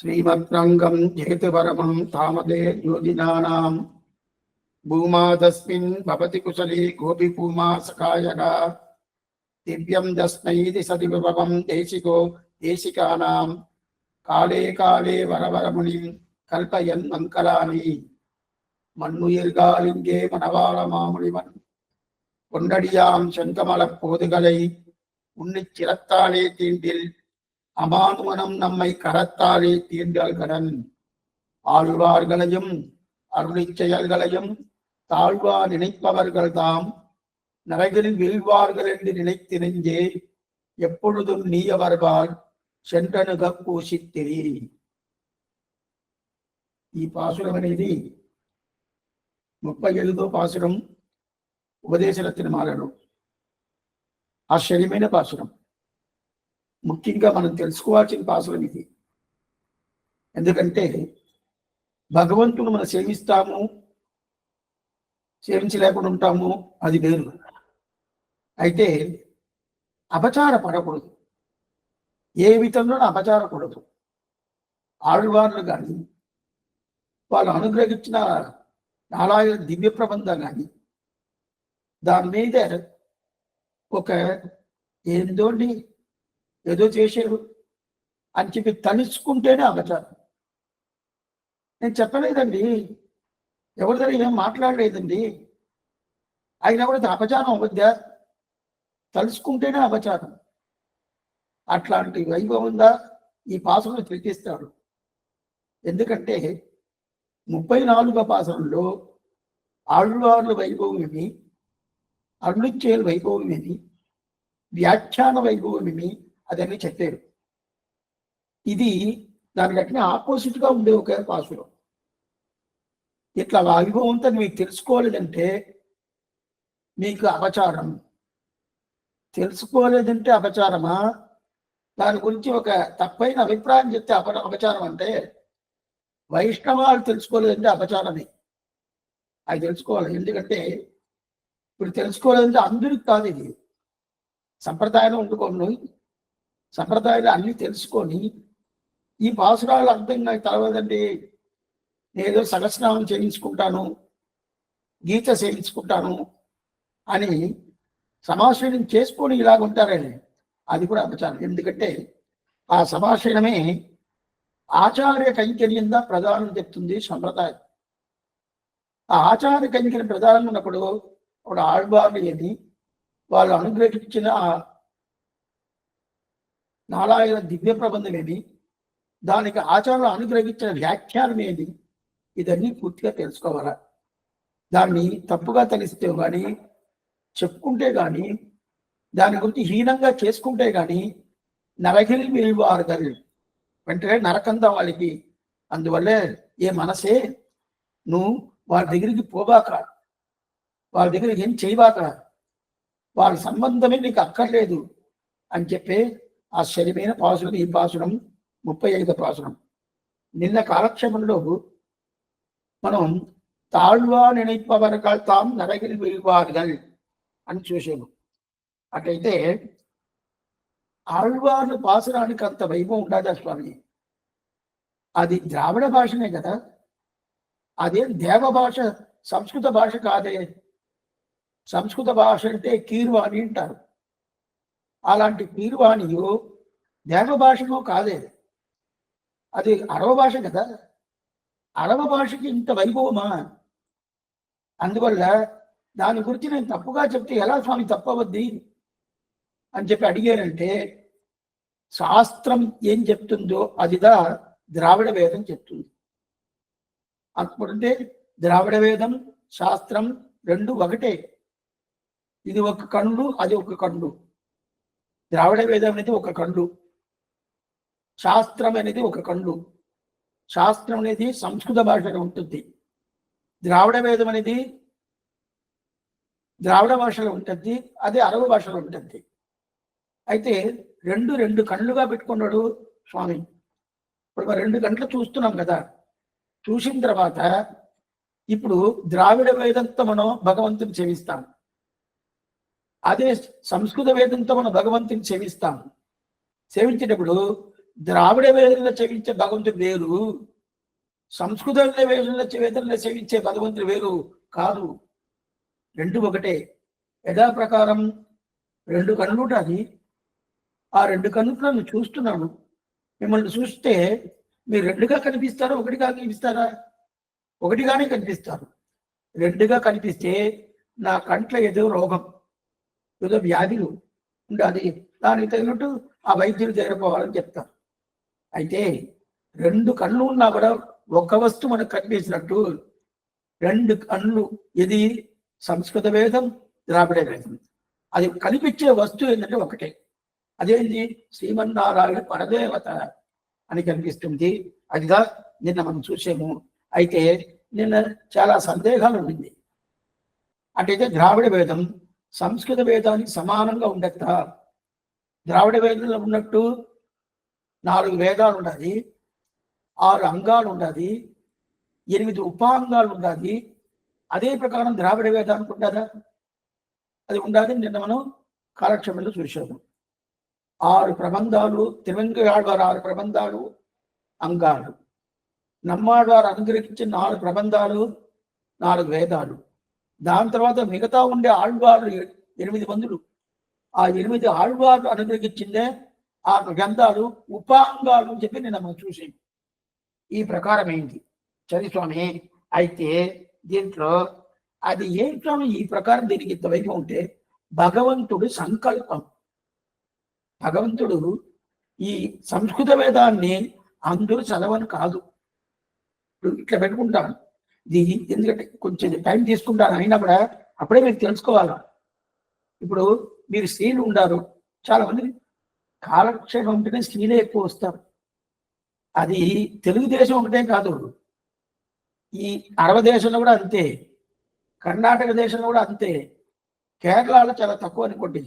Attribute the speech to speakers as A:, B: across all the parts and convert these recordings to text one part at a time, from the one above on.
A: శ్రీమద్రంగం జయతివరమం తామదే యోజినానాం భూమాదస్మిన్ భవతి కుశలీ గోపిపూమా సకాయగా దివ్యం దస్మై దిశది విభవం దేశికో దేశికానాం కాళే కాళే వరవరమునిం కల్పయన్ మంకలాని மண்ணுயிர்காலிங்கே மணவாள மாமுனிவன் பொன்னடியாம் செங்கமல போதுகளை உன்னிச் சிரத்தாலே தீண்டில் அமானுவனம் நம்மை கரத்தாலே தீண்டல் கடன் ஆழ்வார்களையும் அருளிச் செயல்களையும் தாழ்வா நினைப்பவர்கள் தாம் நரகில் வீழ்வார்கள் என்று நினைத்து நெஞ்சே எப்பொழுதும் நீ அவர்பால் சென்றணுக பூசித்திரி. ఈ పాసురం అనేది 38వ పాసురం ఉపదేశరత్నమాలలో ఆశ్చర్యమైన పాసురం. ముఖ్యంగా మనం తెలుసుకోవాల్సిన పాసురం ఇది. ఎందుకంటే భగవంతుడు మనం సేవిస్తాము, సేవించలేకుండా ఉంటాము, అది వేరు. అయితే అపచార పడకూడదు, ఏ విధంలో అపచారకూడదు. ఆళ్వార్లు కానీ వాళ్ళు అనుగ్రహించిన నారాయణ దివ్య ప్రబంధం కానీ దాని మీద ఒక ఏందోండి ఏదో చేశారు అని చెప్పి తలుచుకుంటేనే అపచారం. నేను చెప్పలేదండి, ఎవరి దగ్గర ఏం మాట్లాడలేదండి, అయినా కూడా అపచారం అవద్దా? తలుచుకుంటేనే అపచారం. అట్లాంటి వైభవంగా ఈ పాసులను తెలిపిస్తాడు. ఎందుకంటే 34వ పాసురంలో ఆళ్వార్ల వైభవం ఏమి, అరుళిచ్చేల వైభవం ఏమి, వ్యాఖ్యాన వైభవం ఏమి అదని చెప్పారు. ఇది దానికి అట్నే ఆపోజిట్గా ఉండే ఒక పాసురం. ఇట్లా వైభవంతో మీకు తెలుసుకోలేదంటే మీకు అపచారం. తెలుసుకోలేదంటే అపచారమా? దాని గురించి ఒక తప్పైన అభిప్రాయం చెప్తే అపచారం అంటే, వైష్ణవాలు తెలుసుకోలేదంటే అపచారమే. అది తెలుసుకోవాలి. ఎందుకంటే ఇప్పుడు తెలుసుకోలేదంటే అందరికి కాదు, ఇది సంప్రదాయం ఉండుకొని సంప్రదాయాలు అన్ని తెలుసుకొని ఈ పాసురాలు అర్థం నాకు తెలవదండి, నేదో సహస్రనామం చేయించుకుంటాను, గీత సేవించుకుంటాను అని సమాశ్రయం చేసుకొని ఇలాగ ఉంటారని, అది కూడా అపచారం. ఎందుకంటే ఆ సమాశ్రయమే ఆచార్య కైంకర్యంగా ప్రధానం చెప్తుంది సంప్రదాయం. ఆ ఆచార్య కైంకర్యం ప్రధానం ఉన్నప్పుడు ఒక ఆళ్వార్లు ఏమి, వాళ్ళు అనుగ్రహించిన నారాయణ దివ్య ప్రబంధం ఏమి, దానికి ఆచార్యులు అనుగ్రహించిన వ్యాఖ్యానం ఏది, ఇదన్నీ పూర్తిగా తెలుసుకోవాలా. దాన్ని తప్పుగా తెలిస్తే కానీ, చెప్పుకుంటే కానీ, దాని గురించి హీనంగా చేసుకుంటే కానీ నరగిరి వీழ்వాர்கள், వెంటనే నరకందా వాళ్ళకి. అందువల్లే ఏ మనసే నువ్వు వాళ్ళ దగ్గరికి పోబాక, వాళ్ళ దగ్గరికి ఏం చేయబాక, వాళ్ళ సంబంధమే నీకు అక్కర్లేదు అని చెప్పే ఆశ్చర్యమైన పాసురం ఈ పాసురం 35వ పాసురం. నిన్న కాలక్షేపంలో మనం తాళ్వా నిனைப்பவர்கள் தாம் నరగిరి వీழ்వాர்கள் అని చూసాము. అట్లయితే ఆళ్వార్ల పాసురానికి అంత వైభవం ఉండదా స్వామి? అది ద్రావిడ భాషనే కదా, అదేం దేవ భాష, సంస్కృత భాష కాదే. సంస్కృత భాష అంటే కీర్వాణి అంటారు. అలాంటి కీర్వాణియు దేవ భాషలో కాదే, అది అరవ భాష కదా. అరవ భాషకి ఇంత వైభవమా? అందువల్ల దాని గురించి నేను తప్పుగా చెప్తే ఎలా స్వామి తప్పవద్ది అని చెప్పి అడిగారంటే, శాస్త్రం ఏం చెప్తుందో అదిదా ద్రావిడ వేదం చెప్తుంది. అప్పుడంటే ద్రావిడ వేదం శాస్త్రం రెండు ఒకటే. ఇది ఒక కండు, అది ఒక కండు. ద్రావిడ వేదం అనేది ఒక కండు, శాస్త్రం అనేది ఒక కండు. శాస్త్రం అనేది సంస్కృత భాషలో ఉంటుంది, ద్రావిడ వేదం అనేది ద్రావిడ భాషలో ఉంటుంది, అది అరవ భాషలో ఉంటుంది. అయితే రెండు కళ్ళుగా పెట్టుకున్నాడు స్వామి. ఇప్పుడు 2 గంటలు చూస్తున్నాం కదా, చూసిన తర్వాత ఇప్పుడు ద్రావిడ వేదంతో మనం భగవంతుని సేవిస్తాం, అదే సంస్కృత వేదంతో మనం భగవంతుని సేవిస్తాం. సేవించేటప్పుడు ద్రావిడ వేదంలో సేవించే భగవంతుడు వేరు, సంస్కృత వేదంలో సేవించే భగవంతుడు వేరు కాదు. రెండు ఒకటే. యథా ప్రకారం రెండు కన్నులు ఉంటుంది. ఆ రెండు కన్నులు నన్ను చూస్తున్నాను. మిమ్మల్ని చూస్తే మీరు రెండుగా కనిపిస్తారా, ఒకటిగా కనిపిస్తారా? ఒకటిగానే కనిపిస్తారు. రెండుగా కనిపిస్తే నా కంట్ల ఏదో రోగం, ఏదో వ్యాధులు ఉండాలి, దానికి తగినట్టు ఆ వైద్యులు చేరిపోవాలని చెప్తారు. అయితే రెండు కళ్ళు ఉన్నా కూడా ఒక వస్తువు మనకు కనిపించినట్టు రెండు కళ్ళు, ఇది సంస్కృత వేదం, ద్రావిడ వేదం. అది కనిపించే వస్తువు ఏంటంటే ఒకటే. అదేంటి? శ్రీమన్నారాయణ పరదేవత అని కనిపిస్తుంది. అదిగా నిన్న మనం చూసాము. అయితే నిన్న చాలా సందేహాలు ఉండింది. అంటే ద్రావిడ వేదం సంస్కృత వేదానికి సమానంగా ఉండద్దా? ద్రావిడ వేదంలో ఉన్నట్టు 4 వేదాలు ఉండాలి, 6 అంగాలు ఉండాలి, 8 ఉపాంగాలు ఉండాలి. అదే ప్రకారం ద్రావిడ వేదానికి ఉండదా? అది ఉండాలి. నిన్న మనం కాలక్షేపంలో చూసాము. 6 ప్రబంధాలు, తిరువెంకటాళ్వారు 6 ప్రబంధాలు, అంగాలు. నమ్మాళ్వారు అనుగ్రహించిన 4 ప్రబంధాలు, 4 వేదాలు. దాని తర్వాత మిగతా ఉండే ఆళ్వారు 8 మందులు. ఆ 8 ఆళ్వారు అనుగ్రహించిందే ఆ గ్రంథాలు, ఉపాంగాలు అని చెప్పి నేను మనం చూసాం. ఈ ప్రకారం ఏంటి చరి స్వామి? అయితే దీంట్లో అది ఏం స్వామి ఈ ప్రకారం దీనికి ఇంతవైపు ఉంటే భగవంతుడు సంకల్పం. భగవంతుడు ఈ సంస్కృత వేదాన్ని అందరూ చదవని కాదు. ఇప్పుడు ఇట్లా పెట్టుకుంటాను, ఇది ఎందుకంటే కొంచెం టైం తీసుకుంటాను, అయినా కూడా అప్పుడే మీరు తెలుసుకోవాలి. ఇప్పుడు మీరు స్త్రీలు ఉండారు, చాలా మంది కాలక్షేపం ఉంటేనే స్త్రీలే ఎక్కువ వస్తారు. అది తెలుగుదేశం ఒకటే కాదు, ఈ అరవ దేశంలో కూడా అంతే, కర్ణాటక దేశంలో కూడా అంతే. కేరళలో చాలా తక్కువ అనుకోండి,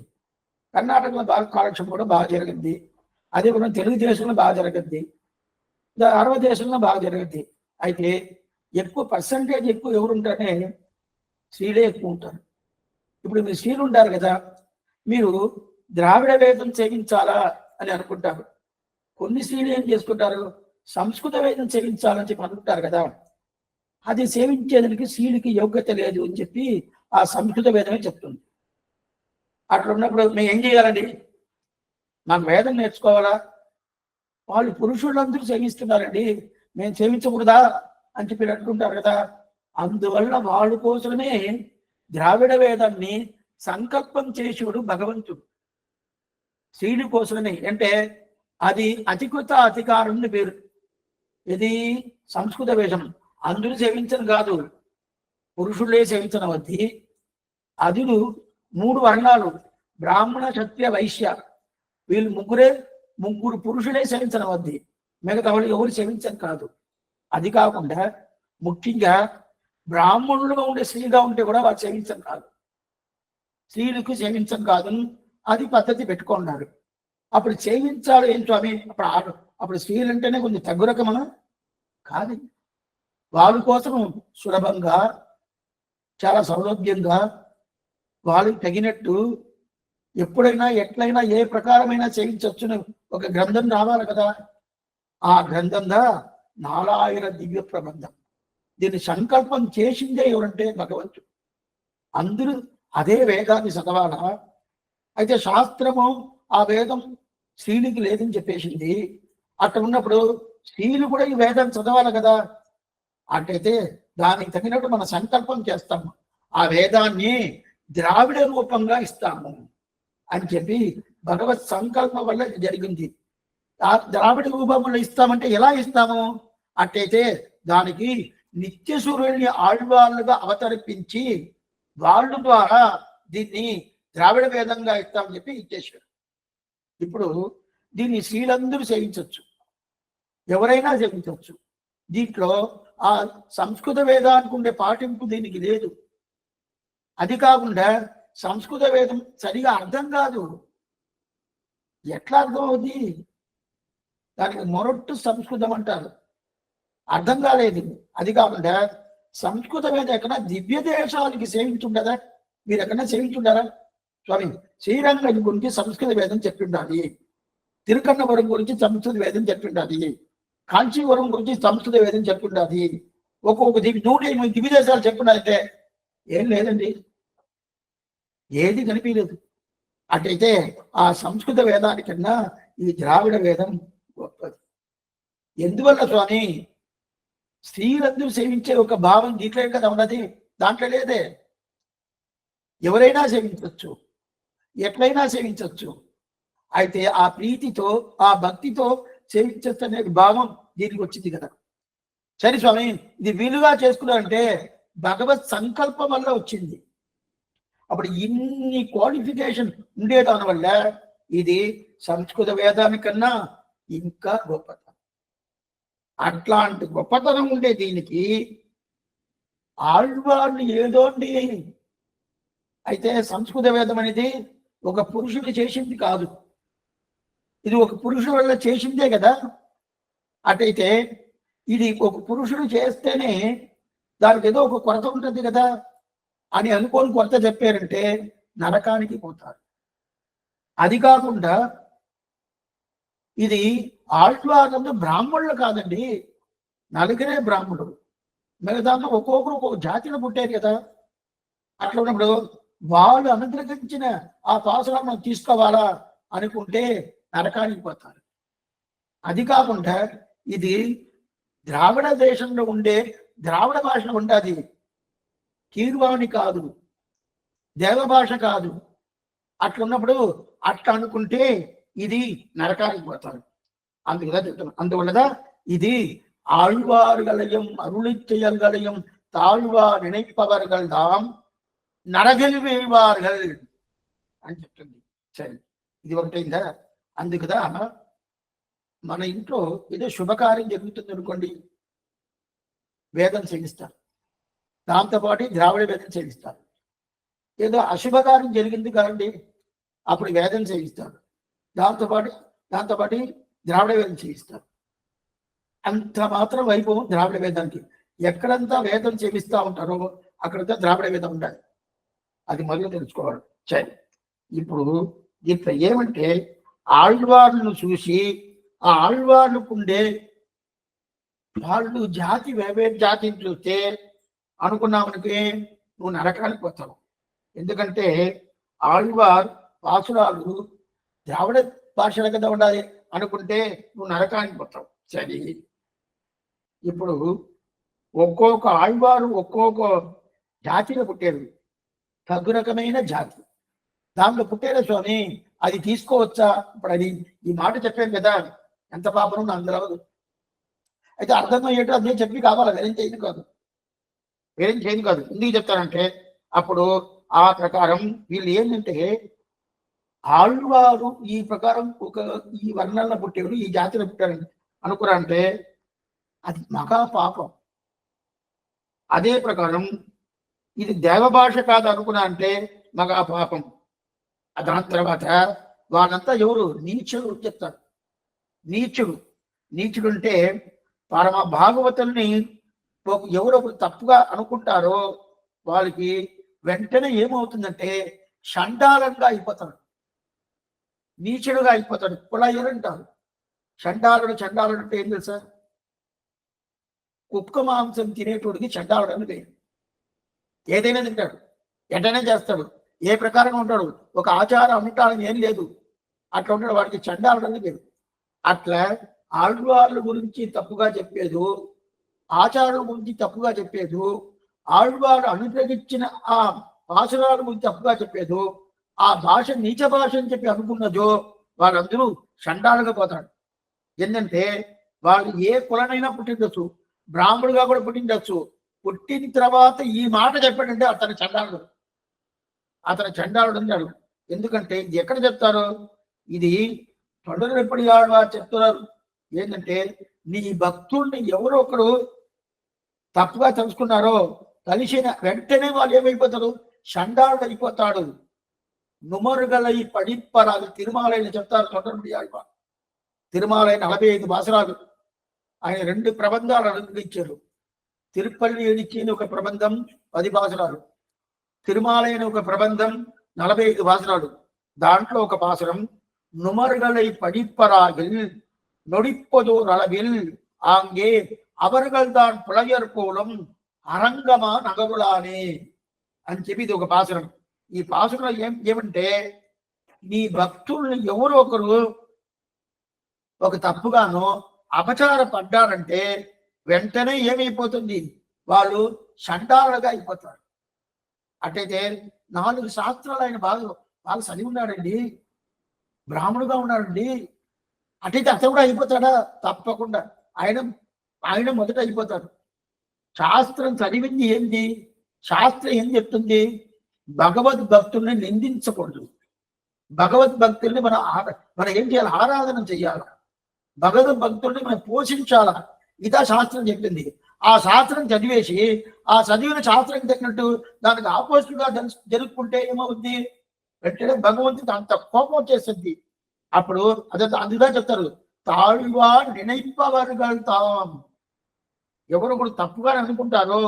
A: కర్ణాటకలో బాగా కాలక్షేపం కూడా బాగా జరుగుద్ది. అదే కూడా తెలుగుదేశంలో బాగా జరుగుద్ది, అరవ దేశంలో బాగా జరుగుద్ది. అయితే ఎక్కువ పర్సంటేజ్ ఎక్కువ ఎవరు ఉంటారంటే స్త్రీలే ఎక్కువ ఉంటారు. ఇప్పుడు మీరు స్త్రీలు ఉంటారు కదా, మీరు ద్రావిడ వేదం సేవించాలా అని అనుకుంటారు. కొన్ని స్త్రీలు ఏం చేసుకుంటారు, సంస్కృత వేదం సేవించాలని చెప్పి అనుకుంటారు కదా. అది సేవించేదానికి స్త్రీలకి యోగ్యత లేదు అని చెప్పి ఆ సంస్కృత వేదమే చెప్తుంది. అట్లా ఉన్నప్పుడు మేము ఏం చేయాలండి? మాకు వేదం నేర్చుకోవాలా? వాళ్ళు పురుషులందరూ సేవిస్తున్నారండి, మేము సేవించకూడదా అని చెప్పి అంటుంటారు కదా. అందువల్ల వాళ్ళ కోసమే ద్రావిడ వేదాన్ని సంకల్పం చేసేవాడు భగవంతుడు. స్త్రీల కోసమే. అంటే అది అధికృత అధికారం పేరు. ఇది సంస్కృత వేదం అందరూ సేవించను కాదు, పురుషులే సేవించనవద్ది. అదులు 3 వర్ణాలు, బ్రాహ్మణ క్షత్రియ వైశ్య, వీళ్ళు ముగ్గురు పురుషులే సేవించనవద్ది, మిగతా వాళ్ళు ఎవరు సేవించను కాదు. అది కాకుండా ముఖ్యంగా బ్రాహ్మణులుగా ఉండే స్త్రీగా ఉంటే కూడా వాళ్ళు సేవించను కాదు, స్త్రీలకు సేవించను కాదు. అది పద్ధతి పెట్టుకున్నారు. అప్పుడు సేవించాలి ఏం స్వామి? అప్పుడు స్త్రీలు అంటేనే కొంచెం తగ్గు రకమన కాదు. వాళ్ళ కోసం సులభంగా, చాలా సౌలభ్యంగా, వాళ్ళకి తగినట్టు ఎప్పుడైనా ఎట్లయినా ఏ ప్రకారమైనా సేవించవచ్చును ఒక గ్రంథం రావాలి కదా. ఆ గ్రంథంగా 4000 దివ్య ప్రబంధం. దీన్ని సంకల్పం చేసిందే ఎవరంటే భగవంతుడు. అందరూ అదే వేదాన్ని చదవాలా? అయితే శాస్త్రము ఆ వేదం స్త్రీలకి లేదని చెప్పేసింది. అట్లా ఉన్నప్పుడు స్త్రీలు కూడా ఈ వేదం చదవాలి కదా. అంటే దానికి తగినట్టు మన సంకల్పం చేస్తాము, ఆ వేదాన్ని ద్రావిడ రూపంగా ఇస్తాము అని చెప్పి భగవత్ సంకల్పం వల్ల జరిగింది. ఆ ద్రావిడ రూపంలో ఇస్తామంటే ఎలా ఇస్తాము? అట్టయితే దానికి నిత్య సూర్యుడిని ఆళ్వాళ్ళుగా అవతరిపించి వాళ్ళ ద్వారా దీన్ని ద్రావిడ వేదంగా ఇస్తామని చెప్పి ఇచ్చేసాడు. ఇప్పుడు దీన్ని స్త్రీలందరూ సేవించవచ్చు, ఎవరైనా సేవించవచ్చు. దీంట్లో ఆ సంస్కృత వేదానికి ఉండే పాటింపు దీనికి లేదు. అది కాకుండా సంస్కృత వేదం సరిగా అర్థం కాదు. ఎట్లా అర్థం అవుతుంది? దానికి మొరట్టు సంస్కృతం అంటారు, అర్థం కాలేదు. అది కాకుండా సంస్కృత వేదం ఎక్కడ దివ్య దేశాలకి సేవించుండదా? మీరు ఎక్కడన్నా సేవించుండారా? స్వామి శ్రీరంగం గురించి సంస్కృత వేదం చెప్పిండాలి, తిరుకన్నవరం గురించి సంస్కృత వేదం చెప్తుండది, కాంచీవరం గురించి సంస్కృత వేదం చెప్తుండది, ఒక్కొక్క దివి 108 దివిదేశాలు చెప్పుండాలంటే ఏం లేదండి, ఏది కనిపించలేదు. అటైతే ఆ సంస్కృత వేదానికన్నా ఈ ద్రావిడ వేదం గొప్పది. ఎందువల్ల స్వామి? స్త్రీలందరూ సేవించే ఒక భావం దీంట్లో కదా ఉన్నది, దాంట్లో లేదే. ఎవరైనా సేవించవచ్చు, ఎట్లయినా సేవించవచ్చు. అయితే ఆ ప్రీతితో ఆ భక్తితో సేవించచ్చు అనే భావం దీనికి వచ్చింది కదా. సరే స్వామి, ఇది వీలుగా చేసుకున్నారంటే భగవత్ సంకల్పం వల్ల వచ్చింది. అప్పుడు ఇన్ని క్వాలిఫికేషన్ ఉండేదాని వల్ల ఇది సంస్కృత వేదానికన్నా ఇంకా గొప్పతనం. అట్లాంటి గొప్పతనం ఉండే దీనికి ఆళ్వార్లు ఏదోండి. అయితే సంస్కృత వేదం అనేది ఒక పురుషుడు చేసింది కాదు, ఇది ఒక పురుషుడు వల్ల చేసిందే కదా. అటైతే ఇది ఒక పురుషుడు చేస్తేనే దానికి ఏదో ఒక కొరత ఉంటుంది కదా అని అనుకోని కొరత చెప్పారంటే నరకానికి పోతారు. అది కాకుండా ఇది ఆళ్వార్లందు బ్రాహ్మణులు కాదండి, నలుగురే బ్రాహ్మణుడు, మిగతా ఒక్కొక్కరు ఒక్కొక్క జాతిలో పుట్టారు కదా. అట్లా ఉన్నప్పుడు వాళ్ళు అనుగ్రహించిన ఆ పాసులను తీసుకోవాలా అనుకుంటే నరకానికి పోతారు. అది కాకుండా ఇది ద్రావిడ దేశంలో ఉండే ద్రావిడ భాషలో ఉండదు, కీర్వాణి కాదు, దేవ భాష కాదు. అట్లున్నప్పుడు అట్లా అనుకుంటే ఇది నరకానికి పోతారు. అందుకదా చెప్తున్నాను. అందువల్లదా ఇది ఆళ్వార్గలయం అరుళిచ్చయల్గలయం తాழ்వా నిனைப்பவர்கள் தாம் నరగలి వేవార్గల్ అని చెప్తుంది. సరే, ఇది ఒకటైందా? అందుకదా మన ఇంట్లో ఏదో శుభకార్యం జరుగుతుంది అనుకోండి, వేదం సేవిస్తారు, దాంతోపాటు ద్రావిడ వేదం సేవిస్తారు. ఏదో అశుభకార్యం జరిగింది కాదండి, అప్పుడు వేదం సేవిస్తారు, దాంతోపాటు ద్రావిడ వేదం సేవిస్తారు. అంత మాత్రం వైభవం ద్రావిడ వేదానికి. ఎక్కడంతా వేదం సేవిస్తూ ఉంటారో అక్కడంతా ద్రావిడ వేదం ఉండాలి. అది మొదలు తెలుసుకోవాలి. సరే, ఇప్పుడు దీంట్లో ఏమంటే ఆళ్వార్లను చూసి ఆ ఆళ్వార్లకు ఉండే వాళ్ళు జాతి వేవేరు జాతిని చూస్తే అనుకున్నామనికి నువ్వు నరకానికి పోతావు. ఎందుకంటే ఆళ్వార్ పాసురాలు ద్రావిడ భాషల కదా ఉండాలి అనుకుంటే నువ్వు నరకానికి పోతావు. సరే, ఇప్పుడు ఒక్కొక్క ఆళ్వారు ఒక్కొక్క జాతిలో పుట్టారు, తగ్గు రకమైన జాతి దాంట్లో పుట్టారా స్వామి, అది తీసుకోవచ్చా? ఇప్పుడు అది ఈ మాట చెప్పాను కదా, ఎంత పాపం అందరూ. అయితే అర్థమయ్యేటో అదే చెప్పి కావాలా, వేరేం చేయను కాదు. ఎందుకు చెప్తారంటే అప్పుడు ఆ ప్రకారం వీళ్ళు ఏంటంటే ఆళ్వారు ఈ ప్రకారం ఒక ఈ వర్ణంలో పుట్టాడు, ఈ జాతిలో పుట్టాడు అనుకున్నారంటే అది మహా పాపం. అదే ప్రకారం ఇది దేవభాష కాదు అనుకున్నా అంటే మగా పాపం. దాని తర్వాత వాళ్ళంతా ఎవరు? నీచుడు చెప్తారు. నీచుడు అంటే పరమ భాగవతుల్ని ఎవరొకరు తప్పుగా అనుకుంటారో వాళ్ళకి వెంటనే ఏమవుతుందంటే షండాలంగా అయిపోతాడు, నీచుడుగా అయిపోతాడు. కుళాయరంటారు. చండాలుడు అంటే ఏం తెలుసా? కుక్క మాంసం తినేటోడికి చండాలుడు అని పేరు. ఏదైనా తింటాడు, ఎటైనా చేస్తాడు, ఏ ప్రకారంగా ఉంటాడు, ఒక ఆచారం ఉంటాడని ఏం లేదు, అట్లా ఉంటాడు, వాడికి చండాలుడు అని పేరు. అట్లా ఆళ్వార్ల గురించి తప్పుగా చెప్పేదు, ఆచారం గురించి తప్పుగా చెప్పేదు, ఆళ్వారు అనుగ్రహించిన ఆ పాసురాల గురించి తప్పుగా చెప్పేదు, ఆ భాష నీచ భాష అని చెప్పి అనుకున్నదో వాళ్ళందరూ చండాలుగా పోతాడు. ఏంటంటే వాళ్ళు ఏ కులనైనా పుట్టిండొచ్చు, బ్రాహ్మణుడుగా కూడా పుట్టిండొచ్చు, పుట్టిన తర్వాత ఈ మాట చెప్పాడంటే అతను చండాలుడు అన్నాడు. ఎందుకంటే ఇది ఎక్కడ చెప్తారు? ఇది తొండరెప్పటి వారు చెప్తున్నారు. ఏంటంటే నీ భక్తుల్ని ఎవరో ఒకరు తప్పుగా తెలుసుకున్నారో కలిసిన వెంటనే వాళ్ళు ఏమైపోతారు? చండాలుడు అయిపోతాడు. నుమరుగలై పడిప్పరాలు తిరుమాలైన చెప్తారు తొండరెప్పటి ఆళ్వార్. తిరుమాలైన 45 భాషరాలు ఆయన 2 ప్రబంధాలు అనుగ్రహించారు. తిరుపల్లి ఎడిచిన ఒక ప్రబంధం 10 భాషరాలు, తిరుమాలైన ఒక ప్రబంధం 45 భాషరాలు. దాంట్లో ఒక పాసురం நுமர்களை படிப்பராகில் நொடிப்பதோர் அளவில் ஆங்கே அவர்கள் தான் పులయర్ పోలం అరంగమా నగరులానే అని చెప్పి ఇది ఒక పాసురం. ఈ పాసురం ఏమంటే నీ భక్తుల్ని ఎవరో ఒకరు ఒక తప్పుగానో అపచార పడ్డారంటే వెంటనే ఏమైపోతుంది, వాళ్ళు షండాలుగా అయిపోతారు. అట్టయితే 4 శాస్త్రాలు ఆయన బాగా చదివి ఉన్నాడండి, బ్రాహ్మణుగా ఉన్నాడండి, అటైతే అతను కూడా అయిపోతాడా? తప్పకుండా ఆయన మొదట అయిపోతాడు. శాస్త్రం చదివింది ఏంది? శాస్త్రం ఏం చెప్తుంది? భగవద్భక్తుల్ని నిందించకూడదు, భగవద్భక్తుల్ని మనం ఏం చేయాలి? ఆరాధన చెయ్యాలి, భగవద్భక్తుల్ని మనం పోషించాలా. ఇదా శాస్త్రం చెప్పింది. ఆ శాస్త్రం చదివేసి ఆ చదివిన శాస్త్రం తగినట్టు దానికి ఆపోజిట్ గా జరుపుకుంటే ఏమవుద్ది? వెంటనే భగవంతుడు అంత కోపం వచ్చేస్తుంది. అప్పుడు అదంతా అందుగా చెప్తారు, తాழ்వా నిனைப்பவர்கள் தாம். ఎవరు కూడా తప్పుగా అనుకుంటారో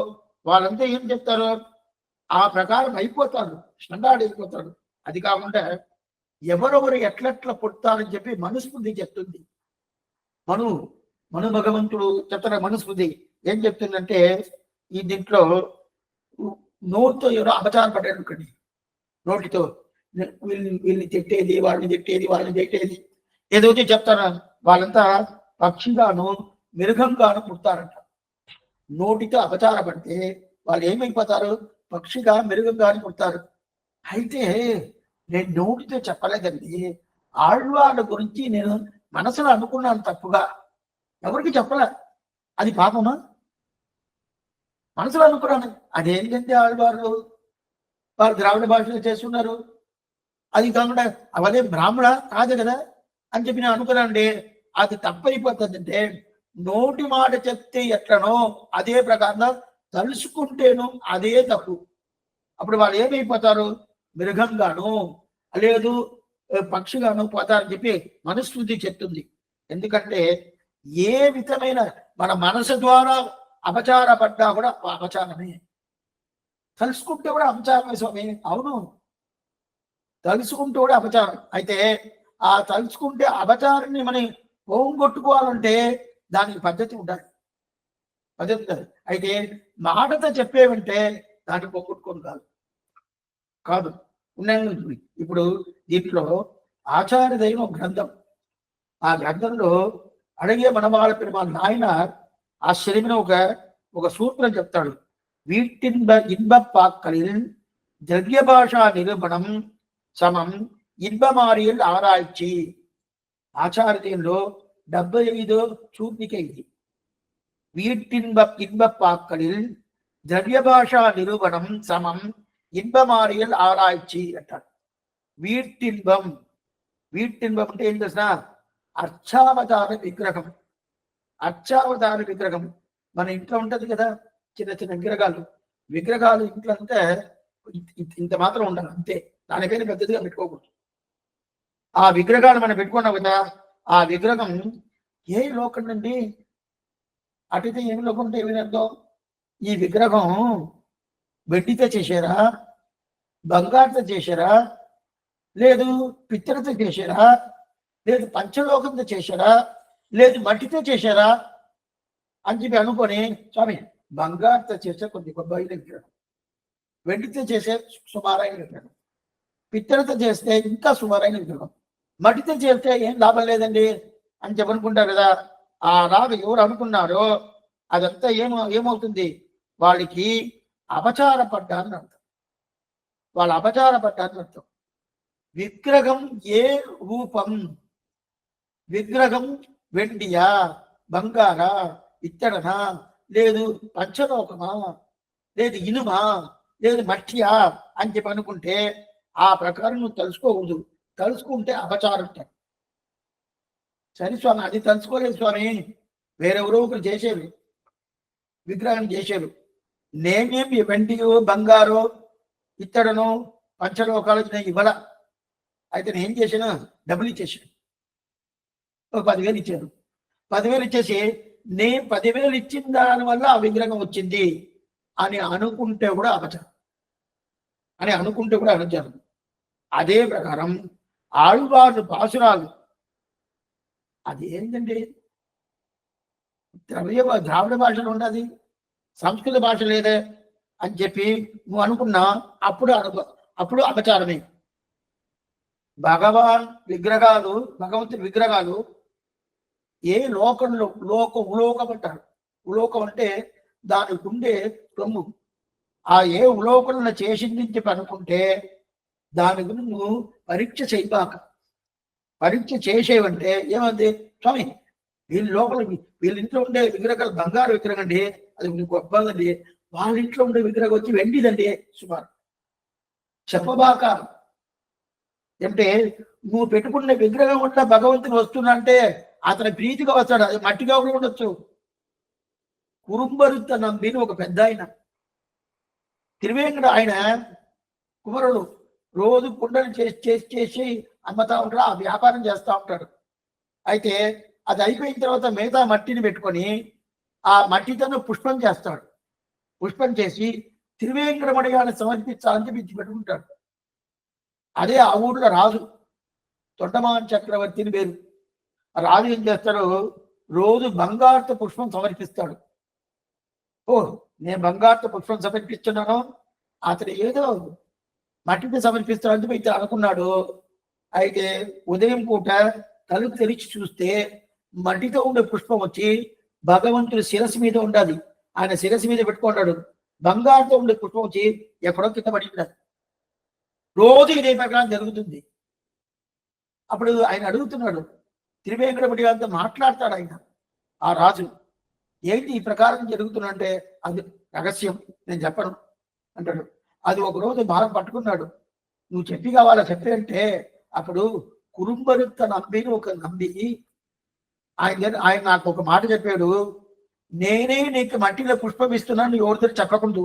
A: వాళ్ళంతా ఏం చెప్తారో ఆ ప్రకారం అయిపోతారు, అయిపోతారు. అది కాకుండా ఎవరెవరు ఎట్లెట్ల పుడతారని చెప్పి మనుస్మృతి చెప్తుంది. మను భగవంతుడు చెప్తారు. మనుస్మృతి ఏం చెప్తుందంటే, ఈ దీంట్లో నోటితో ఎవరో అపచారం పడ్డాడు అనుకోండి, నోటితో వీళ్ళని తిట్టేది, వాళ్ళని తిట్టేది ఏదో చెప్తారా, వాళ్ళంతా పక్షిగాను మృగంగాను పుడతారంట. నోటితో అపచార పడితే వాళ్ళు ఏమైపోతారు? పక్షిగా మృగంగాను పుడతారు. అయితే నేను నోటితో చెప్పలేదండి, ఆళ్వాళ్ళ గురించి నేను మనసులో అనుకున్నాను తప్పుగా, ఎవరికి చెప్పలే. అది పాపమా? మనసులో అనుకున్నాను. అదేంటంటే ఆళ్వాళ్ళు వారు ద్రావిడ భాషలో చేస్తున్నారు, అది కాకుండా అవదే బ్రాహ్మణ కాదు కదా అని చెప్పి నేను అనుకున్నానండి. అది తప్పైపోతుందంటే నోటి మాట చెప్తే ఎట్లనో అదే ప్రకారంగా తలుసుకుంటేను అదే తప్పు. అప్పుడు వాళ్ళు ఏమైపోతారు? మృగంగాను లేదు పక్షిగాను పోతారని చెప్పి మనుస్మృతి చెప్తుంది. ఎందుకంటే ఏ విధమైన మన మనసు ద్వారా అపచార పడ్డా కూడా అపచారమే, తలుసుకుంటే కూడా అపచారమే స్వామి. అవును, తలుసుకుంటూ కూడా అపచారం. అయితే ఆ తలుచుకుంటే అపచారాన్ని మనం పోగొట్టుకోవాలంటే దానికి పద్ధతి ఉండాలి. అయితే మాటతో చెప్పేవంటే దాన్ని పోగొట్టుకోను కాదు. ఇప్పుడు దీంట్లో ఆచార్య దైవం ఒక గ్రంథం, ఆ గ్రంథంలో అడిగే మనవాళ్ళ పెరుమాళ్ నాయనార్ ఆశ్చర్యమైన ఒక సూత్రం చెప్తాడు. இன்பப்பாக்களில் திரவிய பாஷா நிரூபணம் సమం ఇన్బమారియల్ ఆరాய்ச்சி. ఆచార్యంలో 75 సూత్రిక ఇది. ఇన్బப்பாక్களில் ద్రవ్య భాషా నిరూపణం సమం ఇన్బమారియల్ ఆరాய்ச்சி అంటారు. వీటిన్బం అంటే ఏం చేసినా అర్చావతార విగ్రహం. అర్చావతార విగ్రహం మన ఇంట్లో ఉంటది కదా, చిన్న చిన్న విగ్రహాలు ఇంట్లో అంతా ఇంత మాత్రం ఉండాలి అంతే, దానిపైన పెద్దదిగా పెట్టుకోకూడదు. ఆ విగ్రహాలు మనం పెట్టుకున్నాం కదా, ఆ విగ్రహం ఏ లోకం అండి? అటైతే ఏమి లోకం ఉంటే ఏమి అర్థం? ఈ విగ్రహం వెండితో చేశారా, బంగారుతో చేశారా, లేదు పిత్తడితో చేశారా, లేదు పంచలోకంతో చేశారా, లేదు మట్టితో చేశారా అని చెప్పి అనుకొని, స్వామి బంగారుతో చేసే కొద్ది గొప్పైన విగ్రహం, వెండితో చేసే సుమారైన విగ్రహం, పిత్తడితో చేస్తే ఇంకా సుమారైన విగ్రహం, మట్టితో చేస్తే ఏం లాభం లేదండి అని చెప్పనుకుంటారు కదా. ఆ లాభం ఎవరు అనుకున్నారో అదంతా ఏమవుతుంది? వాళ్ళకి అపచార పడ్డారని అర్థం. వాళ్ళ అపచార పడ్డారని అర్థం. విగ్రహం ఏ రూపం? విగ్రహం వెండియా, బంగారా, ఇత్తడనా, లేదు పంచలోకమా, లేదు ఇనుమా, లేదు మట్టియా అని చెప్పి అనుకుంటే ఆ ప్రకారం నువ్వు తెలుసుకోకూడదు. తలుసుకుంటే అపచారం. సరే స్వామి, అది తలుసుకోలేదు స్వామి, వేరెవరో ఒకరు చేసేవి విగ్రహం చేసేవి. నేనేమి వెండియో బంగారో ఇత్తడనో పంచలోకాలు నేను ఇవ్వాల. అయితే నేను ఏం చేశాను? డబ్బులు ఇచ్చేసాను, ఒక 10,000 ఇచ్చాను. 10,000 ఇచ్చేసి నేను 10,000 ఇచ్చిన దానివల్ల ఆ విగ్రహం వచ్చింది అని అనుకుంటే కూడా అపచారం. అపచారం. అదే ప్రకారం ఆళ్వార్లు పాసురాలు. అది ఏంటండి? ద్రావిడ భాషలో ఉన్నది, సంస్కృత భాష లేదే అని చెప్పి నువ్వు అనుకున్నా అప్పుడు అపచారమే. భగవాన్ విగ్రహాలు, భగవంతుని విగ్రహాలు ఏ లోకంలో ఉలోకం అంటారు. ఉలోకం అంటే దానికి ఉండే రొమ్ము. ఆ ఏ ఉలోకంలో చేసింది చెప్పి అనుకుంటే దాని గురించి నువ్వు పరీక్ష చేయబాక. పరీక్ష చేసేవంటే ఏమంది? స్వామి వీళ్ళ లోపల వీళ్ళ ఇంట్లో ఉండే విగ్రహాలు బంగారు విగ్రహం అండి, అది గొప్పదండి. వాళ్ళ ఇంట్లో ఉండే విగ్రహం వచ్చి వెండిదండి సుమారు. చెప్పబాక. అంటే నువ్వు పెట్టుకున్న విగ్రహం ఉన్న భగవంతుని వస్తున్నంటే అతని ప్రీతిగా వస్తాడు. అది మట్టిగా కూడా ఉండొచ్చు. కురుంబరుత నంబిని ఒక పెద్ద ఆయన, తిరువేంకట ఆయన కుమరుడు, రోజు కుండలు చేసి అమ్మతా ఉంటాడు, ఆ వ్యాపారం చేస్తూ ఉంటాడు. అయితే అది అయిపోయిన తర్వాత మిగతా మట్టిని పెట్టుకొని ఆ మట్టితో పుష్పం చేస్తాడు. పుష్పం చేసి తిరువేంకటమణిగాన్ని సమర్పించాలని చెప్పి పెట్టుకుంటాడు. అదే ఆ ఊళ్ళో రాజు, తొండమాన్ చక్రవర్తిని పేరు. రాజు ఏం చేస్తాడు? రోజు బంగారుతో పుష్పం సమర్పిస్తాడు. ఓ, నేను బంగారుతో పుష్పం సమర్పిస్తున్నాను, అతను ఏదో మట్టిని సమర్పిస్తాడు అని చెప్పి అనుకున్నాడు. అయితే ఉదయం పూట తలుపు తెరిచి చూస్తే మట్టితో ఉండే పుష్పం వచ్చి భగవంతుడి శిరస్సు మీద ఉండాలి. ఆయన శిరస్సు మీద పెట్టుకున్నాడు. బంగారుతో ఉండే పుష్పం వచ్చి ఎక్కడో కింద పడి ఉండాలి. రోజు ఇదే ప్రకారం జరుగుతుంది. అప్పుడు ఆయన అడుగుతున్నాడు, తిరువేంకటపతి గారితో మాట్లాడతాడు ఆయన, ఆ రాజు. ఏంటి ఈ ప్రకారం జరుగుతున్నంటే అది రహస్యం, నేను చెప్పను అంటాడు. అది ఒక రోజు బాగా పట్టుకున్నాడు. నువ్వు చెప్పి కావాలా చెప్పి అంటే అప్పుడు కురుంబరుత నంబిని ఒక నంబి ఆయన నాకు ఒక మాట చెప్పాడు, నేనే నీకు మట్టిలో పుష్పం ఇస్తున్నాను, నువ్వు ఎవరితో చెప్పకుండా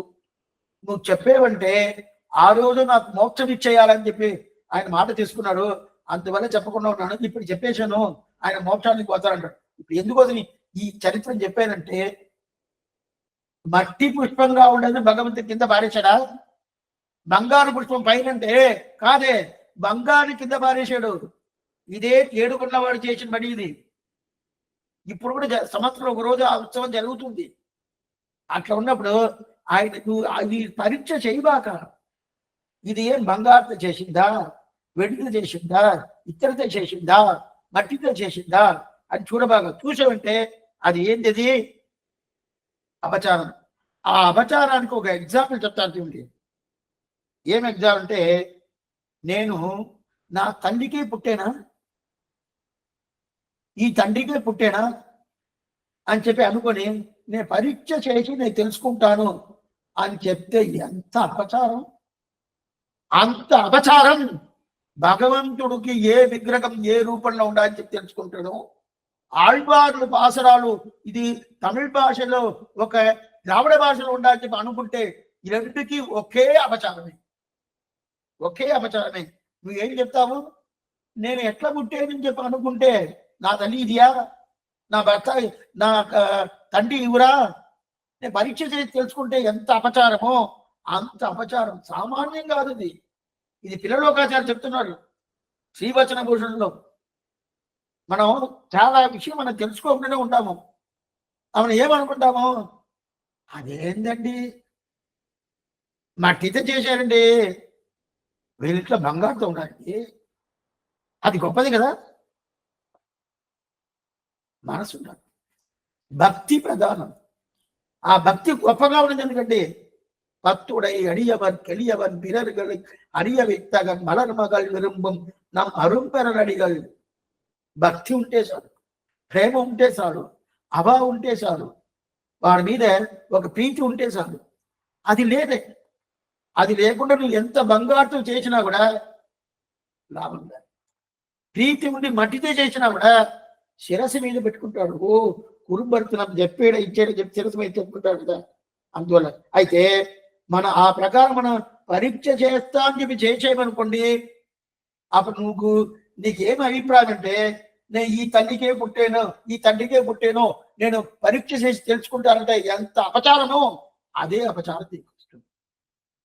A: నువ్వు చెప్పేవంటే ఆ రోజు నాకు మోక్షం ఇచ్చేయాలని చెప్పి ఆయన మాట తీసుకున్నాడు. అందువల్ల చెప్పకుండా ఉన్నాను. ఇప్పుడు చెప్పేశాను, ఆయన మోక్షానికి పోతారంటాడు. ఇప్పుడు ఎందుకోసం ఈ చరిత్రను చెప్పానంటే, మట్టి పుష్పంగా ఉండేది భగవంతుడి కింద పారేశాడా? బంగారు పుష్పం పైనంటే కాదే, బంగారు కింద పారేశాడు. ఇదే ఏడుకున్నవాడు చేసిన పని ఇది. ఇప్పుడు కూడా సంవత్సరం ఒక రోజు ఆ ఉత్సవం జరుగుతుంది. అట్లా ఉన్నప్పుడు ఆయన నువ్వు అది పరీక్ష చేయబాక. ఇది ఏం బంగారుతో చేసిందా, వెండితో చేసిందా, ఇత్తడితో చేసిందా, మట్టితో చేసిందా అని చూడబాగా. చూసావంటే అది ఏంటిది? అపచారం. ఆ అపచారానికి ఒక ఎగ్జాంపుల్ చెప్తాను చూడండి. ఏం ఎగ్జాంపుల్ అంటే, నేను నా తండ్రికే పుట్టేనా, ఈ తండ్రికే పుట్టేనా అని చెప్పి అనుకొని నేను పరీక్ష చేసి నేను తెలుసుకుంటాను అని చెప్తే ఎంత అపచారం! అంత అపచారం. భగవంతుడికి ఏ విగ్రహం ఏ రూపంలో ఉండాలని చెప్పి తెలుసుకుంటాడు. ఆళ్వార్లు పాసరాలు ఇది తమిళ భాషలో ఒక ద్రావిడ భాషలో ఉండాలని చెప్పి అనుకుంటే ఈ రెండుకి ఒకే అపచారమే, ఒకే అపచారమే. నువ్వేం చెప్తావు? నేను ఎట్లా పుట్టేదని చెప్పి అనుకుంటే నా తల్లి ఇదియా, నా భర్త, నా తండ్రి ఇవురా, నేను పరీక్ష చేసి తెలుసుకుంటే ఎంత అపచారమో అంత అపచారం. సామాన్యం కాదు ఇది. ఇది పిల్లలోకాచార్య చెప్తున్నారు శ్రీవచన భూషణంలో. మనం చాలా విషయం మనం తెలుసుకోకుండానే ఉంటాము. మనం ఏమనుకుంటాము? అదేంటండి మట్టితో చేశారండి, వీళ్ళిట్లో బంగారుతో ఉండాలి, అది గొప్పది కదా. మనసు ఉండాలి, భక్తి ప్రధానం. ఆ భక్తి గొప్పగా ఉన్నది. ఎందుకంటే பத்துடை அடியவர் கெளியவர் பிறர்களை அறிய வைத்தகன் மலர் மகள் விரும்பும் நம் அரும்பெறர் அடிகள். భక్తి ఉంటే చాలు, ప్రేమ ఉంటే చాలు, అవా ఉంటే చాలు, వాడి మీద ఒక ప్రీతి ఉంటే చాలు. అది లేదే. అది లేకుండా నువ్వు ఎంత బంగారుతో చేసినా కూడా లాభం లేదు. ప్రీతి ఉండి మట్టితో చేసినా కూడా శిరస్సు మీద పెట్టుకుంటాడు. ఓ కురుంబరుతున్నాం చెప్పేడ ఇచ్చేట చెప్పి శిరస్సు మీద చెప్పుకుంటాడు కదా. అందువల్ల అయితే మన ఆ ప్రకారం మనం పరీక్ష చేస్తా అని చెప్పి చేసేయమనుకోండి, అప్పుడు నీకు ఏం అభిప్రాయం అంటే, నేను ఈ తల్లికే పుట్టాను, ఈ తండ్రికే పుట్టాను, నేను పరీక్ష చేసి తెలుసుకుంటానంటే ఎంత అపచారమో அதே அபச்சாரத்தை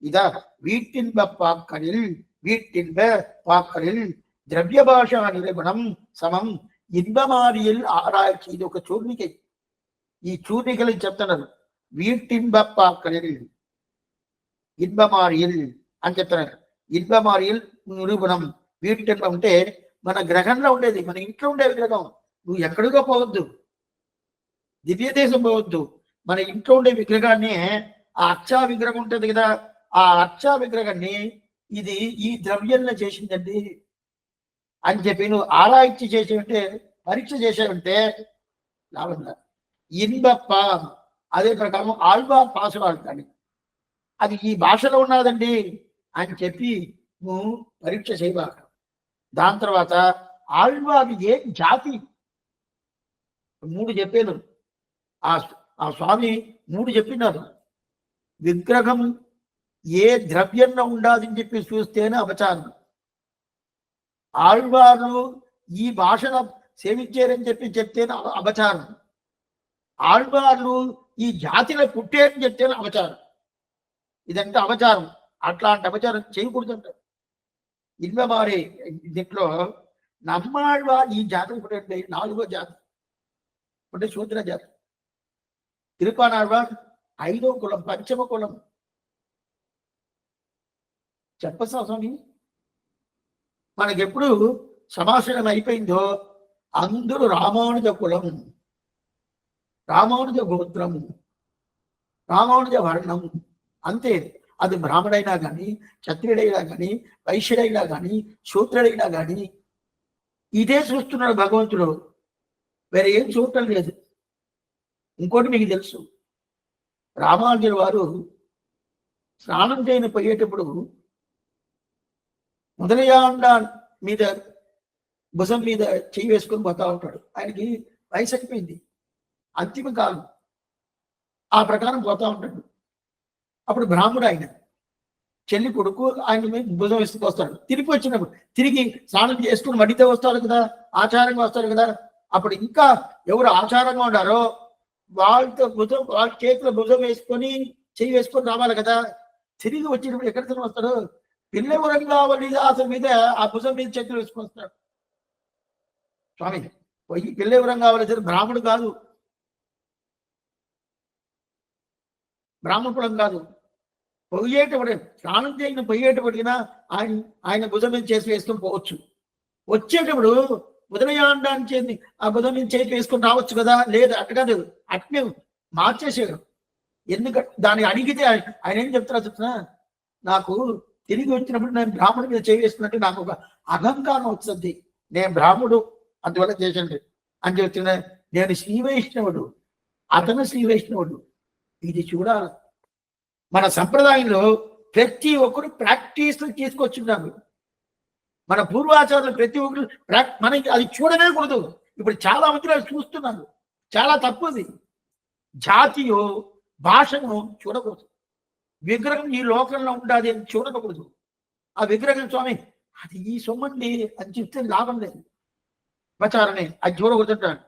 A: இதா வீட்டின்ப பாக்கலில் வீட்டின்ப பாக்கலில் ద్రవ్య భాష నిరూపణం సమం ఇన్బమారియల్ ఆరాய்ச்சி. ఇది ఒక చూర్ణిక. ఈ చూర్ణికలు చెప్తున్నారు. వీటింబప్పాక్కలేదు ఇన్బమారియల్ అని చెప్తున్నారు. ఇన్బమారియల్ నిరూపణం. వీటింబ అంటే మన గ్రహంలో ఉండేది, మన ఇంట్లో ఉండే విగ్రహం. నువ్వు ఎక్కడికో పోవద్దు, దివ్య దేశం పోవద్దు. మన ఇంట్లో ఉండే విగ్రహాన్ని, ఆ అర్చా విగ్రహం ఉంటుంది కదా, ఆ అర్చా విగ్రహాన్ని ఇది ఈ ద్రవ్యంలో చేసిందండి అని చెప్పి నువ్వు ఆరాய்ச்சி చేసేవంటే, పరీక్ష చేసేవంటే లాభం. ఇన్బప్ప అదే ప్రకారం ఆళ్వార్ పాసురాలు కానీ అది ఈ భాషలో ఉన్నదండి అని చెప్పి నువ్వు పరీక్ష చేయబాక. దాని తర్వాత ఆళ్వారు ఏ జాతి 3 చెప్పాను. ఆ స్వామి 3 చెప్పినారు. విగ్రహం ఏ ద్రవ్యంలో ఉండాలని చెప్పి చూస్తేనే అపచారం. ఆళ్వారు ఈ భాషను సేవించారని చెప్పి చెప్తేనే అపచారం. ఆళ్వార్లు ఈ జాతిలో పుట్టేరని చెప్తేనే అపచారం. ఇదంతా అపచారం. అట్లాంటి అపచారం చేయకూడదంట. ఇన్వమారే దీంట్లో నమ్మాళ్వారు ఈ జాతికి పుట్టే 4వ జాతి అంటే శూద్ర జాతి. తిరుపానాళ్వార్ 5వ కులం, 5వ కులం. చెప్పసా స్వామి, మనకెప్పుడు సమాసనం అయిపోయిందో అందరూ రామానుజ కులం, రామానుజ గోత్రం, రామానుజ వర్ణం అంతే. అది బ్రాహ్మడైనా కానీ, క్షత్రియుడైనా కానీ, వైశ్యుడైనా కానీ, శూద్రుడైనా కానీ ఇదే చూస్తున్నాడు భగవంతుడు. వేరే ఏం చూడటం లేదు. ఇంకోటి మీకు తెలుసు, రామానుజుల వారు స్నానం చేయని పోయేటప్పుడు మొదలయాండ మీద భుజం మీద చెయ్యి వేసుకొని పోతా ఉంటాడు. ఆయనకి వయసు అయిపోయింది, అంతిమ కాలం. ఆ ప్రకారం పోతా ఉంటాడు. అప్పుడు బ్రాహ్మడు ఆయన చెల్లి కొడుకు ఆయన మీద భుజం వేసుకు వస్తాడు. తిరిగి వచ్చినప్పుడు తిరిగి స్నానం చేసుకుని మడితే వస్తాడు కదా, ఆచారంగా వస్తాడు కదా. అప్పుడు ఇంకా ఎవరు ఆచారంగా ఉన్నారో వాళ్ళతో భుజం, వాళ్ళ చేతిలో భుజం వేసుకొని చెయ్యి వేసుకొని రావాలి కదా. తిరిగి వచ్చినప్పుడు ఎక్కడికి వస్తాడు? పిల్లవరంగా వల్లిదాసు మీద ఆ భుజం మీద చేతులు వేసుకొని వస్తాడు. స్వామి పోయి పిల్లవరంగా వల్లిదాసు బ్రాహ్మడు కాదు, బ్రాహ్మణ కులం కాదు. పొయ్యేటప్పుడు స్నానం చేయని పొయ్యేటప్పటికినా ఆయన భుజం మీద చేసి వేసుకొని పోవచ్చు. వచ్చేటప్పుడు ఉదయయాండాన్ని చేసి ఆ భుజం మీద చేసి వేసుకొని రావచ్చు కదా. లేదు అట్ట కాదు, అట్నే మార్చేసాడు. ఎందుకంటే దాన్ని అడిగితే ఆయన ఏం చెప్తున్నా, నాకు తిరిగి వచ్చినప్పుడు నేను బ్రాహ్మణుడి మీద చేయి వేసుకున్నట్టు నాకు ఒక అహంకారం వస్తుంది, నేను బ్రాహ్మడు అందువల్ల చేసండి అని చెప్తున్నా. నేను శ్రీ వైష్ణవుడు, అతను శ్రీ వైష్ణవుడు. ఇది చూడాలి. మన సంప్రదాయంలో ప్రతి ఒక్కరు ప్రాక్టీస్ తీసుకొచ్చున్నాము. మన పూర్వాచారులు ప్రతి ఒక్కరు మనకి అది చూడనే కూడదు. ఇప్పుడు చాలా మంది అది చూస్తున్నారు. చాలా తప్పుది. జాతియో భాషను చూడకూడదు. విగ్రహం ఈ లోకంలో ఉండాలి అని చూడకూడదు. ఆ విగ్రహం స్వామి అది ఈ సొమ్మండి అని చెప్తే లాభం లేదు. అపచారమే, అది చూడకూడదంటాడు.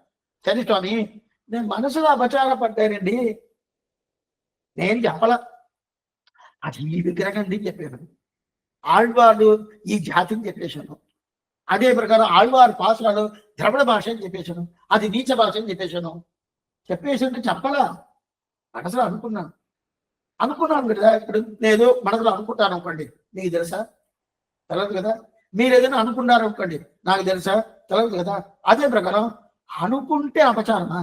A: సరే స్వామి, నేను మనసులో అపచార పడ్డానండి, నేను చెప్పల, అది ఈ విగ్రహం అని చెప్పాను. ఆళ్వారు ఈ జాతిని చెప్పేశాను. అదే ప్రకారం ఆళ్వారు పాసురాలు ద్రవిడ భాష అని చెప్పేశాను, అది నీచ భాష అని చెప్పేశాను. చెప్పేసి చెప్పలా, మనసులో అనుకున్నాను కదా. ఇప్పుడు నేను మనసులో అనుకుంటాను అనుకోండి, మీకు తెలుసా? తెలదు కదా. మీరు ఏదైనా అనుకున్నారు అనుకోండి, నాకు తెలుసా? తెలదు కదా. అదే ప్రకారం అనుకుంటే అపచారమా?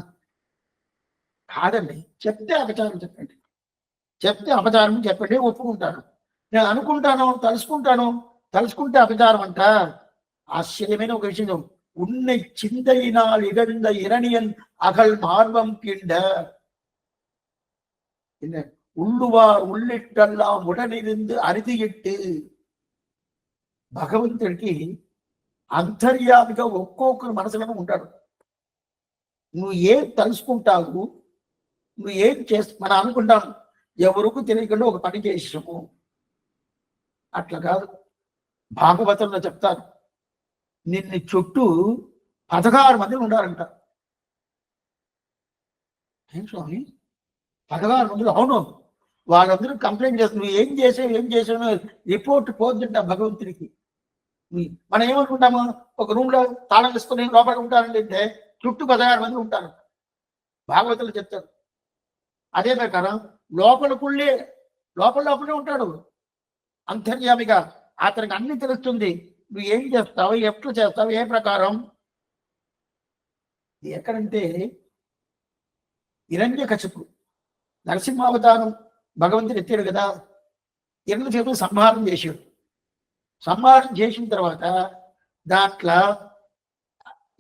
A: కాదండి. చెప్తే అపచారం చెప్పండి, చెప్తే అపచారం చెప్పండి, ఒప్పుకుంటాను. నేను అనుకుంటాను, తలుసుకుంటే అపచారం అంట. ఆశ్చర్యమైన ఒక విషయం, ఉన్నై చిందైనాల్ ఇగழ்ந்த இரணியன் அகல் மார்பம் கிண்ட உள்ளுவார் உள்ளிட்டெல்லாம் உடனிருந்து అరిదియిట్టు. భగవంతుడికి అంతర్యామిగా ఒక్కొక్కరు మనసులోనే ఉంటాడు. నువ్వు ఏం తలుసుకుంటావు, నువ్వు ఏం మనం అనుకుంటాం, ఎవరికి తెలియకుండా ఒక పని చేసాము. అట్లా కాదు. భాగవతంలో చెప్తారు, నిన్ను చుట్టూ 16 మంది ఉండాలంట. ఏం స్వామి 16 మంది? అవును. వాళ్ళందరూ కంప్లైంట్ చేస్తారు, నువ్వు ఏం చేసావు రిపోర్ట్ పోతుంట భగవంతుడికి. మనం ఏమనుకుంటాము, ఒక రూమ్ లో తాళం వేసుకుని లోపల ఉంటారండి అంటే చుట్టూ 16 మంది ఉంటారు. భాగవతులు చెప్తారు. అదే ప్రకారం లోపలే లోపలే ఉంటాడు అంతర్యామిగా. అతనికి అన్ని తెలుస్తుంది. నువ్వు ఏం చేస్తావు, ఎట్లా చేస్తావు, ఏ ప్రకారం. ఎక్కడంటే హిరణ్యకశిపు నరసింహావతారం భగవంతుడు ఎత్తాడు కదా, ఎన్నో చేతులు సంహారం చేశాడు. సంహారం చేసిన తర్వాత దాంట్లో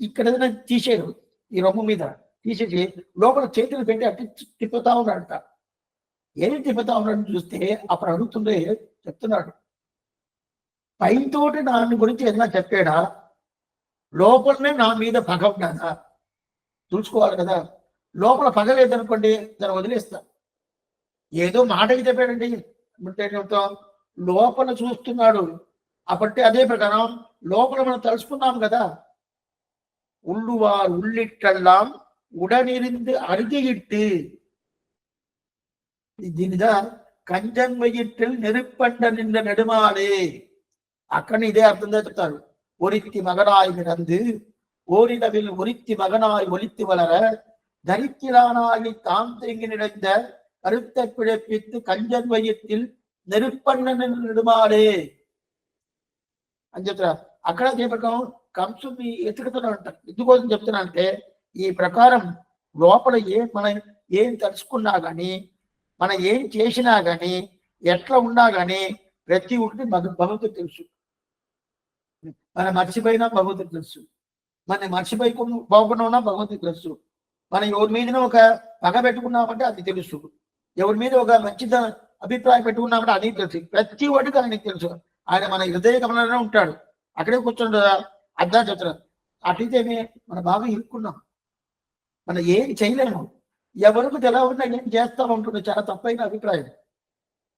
A: ఇక్కడ ఏదైనా తీసేయరు, ఈ రొమ్ము మీద తీసేసి లోపల చేతులు పెట్టి అట్టి తిప్పుతా ఉన్నాడట. ఏది తిప్పుతా ఉన్నాడు చూస్తే అప్పుడు అడుగుతుండే చెప్తున్నాడు, పైతోటి దాని గురించి ఏదైనా చెప్పాడా, లోపలనే నా మీద పగ ఉన్నాదా చూసుకోవాలి కదా. లోపల పగ లేదనుకోండి దాన్ని వదిలేస్తా. ఏదో మాటకి చెప్పాడండి అంటే లోపల చూస్తున్నాడు. అప్పటి అదే ప్రకారం లోపల మనం తలుసుకున్నాం కదా, உள்ளுவார் உள்ளிட்டெல்லாம் உடனிருந்து அருகிட்டு దీనిதான் కంజన్ వయిట్టిల్ నెరుప్పండ నిన్న నెడుమాలే. అక్కడ ఇదే అర్థంగా చెప్తారు. ఒరిత్తి మగనాయి మిరందు ஓரிடவில் ஒரித்தி மகனாய் ஒலித்து வளர தரித்திரானாகி தாம் தேங்கி நிறைந்த கருத்தை பிழைப்பித்து కంజన్ వయத்தில் నెరుప్పండ నెడుమాలే అని చెప్తారు. అక్కడ అదే ప్రకారం కంసుని ఎత్తుకుతున్నాడు అంట. ఎందుకోసం చెప్తున్నా అంటే ఈ ప్రకారం లోపల మనం ఏం తెలుసుకున్నా కానీ, మనం ఏం చేసినా కానీ, ఎట్లా ఉన్నా కానీ ప్రతి ఒక్కటి భగవంతుడు తెలుసు. మనం మర్చిపోయినా భగవంతుడు తెలుసు, మనం పోకుండా ఉన్నా భగవంతుడు తెలుసు. మనం ఎవరి మీదనో ఒక పగ పెట్టుకున్నామంటే అది తెలుసు, ఎవరి మీద ఒక మంచి అభిప్రాయం పెట్టుకున్నామంటే అది తెలుసు. ప్రతి ఒక్కటికి ఆయనకి తెలుసు. ఆయన మన హృదయ గమనంలో ఉంటాడు. అక్కడే కూర్చోండు అర్థం చెప్తున్నారు. అట్లయితే మనం బాగా ఇరుక్కున్నాం, మనం ఏం చేయలేము. ఎవరికి తెలవకుండా ఏం చేస్తా ఉంటుంది, చాలా తప్పైన అభిప్రాయం.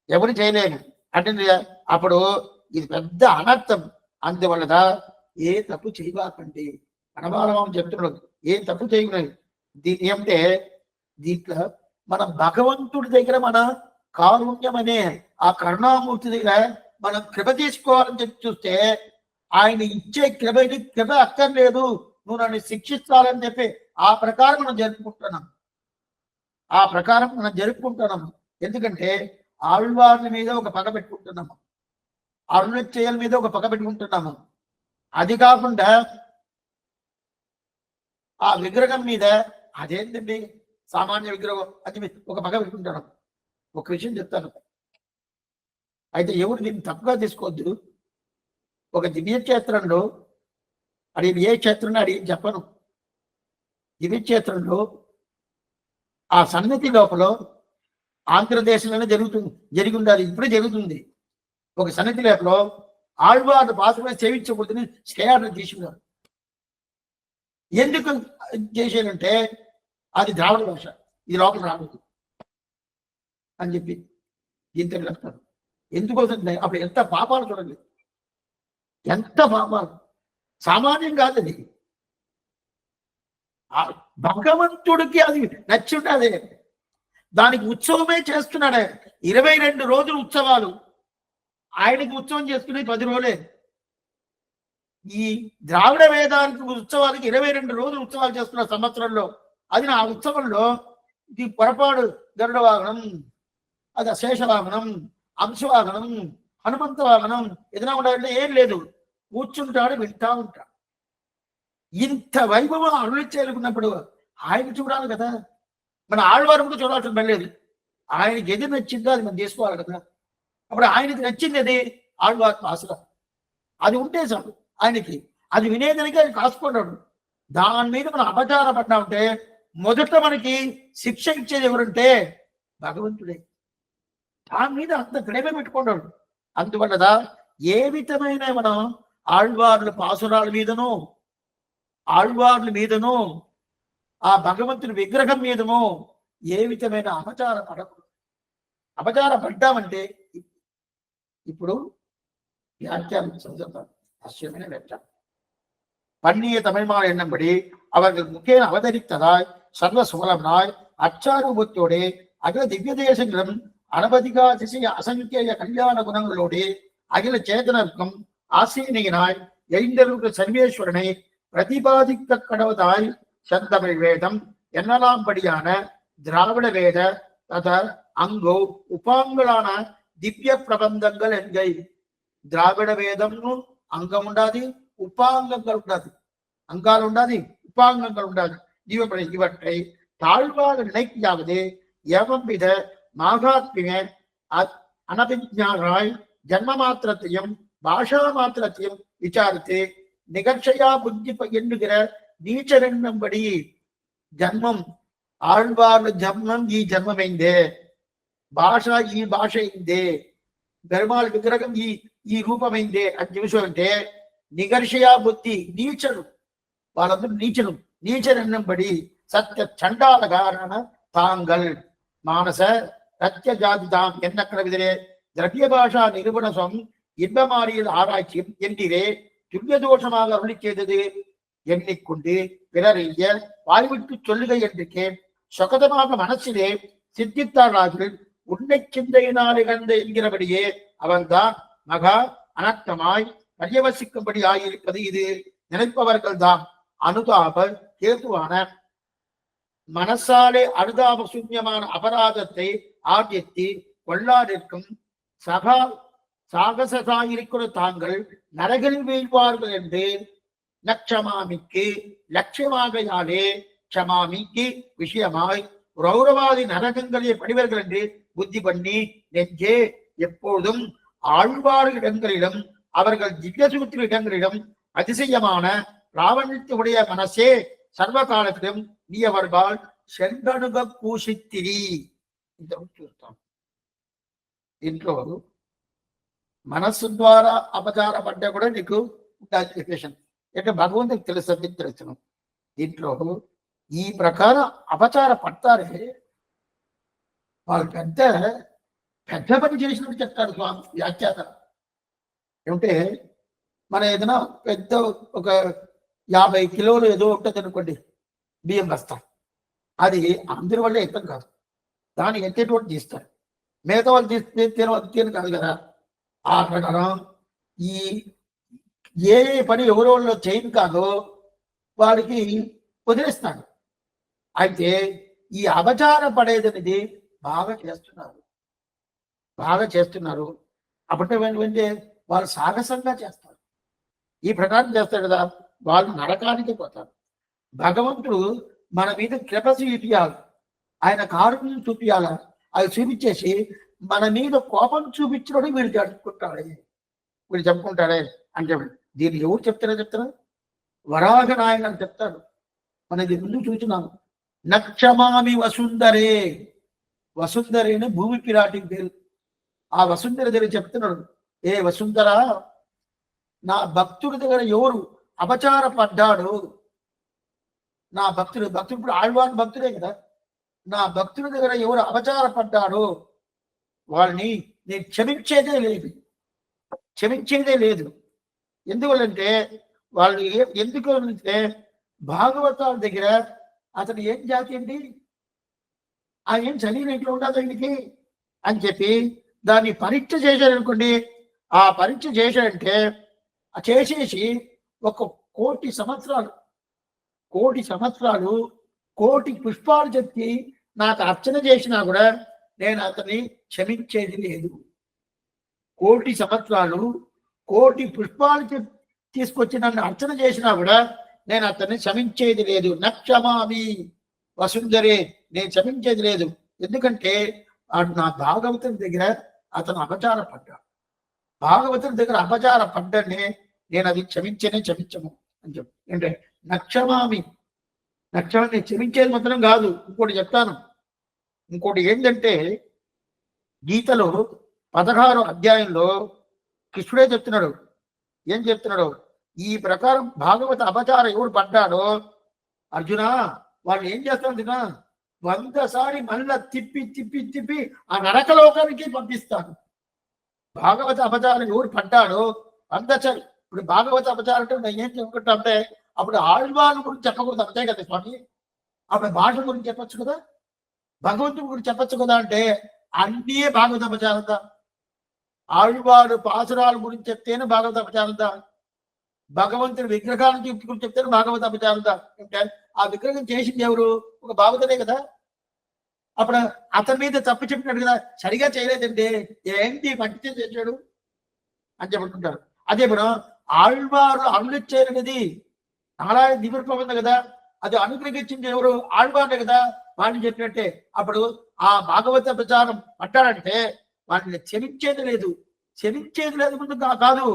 A: ఎవరు చేయలేము అంటే అప్పుడు ఇది పెద్ద అనర్థం. అందువల్ల ఏ తప్పు చేయబాకండి అనబాలం చెప్తున్నాడు. ఏ తప్పు చేయలేదు. దీని అంటే దీంట్లో మనం భగవంతుడి దగ్గర మన కారుణ్యం అనే ఆ కరుణామూర్తి దగ్గర మనం కృప తీసుకోవాలని చెప్పి చూస్తే ఆయన ఇచ్చే కృప అక్కర్లేదు, నువ్వు నన్ను శిక్షిస్తాలని చెప్పి ఆ ప్రకారం మనం జరుపుకుంటున్నాము. ఎందుకంటే ఆళ్వార్ల మీద ఒక పగ పెట్టుకుంటున్నాము, అరుణోచ్చయాల మీద ఒక పగ పెట్టుకుంటున్నాము. అది కాకుండా ఆ విగ్రహం మీద అదేంటండి సామాన్య విగ్రహం అది ఒక పగ పెట్టుకుంటున్నాం. ఒక విషయం చెప్తాను, అయితే ఎవరు దీన్ని తప్పుగా తీసుకోవద్దు. ఒక దివ్యక్షేత్రంలో అది ఏ క్షేత్రంలో అది చెప్పను. దివ్యక్షేత్రంలో ఆ సన్నిధి లోపల ఆంధ్రదేశంలోనే జరిగి ఉండాలి, ఇప్పుడే జరుగుతుంది. ఒక సన్నిధి లోపల ఆళ్వారు పాత్రమే సేవించకూడదని స్టేఆర్డర్ తీసుకున్నారు. ఎందుకు చేశారంటే అది ద్రావిడ భాష, ఇది లోపల రాకూడదు అని చెప్పి దీంతో చెప్తారు. ఎందుకోసం అప్పుడు ఎంత పాపాలు చూడండి, ఎంత పాపాలు సామాన్యం కాదు. అది భగవంతుడికి అది నచ్చుండదే, దానికి ఉత్సవమే చేస్తున్నాడే. 22 రోజులు ఉత్సవాలు, ఆయనకి ఉత్సవం చేసుకునే 10 రోజులే. ఈ ద్రావిడ వేదానికి ఉత్సవాలకి 22 రోజులు ఉత్సవాలు చేస్తున్న సంవత్సరంలో. అది నా ఉత్సవంలో ఇది పొరపాటు గరుడ వాహనం, అది శేషవాహనం, అంశవాహనం, హనుమంత వాహనం ఏదైనా ఉండాలంటే ఏం లేదు, కూర్చుంటాడు, వింటా ఉంటాడు. ఇంత వైభవం అరుణించేలుకున్నప్పుడు ఆయన చూడాలి కదా. మన ఆళ్వారు కూడా చూడాల్సిన పని లేదు. ఆయనకి ఏది నచ్చిందో అది మనం చేసుకోవాలి కదా. అప్పుడు ఆయనకి నచ్చింది అది ఆళ్వారు ఆసరా, అది ఉంటే చాలు ఆయనకి. అది వినేదానికి ఆయన కాసుకున్నాడు. దాని మీద మనం అపచార పడ్డా ఉంటే మొదట మనకి శిక్ష ఇచ్చేది ఎవరంటే భగవంతుడే. దాని మీద అంత ప్రేమ పెట్టుకున్నాడు. అందువల్ల ఏ విధమైన మనం ఆళ్వార్ల పాసురాల మీదనో, ఆళ్వార్ల మీదనో, ఆ భగవంతుని విగ్రహం మీదనో ఏ విధమైన అపచార పడకూడదు. అపచార పడ్డామంటే ఇప్పుడు వ్யாக்கியானம் சொல்றார். அஸ்யமே வெற்றார் பண்ணிய தமிழ்மாள் என்னும்படி அவர்கள் முக்கிய அவதரித்ததாய் சர்வ சுவலனாய் அச்சாரூபத்தோடு அகில திவ்ய தேசங்களும் அனபதிகா திசைய அசங்கிய கல்யாண குணங்களோடு அகில சேதனருக்கும் ஆசீனியினாய் எழுந்தருளுக்கு சர்வேஸ்வரனை பிரதிபாதிக்க கடவுதாய் செந்தமிழ் வேதம் என்னலாம்படியான திராவிட வேத தத அங்கோ உபாங்களான திவ்ய பிரபந்தங்கள் என்கை. திராவிட வேதம்னு அங்கம் உண்டாது, உபாங்கங்கள் உண்டாது. அங்கால் உண்டாது, உபாங்கங்கள் உண்டாது. இவற்றை தாழ்வாக நினைக்கையாவது ஏவம்பித மாகாத்மிய அனபிஜானாய் ஜன்ம மாத்திரத்தையும் பாஷா மாத்திரத்தையும் விசாரித்து நிகழ்ச்சியா புத்தி எண்ணுகிற நீச்சர் என்னும்படி ஜன்மம் ஆழ்வார் ஜன்மம் ஈ ஜன்மமைந்தே భాష ఈ భాష అయిందే, పెరుమాళ్ విగ్రహం ఈ రూపమైందే అని చూసుకుంటే నిగర్షయా బుద్ధి నీచరు, వాళ్ళందరూ నీచరు. నీచరన్నంబడి సత్య చండాలగారణ తాంగల్ మానస சத்திய ஜாதி தாம் என்ன கிடவிதரே திரவிய பாஷா நிரூபணசம் இன்பமாறியல் ஆராய்ச்சியும் என்றிலே துல்லிய தோஷமாக அருளி செய்தது எண்ணிக்கொண்டு பிறரைய வாய்விட்டு சொல்லுக என்று கேள் சொகதமாக மனசிலே சித்தித்தார்கள். உன்னை சிந்தையினால் இழந்த என்கிறபடியே அவன்தான் மகா அனர்த்தமாய் பரியவசிக்கும்படி ஆகியிருப்பது. இது நினைப்பவர்கள் தான் அனுதாப கேதுவான மனசாலே அனுதாப சூன்யமான அபராதத்தை ஆர்ஜித்து கொள்ளாதிருக்கும் சாகசதாயிருக்கிற தாங்கள் நரகில் வீழ்வார்கள் என்று நக்ஷமாமிக்கு லட்சியமாகையாலே க்ஷமாமிக்கு விஷயமாய் ரௌரவாதி நரகங்களே படிவர்கள் என்று புத்தி பண்ணி நெஞ்சே எப்போதும் ஆழ்வார் இடங்களிலும் அவர்கள் திவ்யசூத்திர இடங்களிலும் அதிசயமான ராவணத்துடைய மனசே சர்வ காலத்திலும் நீ அவர்கள் சென்றனுக பூசித்திரி. ఇంట్లో మనస్సు ద్వారా అపచార పడ్డా కూడా నీకు క్లాసిఫికేషన్ అంటే భగవంతుడికి తెలుసు. దీంట్లో ఈ ప్రకారం అపచార పడతారే వాళ్ళు పెద్ద పెద్ద పని చేసినట్టు చెప్తారు స్వామి వ్యాఖ్యాత. ఏమంటే మన ఏదైనా పెద్ద ఒక 50 కిలోలు ఏదో ఉంటుంది అనుకోండి బియ్యం బస్తా, అది అందరి వల్ల ఎక్కం కాదు, దాన్ని ఎత్తేటువంటి తీస్తారు. మిగతా వాళ్ళు తీరు కాదు కదా. ఆ ప్రకారం ఈ ఏ పని ఎవరో చేయను కాదో వాడికి వదిలేస్తాడు. అయితే ఈ అపచారం పడేదనేది బాగా చేస్తున్నారు. అప్పుడే వాళ్ళు సాహసంగా చేస్తారు. ఈ ప్రకారం చేస్తారు కదా, వాళ్ళు నరకానికి పోతారు. భగవంతుడు మన మీద కృప చూపించాలి, ఆయన కారుణ్యం చూపించాల. అది చూపించేసి మన మీద కోపం చూపించడం వీడు చెప్పుకుంటాడే అని చెప్పండి. దీన్ని ఎవరు చెప్తారా వరాహ నాయన అని చెప్తారు. మనది ముందు చూసినాము. నక్షమామి వసుంధరే, వసుంధరేని భూమి పిరాటికి పేరు. ఆ వసుంధర దగ్గర చెప్తున్నాడు, ఏ వసుంధర, నా భక్తుడి దగ్గర ఎవరు అపచార పడ్డాడు, నా భక్తుడు ఇప్పుడు ఆళ్వాన్ భక్తుడే కదా, నా భక్తుడి దగ్గర ఎవరు అపచార పడ్డాడు వాళ్ళని నేను క్షమించేదే లేదు. ఎందువల్లంటే వాళ్ళు ఎందుకు అంటే భాగవతాల దగ్గర అతను ఏం జాతి అండి, ఆయన ఏం చదివిన ఇంట్లో ఉండదు ఆయనకి అని చెప్పి దాన్ని పరీక్ష చేశారనుకోండి. ఆ పరీక్ష చేశారంటే చేసేసి 1 కోటి సంవత్సరాలు కోటి పుష్పాలు చెప్పి నాకు అర్చన చేసినా కూడా నేను అతన్ని క్షమించేది లేదు. 1 కోటి సంవత్సరాలు కోటి పుష్పాలు తీసుకొచ్చి నన్ను అర్చన చేసినా కూడా నేను అతన్ని క్షమించేది లేదు. నక్షమామి వసుంధరే, నేను క్షమించేది లేదు. ఎందుకంటే నా భాగవతుని దగ్గర అతను అపచార పడ్డాడు. భాగవతుని దగ్గర అపచార పడ్డానే నేను అది క్షమించము అని చెప్పి. అంటే నక్షమామి క్షమించేది మాత్రం కాదు, ఇంకోటి చెప్తాను. ఇంకోటి ఏంటంటే గీతలో 16వ అధ్యాయంలో కృష్ణుడే చెప్తున్నాడు. ఏం చెప్తున్నాడు? ఈ ప్రకారం భాగవత అపచారం ఎవరు పడ్డాడో అర్జున వాళ్ళు ఏం చేస్తాడు 100 సారి మళ్ళా తిప్పి ఆ నరకలోకానికి పంపిస్తాను. భాగవత అపచారం ఎవరు పడ్డాడో 100 సారి. ఇప్పుడు భాగవత అపచారం అంటే నేను ఏం చెప్పుకుంటా అంటే అప్పుడు ఆళ్వాళ్ళ గురించి చెప్పకూడదు, అంతే కదా స్వామి. అప్పుడు భాష గురించి చెప్పచ్చు కదా, భగవంతుడి గురించి చెప్పచ్చు కదా. అంటే అన్నీ భాగవత అపచారంగా ఆళ్వారు పాసురాల గురించి చెప్తేనే భాగవత అపచారందా, భగవంతుని విగ్రహానికి గురించి చెప్తేనే భాగవత అపచారందా. అంటే ఆ విగ్రహం చేసింది ఎవరు? ఒక భాగవతుడే కదా. అప్పుడు అతని మీద తప్పు చెప్పినట్టు కదా, సరిగా చేయలేదండి, ఏంటి పట్టించే చేశాడు అని చెప్పుకుంటారు. అదే ఇప్పుడు ఆళ్వారు అరుళిచ్చేది నారాయణ దివ్యత్వం ఉంది కదా, అది అనుగ్రహించింది ఎవరు? ఆళ్వారే కదా. వాడిని చెప్పినట్టే అప్పుడు ఆ భాగవత ప్రచారం పట్టాడంటే వాడిని క్షమించేది లేదు, క్షమించేది లేదు ముందు కాదు.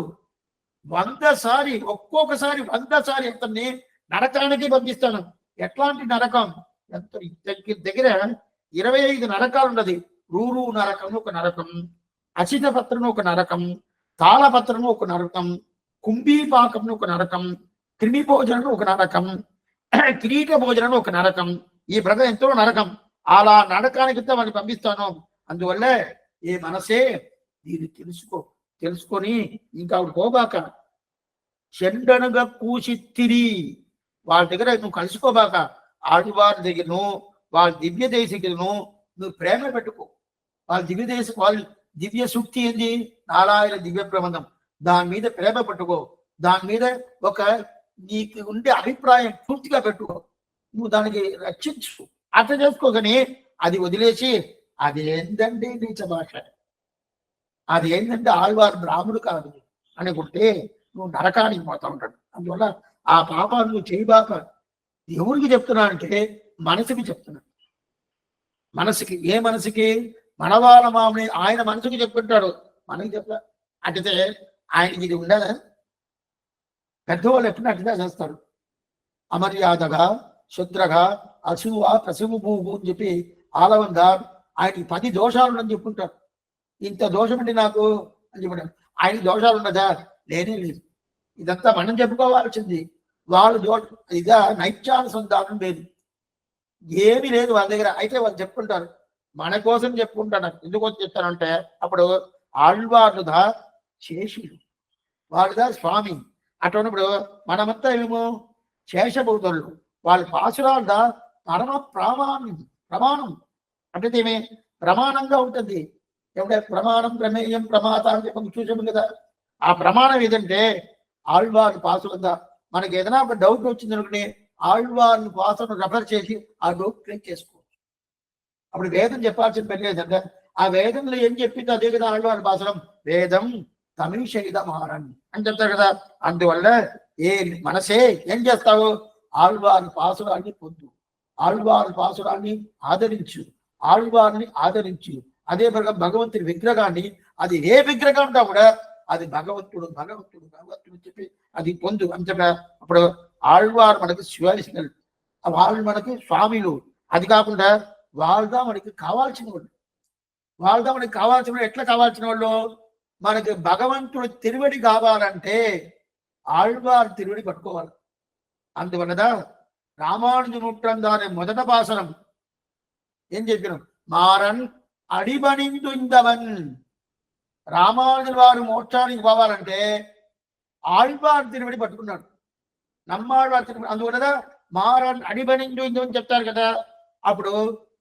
A: 100 సారి, ఒక్కొక్కసారి 100 సారి అతన్ని నరకానికి పంపిస్తాను. ఎట్లాంటి నరకం? ఎంత దగ్గర 25 నరకాలు ఉన్నది. రూరు నరకం ఒక నరకం, అసిత పత్రం ఒక నరకం, తాళపత్రం ఒక నరకం, కుంభీపాకం ఒక నరకం, క్రిమి భోజనం ఒక నరకం, కిరీట భోజనం ఒక నరకం. ఈ ప్రజ ఎంతో నరకం. అలా నరకానికి వాడిని పంపిస్తాను. అందువల్లే ఏ మనసే దీన్ని తెలుసుకొని ఇంకా ఆవిడ పోబాక, చెండనుగా కూసిత్తిరి, వాళ్ళ దగ్గర నువ్వు కలుసుకోబాక. ఆడివారి దగ్గరను వాళ్ళ దివ్య దేశకులను నువ్వు ప్రేమ పెట్టుకో. వాళ్ళ వాళ్ళ దివ్య సూక్తి ఏంది? నారాయణ దివ్య ప్రబంధం. దాని మీద ప్రేమ పెట్టుకో, దాని మీద ఒక నీకు ఉండే అభిప్రాయం పూర్తిగా పెట్టుకో, నువ్వు దానికి రక్షించు. అర్థం చేసుకోగానే అది వదిలేసి అది ఏంటంటే నీచ భాష, అది ఏంటంటే ఆళ్వారు బ్రాహ్మడు కాదు అనుకుంటే నువ్వు నరకానికి పోతా ఉంటాడు. అందువల్ల ఆ పాపాలు నువ్వు చేయబాక. ఎవరికి చెప్తున్నా అంటే మనసుకి చెప్తున్నా. మనసుకి, ఏ మనసుకి? మనవాళ్ళ మామని ఆయన మనసుకి చెప్పుకుంటాడు, మనకి చెప్పా. అంటే ఆయనకి ఇది ఉండదా? పెద్దవాళ్ళు ఎప్పుడు అట్లా చేస్తారు, అమర్యాదగా, శుద్రగా, అశువ పశువు భూము అని చెప్పి ఆలవంగా ఆయనకి 10 దోషాలు అని చెప్పుకుంటారు. ఇంత దోషం అంటే నాకు అని చెప్పాడు. ఆయనకి దోషాలు ఉన్నదా? లేనే లేదు. ఇదంతా మనం చెప్పుకోవాల్సింది. వాళ్ళు ఇదా నైత్యానుసంధానం లేదు, ఏమీ లేదు వాళ్ళ దగ్గర. అయితే వాళ్ళు చెప్పుకుంటారు, మన కోసం చెప్పుకుంటాను. ఎందుకు చెప్తానంటే అప్పుడు ఆళ్వార్లుదా శేషులు, వాళ్ళుదా స్వామి. అటువంటిప్పుడు మనమంతా ఏమో శేషభూతులు. వాళ్ళ పాసురాలుదా పరమ ప్రమాణం అంటే ఏమే ప్రమాణంగా ఉంటుంది. ఏమంటే ప్రమాణం ప్రమేయం ప్రమాత అని చెప్పి చూసాము కదా. ఆ ప్రమాణం ఏదంటే ఆళ్వారు పాసులందా. మనకి ఏదైనా ఒక డౌట్ వచ్చింది అనుకుని ఆళ్వారు పాసులను రెఫర్ చేసి ఆ డౌట్ క్లియర్ చేసుకోవచ్చు. అప్పుడు వేదం చెప్పాల్సిన పని లేదంటే ఆ వేదంలో ఏం చెప్పిందో అదే కదా ఆళ్వారు పాసులం. వేదం తమిషైదమారన్ అని చెప్తారు కదా. అందువల్ల ఏ మనసే ఏం చేస్తావు? ఆళ్వారి పాసురాన్ని పొందు, ఆళ్వారి పాసురాన్ని ఆదరించు. అదే భగవంతుని విగ్రహాన్ని, అది ఏ విగ్రహం ఉంటా కూడా అది భగవంతుడు చెప్పి అది పొందు అని చెప్ప. అప్పుడు ఆళ్వారు మనకి శివాయిస్తున్నారు, వాళ్ళు మనకి స్వామిలు. అది కాకుండా వాళ్ళదా మనకి కావాల్సిన వాళ్ళు, ఎట్లా కావాల్సిన వాళ్ళు? మనకి భగవంతుడు తిరువడి కావాలంటే ఆళ్వారు తిరువడి పట్టుకోవాలి. అందువల్లదా రామానుజనుట్టానే మొదట పాసనం ఏం చెప్పినాం? మారన్ అడిబనిందుందవన్. రామానుజుల వారు మోక్షానికి పోవాలంటే ఆళ్వారు తిరువడి పట్టుకున్నాడు, నమ్మాళ్వారు తిరువడి. అందువల్లదా మారన్ అడిబనిందు అని చెప్తారు కదా. అప్పుడు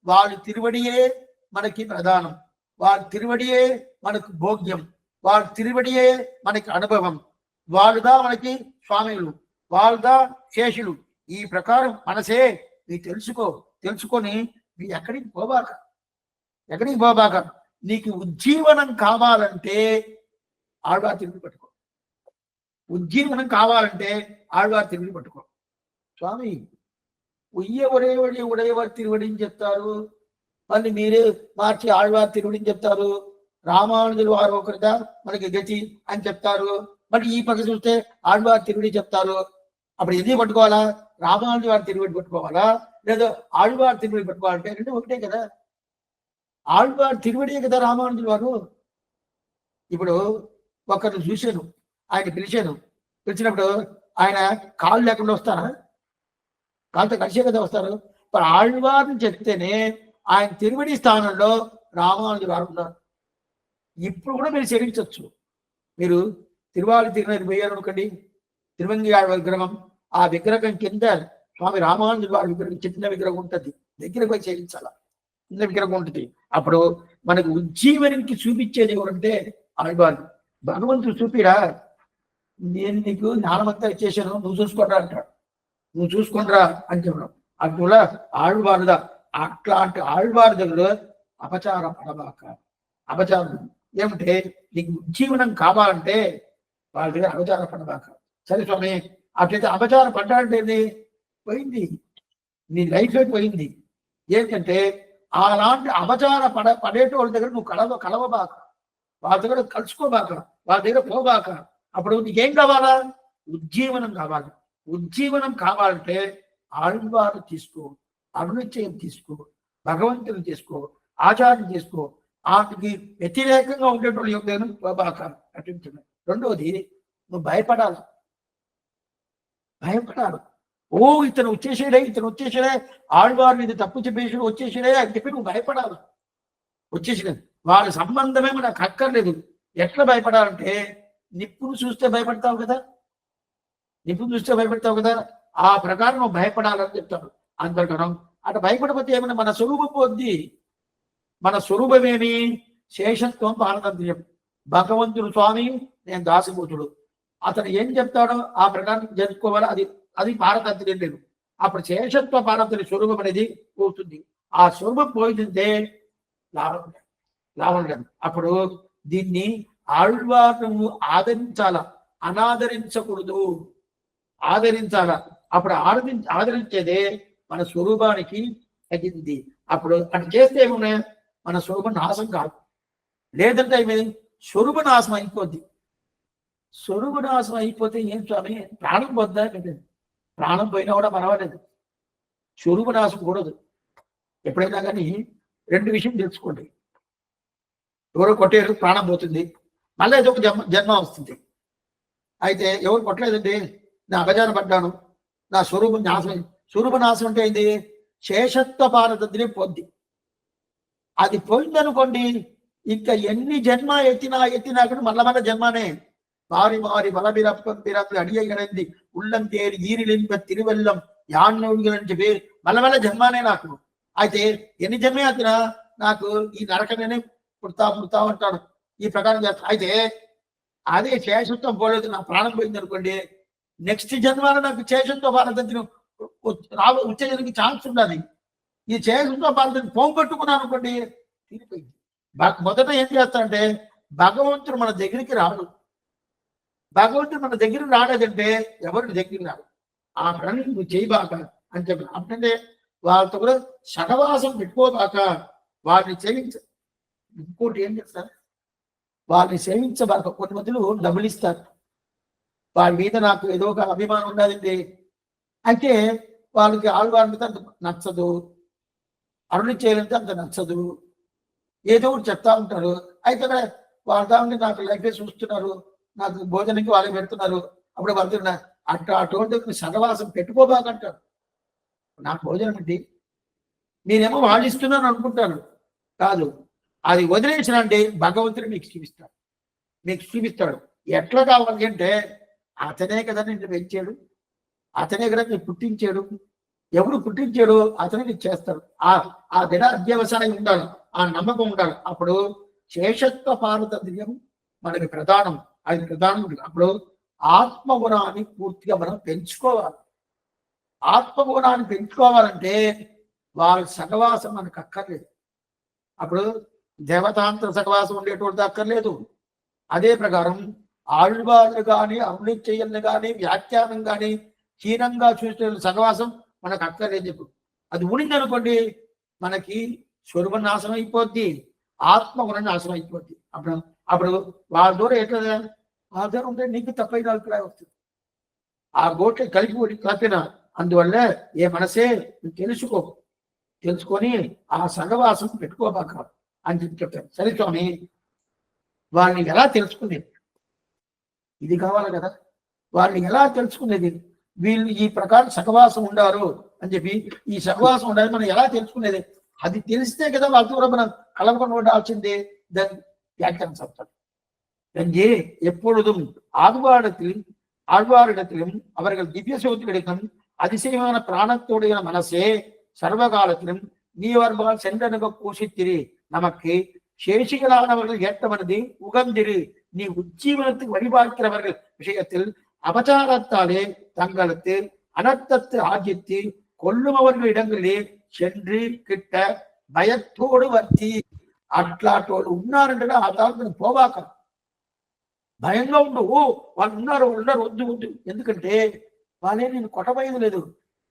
A: వాళ్ళ తిరువడియే మనకి ప్రధానం, వాళ్ళ తిరువడియే మనకు భోగ్యం, వాళ్ళ తిరువడియే మనకి అనుభవం. వాళ్ళుదా మనకి స్వామిలు, వాళ్ళుదా శేషులు. ఈ ప్రకారం మనసే నీ తెలుసుకొని నీ ఎక్కడికి పోబాక. నీకు ఉజ్జీవనం కావాలంటే ఆళ్వారు తిరిగి పట్టుకో. ఉజ్జీవనం కావాలంటే ఆళ్వారు తిరిగి పట్టుకో. స్వామి ఉడయవారి తిరువడి అని చెప్తారు, మళ్ళీ మీరే మార్చి ఆళ్వారు తిరువడి అని చెప్తారు. రామానుజులు వారు ఒకరిగా మనకి గతి అని చెప్తారు, మరి ఈ పక్క చూస్తే ఆళ్వారు తిరువడి చెప్తారు. అప్పుడు ఎందుకు పట్టుకోవాలా? రామానుజు వారి తిరువడి పట్టుకోవాలా లేదా ఆళ్వారు తిరువడి పట్టుకోవాలంటే రెండు ఒకటే కదా. ఆళ్వారు తిరువడియే కదా రామానుజుల వారు. ఇప్పుడు ఒకరిని చూశాను, ఆయన పిలిచినప్పుడు ఆయన కాళ్ళు లేకుండా వస్తారా? కాళ్ళతో కలిసే కదా వస్తారు. మరి ఆళ్వారిని చెప్తేనే ఆయన తిరువడి స్థానంలో రామానుజు వారు ఉన్నారు. ఇప్పుడు కూడా మీరు సేవించవచ్చు. మీరు తిరునది పోయారు అనుకోండి, తిరువంగి విగ్రహం, ఆ విగ్రహం కింద స్వామి రామానుజుల వారి విగ్రహం, చిన్న విగ్రహం ఉంటుంది, దగ్గరకు పోయి సేవించాల. చిన్న విగ్రహం ఉంటుంది. అప్పుడు మనకు ఉజ్జీవనికి చూపించేది ఎవరంటే ఆళ్వారు భగవంతుడు చూపిరా, నేను నీకు జ్ఞానమంతా ఇచ్చేసాను, నువ్వు చూసుకుంటా అంటాడు. నువ్వు చూసుకుంటరా అని చెప్పడం. అట్లా ఆళ్వారుదా అట్లాంటి ఆళ్వారు దగ్గర అపచార పడబాక. అపచారం ఏమంటే నీకు ఉజ్జీవనం కావాలంటే వాళ్ళ దగ్గర అపచార పడబాక. సరే స్వామి, అట్లయితే అపచార పడ్డాంటే పోయింది, నీ లైఫ్ పోయింది. ఏంటంటే అలాంటి అపచార పడేటోళ్ళ దగ్గర నువ్వు కలవబాక, వాళ్ళ దగ్గర కలుసుకోబాక, వాళ్ళ దగ్గర పోబాక. అప్పుడు నీకేం కావాలా? ఉజ్జీవనం కావాలి. ఉజ్జీవనం కావాలంటే ఆళ్వారు తీసుకో, అరుణిశ్చయం తీసుకో, భగవంతుని తీసుకో, ఆచార్యం తీసుకో. వాటికి వ్యతిరేకంగా ఉండేటోళ్ళు యొక్క పోబాక నటించడం. రెండోది, నువ్వు భయపడాలి. ఓ ఇతను వచ్చేసాడే, ఆళ్వారు ఇది తప్పు చెప్పేసి వచ్చేసాడే అని చెప్పి నువ్వు భయపడాలి. వచ్చేసినది వాళ్ళ సంబంధమే నాకు అక్కర్లేదు. ఎట్లా భయపడాలంటే నిప్పును చూస్తే భయపడతావు కదా, ఆ ప్రకారం నువ్వు భయపడాలని చెప్తాడు. అంతకనం అటు భయపడిపోతే ఏమన్నా మన స్వరూపం పొంది, మన స్వరూపమేమి శేషత్వం పారతంత్ర్యం. భగవంతుడు స్వామి, నేను దాసిభూతుడు. అతను ఏం చెప్తాడో ఆ ప్రకారం జరుపుకోవాలి. అది పారతంత్ర్యం లేదు. అప్పుడు శేషత్వ పారతంత్ర్య స్వరూపం అనేది పోతుంది. ఆ స్వరూపం పోయిందంటే లాభం లేదు. అప్పుడు దీన్ని ఆళ్వారును ఆదరించాలా, అనాదరించకూడదు. ఆదరించాలా. అప్పుడు ఆదరించేదే మన స్వరూపానికి తగ్గింది. అప్పుడు అటు చేస్తే ఏమున్నాయి, మన స్వరూపం నాశం కాదు. లేదంటే స్వరూప నాశం అయిపోద్ది. స్వరూప నాశం అయిపోతే ఏం స్వామి, ప్రాణం పోద్దా? ప్రాణం పోయినా కూడా పర్వాలేదు, స్వరూప నాశం కూడదు. ఎప్పుడైనా కానీ రెండు విషయం తెలుసుకోండి. ఎవరో కొట్టేరు, ప్రాణం పోతుంది, మళ్ళీ ఏదో ఒక జన్మ వస్తుంది. అయితే ఎవరు కొట్టలేదండి, నా అపచారం పడ్డాను, నా స్వరూపం నాశనం. స్వరూప నాశనం అంటే ఏంది? శేషత్వ పారతంత్ర్యం పొంది. అది పోయిందనుకోండి, ఇంకా ఎన్ని జన్మ ఎత్తినా కూడా మళ్ళా జన్మనే. மாறி பலபிறப்பம் பிறந்து அடியை இணைந்து உள்ளம் தேடி ஈரிலின்ப తిరువెల్లం యాన్నోడుగులు అని చెప్పి మళ్ళ జన్మానే నాకు. అయితే ఎన్ని జన్మే అతనా నాకు ఈ నరకనే పుడతా అంటాడు. ఈ ప్రకారం చేస్తా. అయితే అదే శేషత్వం పోలేదు, నా ప్రాణం పోయింది అనుకోండి, నెక్స్ట్ జన్మలో నాకు శేషత్వ పారతంత్రం వచ్చేదానికి ఛాన్స్ ఉండాలి. ఈ శేషత్వ పారతంత్రం పోగొట్టుకున్నాను అనుకోండి, తీరిపోయింది. మొదట ఏం చేస్తానంటే, భగవంతుడు మన దగ్గరికి రాడు. భగవంతుడు మన దగ్గర రాలేదంటే ఎవరికి దగ్గర రాడు. ఆ పని నువ్వు చేయబాక అని చెప్పి. అంటే వాళ్ళతో కూడా సహవాసం పెట్టుకోబాక, వారిని సేవించ. ఇంకోటి ఏం చేస్తారు, వారిని సేవించబాక. కొన్ని మందులు డబ్బులు ఇస్తారు, వారి మీద నాకు ఏదో ఒక అభిమానం ఉండాలండి. అయితే వాళ్ళకి ఆళ్వారితో అంత నచ్చదు, అరుణి చేయాలంటే అంత నచ్చదు, ఏదో ఒకటి చెప్తా ఉంటారు. అయితే వాళ్ళ నాకు లైఫ్ చూస్తున్నారు, నాకు భోజనానికి వాళ్ళకి పెడుతున్నారు. అప్పుడు వాళ్ళు అటువంటి సహవాసం పెట్టుకోబాకంటారు. నాకు భోజనం ఏంటి, నేనేమో వాళ్ళు ఇస్తున్నాను అనుకుంటాను. కాదు, అది వదిలేసినండి భగవంతుడు మీకు చూపిస్తాడు. ఎట్లా కావాలి అంటే, అతనే కదా నిన్ను పెంచాడు, అతనే కదా నేను పుట్టించాడు. ఎవరు పుట్టించాడు అతనే నీకు చేస్తాడు. ఆ దిన అధ్యవసాయం ఉండాలి, ఆ నమ్మకం ఉండాలి. అప్పుడు శేషత్వ పారతంత్ర్యం మనకి ప్రధానం. అది ప్రధానం. అప్పుడు ఆత్మగుణాన్ని పూర్తిగా మనం పెంచుకోవాలి. ఆత్మగుణాన్ని పెంచుకోవాలంటే వాళ్ళ సహవాసం మనకు అక్కర్లేదు. అప్పుడు దేవతాంతర సహవాసం ఉండేటువంటి అక్కర్లేదు. అదే ప్రకారం ఆళ్వాళ్ళు కానీ అమృత్యయుల్ని కానీ వ్యాఖ్యానం కానీ హీనంగా చూసే సహవాసం మనకు అక్కర్లేదు. చెప్పు అది ఉండింది అనుకోండి, మనకి స్వరూప నాశనం అయిపోద్ది, ఆత్మగుణ నాశనం అయిపోద్ది. అప్పుడు వాళ్ళ దూరం ఎట్లా, వాళ్ళ దూరం ఉంటే నీకు తప్పైన అభిప్రాయం వస్తుంది. ఆ గోట్లు కలిపిన అందువల్ల ఏ మనసే తెలుసుకొని ఆ సహవాసం పెట్టుకోబాక అని చెప్తారు. సరే స్వామి, వాళ్ళని ఎలా తెలుసుకునేది? ఇది కావాలి కదా, వాళ్ళని ఎలా తెలుసుకునేది? వీళ్ళు ఈ ప్రకారం సహవాసం ఉండారు అని చెప్పి, ఈ సహవాసం ఉండాలి మనం ఎలా తెలుసుకునేది? అది తెలిస్తే కదా వాళ్ళతో కూడా మనం కలవకుండా ఉండాల్సిందే. దాన్ని వ్యాఖ్యానం చెప్తాడు. எங்கே எப்பொழுதும் ஆழ்வாரிடத்திலும் அவர்கள் திவ்ய சோதிகளிடம் அதிசயமான பிராணத்தோடைய மனசே சர்வகாலத்திலும் நீ வருவால் சென்றனுக பூசித்திரி நமக்கு சேஷிகளானவர்கள் ஏற்றவனது உகந்திரு, நீ உஜ்ஜீவனத்துக்கு வழிபார்க்கிறவர்கள் விஷயத்தில் அபச்சாரத்தாலே தங்களுக்கு அனர்த்தத்து ஆகித்து கொல்லுமவர்கள் இடங்களிலே சென்று கிட்ட భయத்தోడు వర్తి అట్లాంటి ఉన్నారంటే ఆ తాలూకు పోవాక భయంగా ఉండు. వాళ్ళు ఉన్నారు వద్దు వద్దు, ఎందుకంటే వాళ్ళే నేను కొట్టబోయేది లేదు,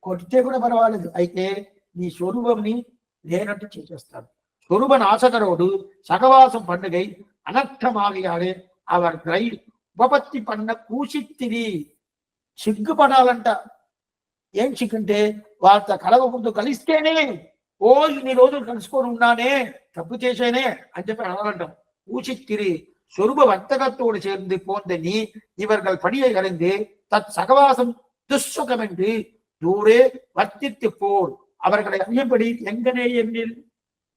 A: కొట్టితే కూడా పర్వాలేదు, అయితే నీ స్వరూపంని లేనట్టు చేసేస్తాడు. స్వరూప నాశకరోడు సగవాసం పండుగై అనర్థమాగియాడే அவர்களை ఉపపత్తి பண்ண కూసిత్తిరి. సిగ్గుపడాలంట. ఏం సిగ్గుంటే వాళ్ళతో కలవకుంటూ కలిస్తేనే, ఓ ఇన్ని రోజులు కలుసుకొని ఉన్నానే, తప్పు చేసేనే అని చెప్పి అడగంటాం. ஊசித்திரி சொருப வர்த்தகத்தோடு சேர்ந்து போந்த நீ இவர்கள் பணியை அறிந்து தத் சகவாசம் துஷ்சுகம் என்று தூரே வர்த்தித்து போர். அவர்களை அறியபடி எங்கனே எண்ணில்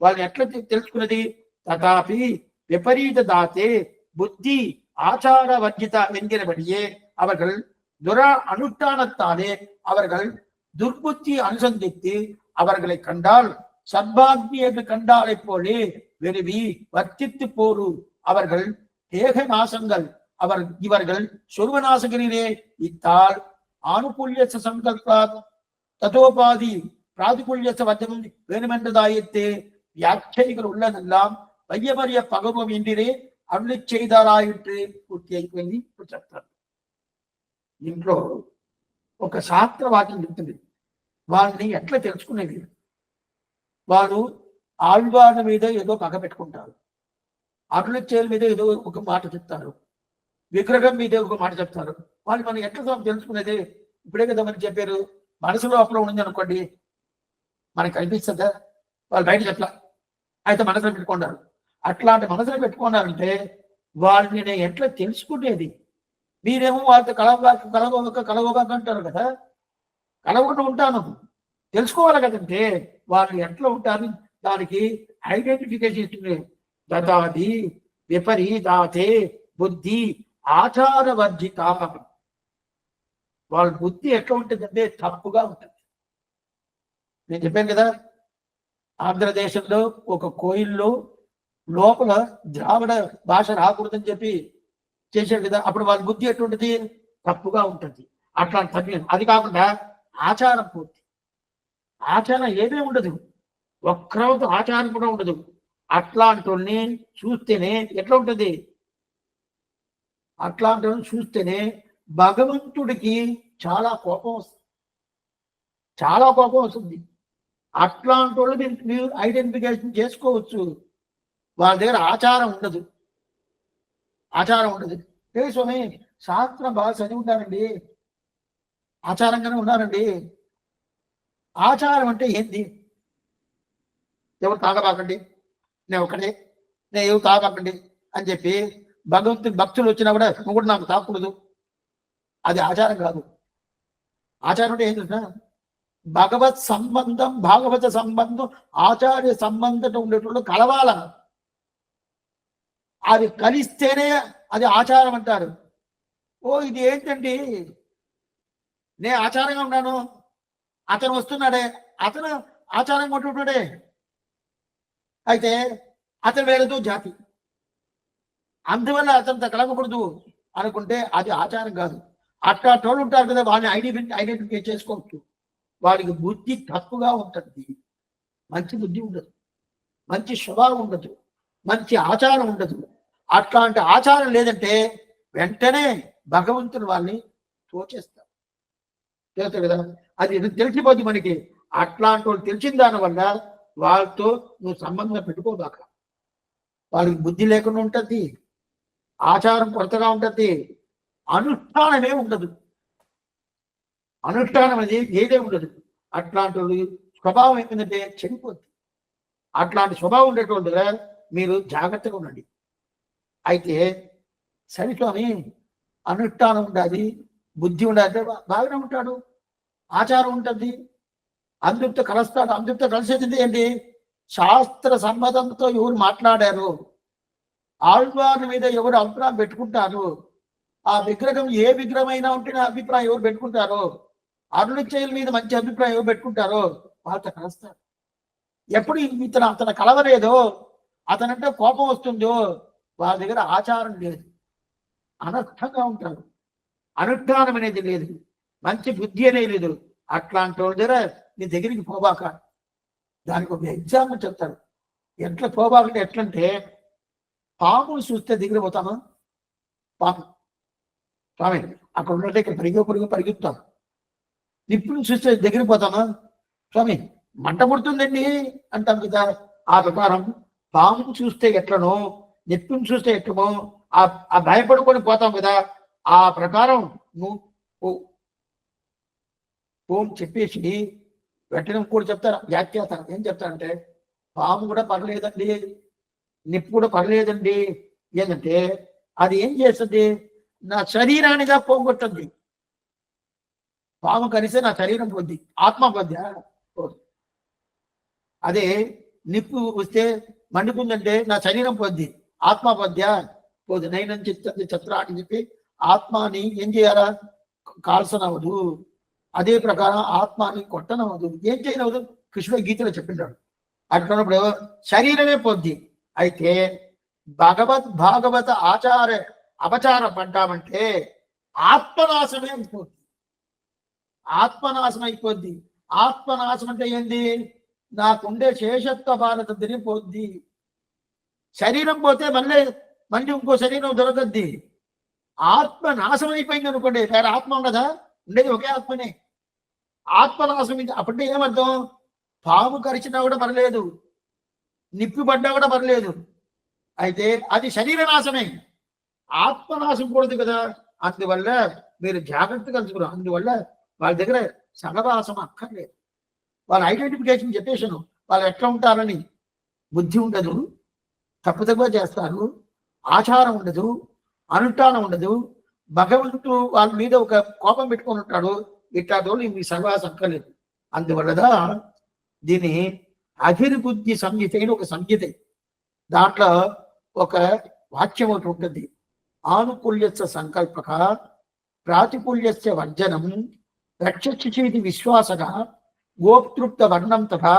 A: వాళ్ళు ఎట్లా తెలుసుకున్నది? తథాపి విపరీత దాతే புத்தி ஆச்சார வர்ஜிதா என்கிறபடியே அவர்கள் அனுஷ்டானத்தாலே அவர்கள் துர்புத்தி அனுசந்தித்து அவர்களை கண்டால் சர்பாக்னி என்று கண்டாலை போலே வெறுவி வர்த்தித்து போரு. அவர்கள் தேக நாசங்கள் இவர்கள் சொருவநாசகரிலே இத்தால் ஆணுகூல்ய சங்கல்பா ததோபாதி பிராதிகூல்ய வர்த்தகம் வேணுமென்றதாயிற்று. வியாக்கியைகள் உள்ளதெல்லாம் வையமறிய பகவம் என்றே అరుళి చేయదారాయిట్టు పూర్తి అయిపోయింది. ఇప్పుడు చెప్తారు. ఇంట్లో ఒక శాస్త్ర వాక్యం చెప్తుంది. వాళ్ళని ఎట్లా తెలుసుకునేది? వారు ఆళ్వార్ల మీద ఏదో పగ పెట్టుకుంటారు, అరుళి చేయల మీద ఏదో ఒక మాట చెప్తారు, విగ్రహం మీద ఒక మాట చెప్తారు. వాళ్ళు మనం ఎట్లా తెలుసుకునేది? ఇప్పుడే కదా మనకి చెప్పారు, మనసు లోపల ఉంది అనుకోండి, మనకి కనిపిస్తుందా? వాళ్ళు బయట చెప్పలా, అయితే మనసులో పెట్టుకున్నారు. అట్లాంటి మనసులో పెట్టుకున్నారంటే వాళ్ళని నేను ఎట్లా తెలుసుకునేది? మీరేమో వాళ్ళతో కలవక అంటారు కదా, కలవకుండా ఉంటాను, తెలుసుకోవాలి కదంటే వాళ్ళు ఎట్లా ఉంటారు, దానికి ఐడెంటిఫికేషన్ ఇస్తుంది. దదాది విపరీతాతే బుద్ధి ఆచారవర్జిత. వాళ్ళ బుద్ధి ఎట్లా ఉంటుందంటే తప్పుగా ఉంటుంది. నేను చెప్పాను కదా, ఆంధ్రదేశంలో ఒక కోయిల్లో లోపల ద్రావిడ భాష రాకూడదని చెప్పి చేశాడు కదా, అప్పుడు వాళ్ళ బుద్ధి ఎటువంటిది? తప్పుగా ఉంటుంది. అట్లాంటి తగ్గి అది కాకుండా ఆచారం పూర్తి, ఆచారం ఏమీ ఉండదు, ఒక్కరోజు ఆచారం కూడా ఉండదు. అట్లాంటి వాళ్ళని చూస్తేనే ఎట్లా ఉంటుంది? అట్లాంటి వాళ్ళని చూస్తేనే భగవంతుడికి చాలా కోపం వస్తుంది, చాలా కోపం వస్తుంది. అట్లాంటి వాళ్ళు మీరు ఐడెంటిఫికేషన్ చేసుకోవచ్చు. వాళ్ళ దగ్గర ఆచారం ఉండదు, ఆచారం ఉండదు. ఏ స్వామి శాస్త్రం బాగా చదివి ఉంటారండి, ఆచారంగానే ఉన్నారండి. ఆచారం అంటే ఏంటి? ఎవరు తాగబాకండి, నేను ఒకటే, నేను ఎవరు తాగబాకండి అని చెప్పి భగవంతుడి భక్తులు వచ్చినా కూడా నువ్వు కూడా నాకు తాకూడదు, అది ఆచారం కాదు. ఆచారం అంటే ఏంటంటే భగవత్ సంబంధం, భాగవత సంబంధం, ఆచార్య సంబంధం ఉండేటప్పుడు కలవాల. అది కలిస్తేనే అది ఆచారం అంటారు. ఓ ఇది ఏంటండి, నేను ఆచారంగా ఉన్నాను, అతను వస్తున్నాడే, అతను ఆచారంగా ఉంటున్నాడే, అయితే అతను వేరేదో జాతి, అందువల్ల అతనితో కలవకూడదు అనుకుంటే అది ఆచారం కాదు. అట్లా తోడు ఉంటారు కదా, వాళ్ళని ఐడెంటిఫై చేసుకోవచ్చు. వాడికి బుద్ధి తప్పుగా ఉంటుంది, మంచి బుద్ధి ఉండదు, మంచి స్వభావం ఉండదు, మంచి ఆచారం ఉండదు. అట్లాంటి ఆచారం లేదంటే వెంటనే భగవంతుని వాళ్ళని తోచేస్తారు. తెలుసు కదా, అది తెలిసిపోద్ది మనకి. అట్లాంటి వాళ్ళు తెలిసిన దానివల్ల వాళ్ళతో నువ్వు సంబంధం పెట్టుకోదాక. వాళ్ళకి బుద్ధి లేకుండా ఉంటుంది, ఆచారం కొరతగా ఉంటుంది, అనుష్ఠానమే ఉండదు, అనుష్ఠానం అనేది ఏదే ఉండదు. అట్లాంటి స్వభావం ఏంటంటే చెడిపోద్ది. అట్లాంటి స్వభావం ఉండేటువంటి మీరు జాగ్రత్తగా ఉండండి. అయితే సరిస్వామి అనుష్ఠానం ఉండాలి, బుద్ధి ఉండాలి, బాగానే ఉంటాడు, ఆచారం ఉంటుంది, అందరితో కలుస్తాడు. అందరితో కలిసేది ఏంటి? శాస్త్ర సమ్మతంతో ఎవరు మాట్లాడారు, ఆళ్వార్ల మీద ఎవరు అభిప్రాయం పెట్టుకుంటారు, ఆ విగ్రహం ఏ విగ్రహం అయినా ఉంటే అభిప్రాయం ఎవరు పెట్టుకుంటారో, అరుళి చేయల మీద మంచి అభిప్రాయం ఎవరు పెట్టుకుంటారో వాళ్ళతో కలుస్తారు. ఎప్పుడు అతను కలవలేదో అతనంటే కోపం వస్తుందో వాళ్ళ దగ్గర ఆచారం లేదు, అనర్థంగా ఉంటారు, అనుష్ఠానం అనేది లేదు, మంచి బుద్ధి అనేది లేదు. అట్లాంటి వాళ్ళ దగ్గర నీ దగ్గరికి పోబాక. దానికి ఒక ఎగ్జాంపుల్ చెప్తారు. ఎట్లా పోబాకంటే ఎట్లంటే, పాములు చూస్తే దగ్గర పోతామా? పాము స్వామి అక్కడ ఉన్నట్టు ఇక్కడ పరిగెత్తాం. నిప్పులు చూస్తే దగ్గర పోతామా? స్వామి మంట పుడుతుందండి అంటాం కదా. ఆ ప్రకారం పాము చూస్తే ఎట్లనో, నిప్పును చూస్తే ఎట్లమో ఆ భయపడుకొని పోతాం కదా. ఆ ప్రకారం నువ్వు ఓం చెప్పేసి వెంటనే కూడా చెప్తారు, వ్యాఖ్యాతారు. ఏం చెప్తారంటే, పాము కూడా పర్లేదండి, నిప్పు కూడా పర్లేదండి. ఏంటంటే అది ఏం చేస్తుంది, నా శరీరానిగా పోగొట్టద్ది. పాము కలిస్తే నా శరీరం పొద్ది, ఆత్మ పొద్ది. అదే నిప్పు వస్తే మండుకుందంటే నా శరీరం పొద్ది, ఆత్మ పొద్దా పోదు. నైనం చిత్తంది చత్ర అని చెప్పి ఆత్మని ఏం చేయాలా, కాల్సనవదు. అదే ప్రకారం ఆత్మని కొట్టనవదు, ఏం చేయనవదు. కృష్ణ గీతలో చెప్పింటాడు. అట్లున్నప్పుడు శరీరమే పొద్ది. అయితే భాగవత అపచారం పడ్డామంటే ఆత్మనాశమే అయిపోద్ది. ఆత్మనాశం అయిపోద్ది. ఆత్మనాశం అంటే ఏంది, నాకుండే శేషత్వ భారత తిరిగిపోద్ది. శరీరం పోతే మళ్ళీ ఇంకో శరీరం దొరకద్ది. ఆత్మ నాశం అయిపోయింది అనుకోండి, వేరే ఆత్మ ఉండదా? ఉండేది ఒకే ఆత్మనే. ఆత్మనాశం అప్పుడే ఏమర్థం, పాము కరిచినా కూడా పర్లేదు, నిప్పి పడ్డా కూడా పర్లేదు. అయితే అది శరీర నాశమే, ఆత్మనాశం కూడదు కదా. అందువల్ల మీరు జాగ్రత్తగా కలుసుకున్నారు. అందువల్ల వాళ్ళ దగ్గర సహవాసం అక్కర్లేదు. వాళ్ళ ఐడెంటిఫికేషన్ చెప్పేసాను. వాళ్ళు ఎట్లా ఉంటారని. బుద్ధి ఉండదు, తప్పుగా చేస్తారు, ఆచారం ఉండదు, అనుష్ఠానం ఉండదు, భగవంతుడు వాళ్ళ మీద ఒక కోపం పెట్టుకొని ఉంటాడు. ఇట్లాంటి వాళ్ళు మీ సహవాసం అక్కర్లేదు. అందువల్ల దీని అభిర్బుద్ధి సంహిత అని ఒక సంహిత. దాంట్లో ఒక వాక్యం ఒకటి ఉంటుంది. ఆనుకూల్యస్య సంకల్పక ప్రాతికూల్యస్య వర్జనం రక్షించేది విశ్వాసగా గోప్తృప్త వర్ణం తథా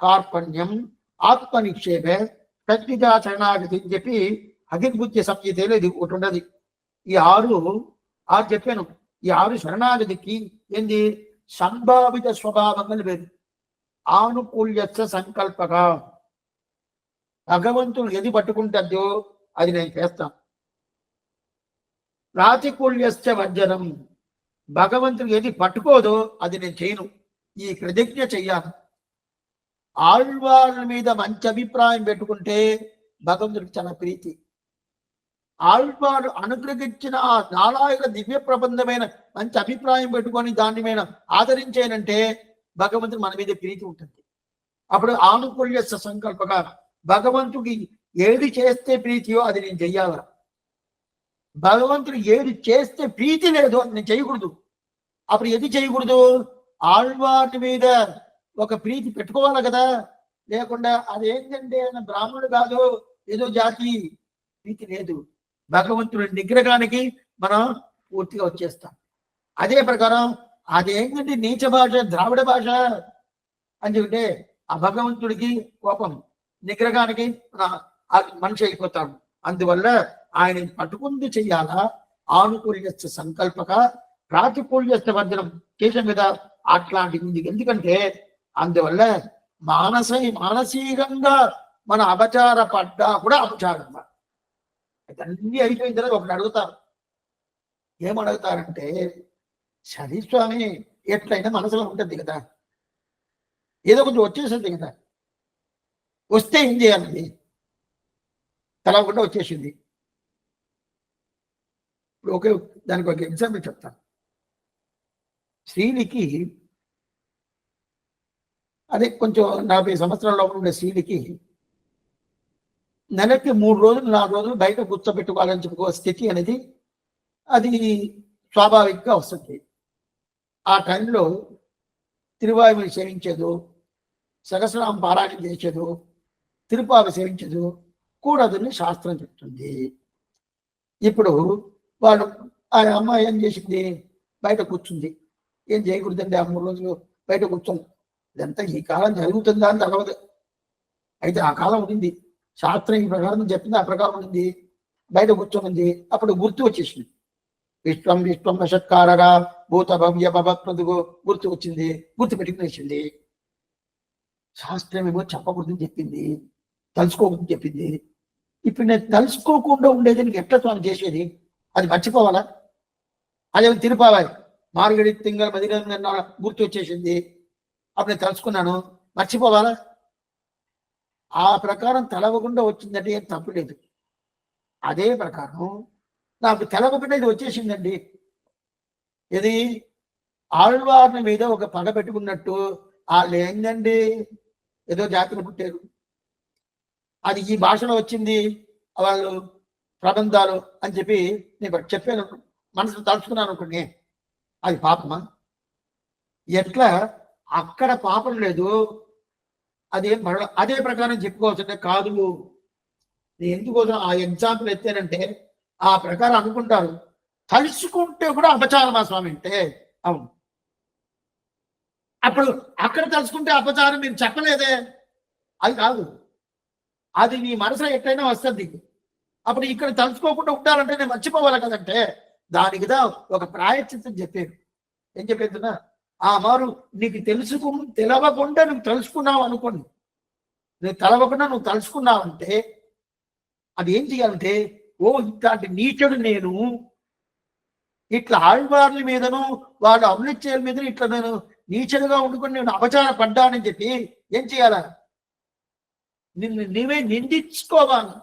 A: కార్పణ్యం ఆత్మనిక్షేప ప్రజ్ఞాచరణాగతి అని చెప్పి అభిర్బుద్ధి సంహితలో ఇది ఒకటి ఉండదు. ఈ ఆరు చెప్పాను. ఈ 6 శరణాగతికి ఏంది, సంభావిత స్వభావంగా లేదు. ఆనుకూల్యస్య సంకల్పక, భగవంతుడు ఏది పట్టుకుంటుందో అది నేను చేస్తాను. ప్రాతికూల్యస్య వర్జనం, భగవంతుడు ఏది పట్టుకోదో అది నేను చేయను. ఈ ప్రతిజ్ఞ చెయ్యాలి. ఆళ్వాళ్ళ మీద మంచి అభిప్రాయం పెట్టుకుంటే భగవంతుడికి చాలా ప్రీతి. ఆళ్వారు అనుగ్రహించిన ఆ నారాయణ దివ్య ప్రబంధమైన మంచి అభిప్రాయం పెట్టుకొని దాని మీద ఆదరించేనంటే భగవంతుడు మన మీద ప్రీతి ఉంటుంది. అప్పుడు ఆనుకూల్య సంకల్పగా భగవంతుడికి ఏది చేస్తే ప్రీతియో అది నేను చెయ్యాల. భగవంతుడు ఏది చేస్తే ప్రీతి లేదో అది నేను చేయకూడదు. అప్పుడు ఏది చేయకూడదు, ఆళ్వారి మీద ఒక ప్రీతి పెట్టుకోవాలి కదా. లేకుండా అదేంటంటే బ్రాహ్మణుడు కాదు, ఏదో జాతి, ప్రీతి లేదు. భగవంతుడి నిగ్రహానికి మనం పూర్తిగా వచ్చేస్తాం. అదే ప్రకారం అదేంటంటే నీచ భాష, ద్రావిడ భాష అని చెప్తే ఆ భగవంతుడికి కోపం, నిగ్రహానికి మనిషి అయిపోతాడు. అందువల్ల ఆయన పట్టుకుంది చెయ్యాలా. ఆనుకూల్యస్య సంకల్పక ప్రాతికూల్యస్య వర్జనం చేసాం కదా, అట్లాంటిది ఉంది. ఎందుకంటే అందువల్ల మానసికంగా మన అపచార పడ్డా కూడా అపచారంగా అన్నీ అయిపోయిన తర్వాత ఒకటి అడుగుతారు. ఏమడుగుతారంటే, సరే స్వామి ఎట్లయినా మనసులో ఉంటుంది కదా, ఏదో కొంచెం వచ్చేసింది కదా, వస్తే ఏం చేయాలండి, తెలవకుండా వచ్చేసింది. ఇప్పుడు ఒకే దానికి ఒక ఎగ్జాంపుల్ చెప్తాను. స్త్రీలకి అదే కొంచెం 40 సంవత్సరాల లోపల ఉండే స్త్రీలకి నెలకి 3 రోజులు 4 రోజులు బయట కూర్చోబెట్టుకోవాలని చెప్పుకో స్థితి అనేది అది స్వాభావికంగా వస్తుంది. ఆ టైంలో తిరువాయువుని సేవించదు, సహస్రనామ పారాయణం చేసేదు, తిరుపావి సేవించదు కూడదని శాస్త్రం చెప్తుంది. ఇప్పుడు వాళ్ళు ఆ అమ్మాయి ఏం చేసింది, బయట కూర్చుంది. ఏం చేయకూడదండి, ఆ 3 రోజులు బయట కూర్చోండి. ఇదంతా ఈ కాలం జరుగుతుందా అని తెలవదు. అయితే ఆ కాలం ఉంది. శాస్త్రం ఈ ప్రకారం చెప్పింది, ఆ ప్రకారం ఉంది, బయట కూర్చోమంది. అప్పుడు గుర్తు వచ్చేసింది. విశ్వం విశ్వం వషత్కారగా భూత భవ్య భవత్మదుగు గుర్తు వచ్చింది, గుర్తు పెట్టుకునేసింది. శాస్త్రం ఏమో చెప్పకూడదని చెప్పింది, తలుసుకోకూడదని చెప్పింది. ఇప్పుడు నేను తలుసుకోకుండా ఉండేది నీకు ఎట్లా స్వామి చేసేది? అది మర్చిపోవాలా? అదేమో తిరిపోవాలి. మార్గడి తింగళ మదిన గుర్తు వచ్చేసింది, అప్పుడు నేను తలుచుకున్నాను, మర్చిపోవాలా? ఆ ప్రకారం తెలవకుండా వచ్చిందంటే ఏం తప్పు లేదు. అదే ప్రకారం నాకు తెలవకుండా ఇది వచ్చేసిందండి. ఇది ఆళ్వార్ల మీద ఒక పగ పెట్టుకున్నట్టు వాళ్ళు ఏందండి ఏదో జాతిని పుట్టారు, అది ఈ భాషలో వచ్చింది, వాళ్ళు ప్రబంధాలు అని చెప్పి నేను చెప్పాను, మనసులో తలుచుకున్నాను అనుకోండి, అది పాపమా? ఎట్లా అక్కడ పాపం లేదు, అదేం అదే ప్రకారం చెప్పుకోవచ్చు కాదు. నేను ఎందుకోసం ఆ ఎగ్జాంపుల్ ఎత్తానంటే ఆ ప్రకారం అనుకుంటారు, తలుచుకుంటే కూడా అపచారమా స్వామి అంటే అవును. అప్పుడు అక్కడ తలుచుకుంటే అపచారం మీరు చెప్పలేదే, అది కాదు, అది నీ మనసులో ఎట్లయినా వస్తుంది. అప్పుడు ఇక్కడ తలుచుకోకుండా ఉంటారంటే నేను మర్చిపోవాలి కదంటే దానికిదా ఒక ప్రాయశ్చిత్తం చెప్పాను. ఏం చెప్పేస్తున్నా, ఆ మారు నీకు తెలవకుండా నువ్వు తెలుసుకున్నావు అనుకోండి, నువ్వు తెలవకుండా నువ్వు తలుచుకున్నావంటే అది ఏం చేయాలంటే, ఓ ఇట్లాంటి నీచుడు నేను, ఇట్లా ఆళ్వార్ల మీదను వాళ్ళ అమృత్యాల మీద ఇట్లా నేను నీచుడుగా ఉండుకొని నేను అపచార పడ్డానని చెప్పి ఏం చేయాలా, నిన్ను నీవే నిందించుకోవాలి.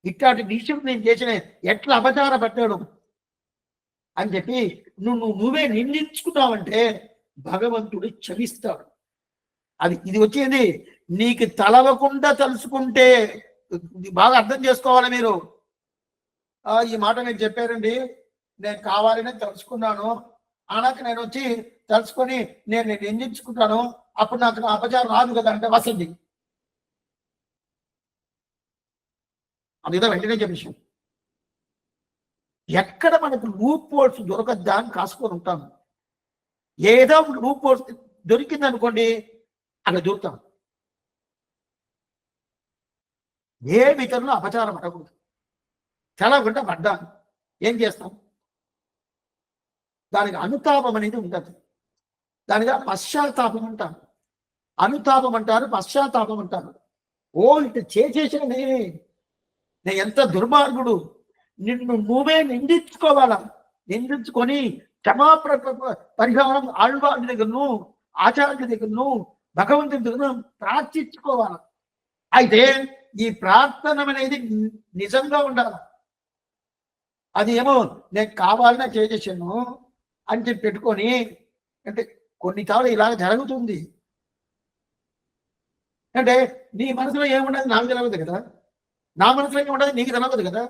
A: ఇట్లాంటి నీచుడు నేను చేసిన ఎట్లా అపచార పడ్డాడు అని చెప్పి నువ్వే నిందించుకున్నావంటే భగవంతుడు క్షమిస్తాడు. అది ఇది వచ్చేది నీకు తలవకుండా తలుసుకుంటే. బాగా అర్థం చేసుకోవాలి మీరు. ఈ మాట మీకు చెప్పారండి, నేను కావాలని తలుచుకున్నాను, అనాక నేను వచ్చి తలుచుకొని నేను నిందించుకుంటాను, అప్పుడు నాకు అపచారం రాదు కదా అంటే వసంది. అదిదా వెంటనే చెప్పేసి ఎక్కడ మనకు లూప్ హోల్స్ దొరకద్దా అని కాసుకొని ఉంటాను. ఏదో లూప్ హోల్స్ దొరికింది అనుకోండి అక్కడ దూరుతాం. ఏ విధంలో అపచారం పడకూడదు, తెలవకుండా పడ్డాను ఏం చేస్తాం, దానికి అనుతాపం అనేది ఉంటుంది, దానిగా పశ్చాత్తాపం అంటారు. అనుతాపం అంటారు, పశ్చాత్తాపం అంటారు. ఓ ఇటు చేసేసిన నేను ఎంత దుర్మార్గుడు, నిన్ను నువ్వే నిందించుకోవాలా, నిందించుకొని క్షమాపణ పరిహారం ఆళ్వాళ్ళ దగ్గరను ఆచార్యుల దగ్గరను భగవంతుడి దగ్గర ప్రార్థించుకోవాలి. అయితే ఈ ప్రార్థన అనేది నిజంగా ఉండాలి. అది ఏమో నేను కావాలనే చేసేసాను అని చెప్పి పెట్టుకొని, అంటే కొన్నిసార్లు ఇలాగ జరుగుతుంది. అంటే నీ మనసులో ఏముండదు నాకు తెలియదు కదా, నా మనసులో ఏముండదు నీకు తెలియదు కదా,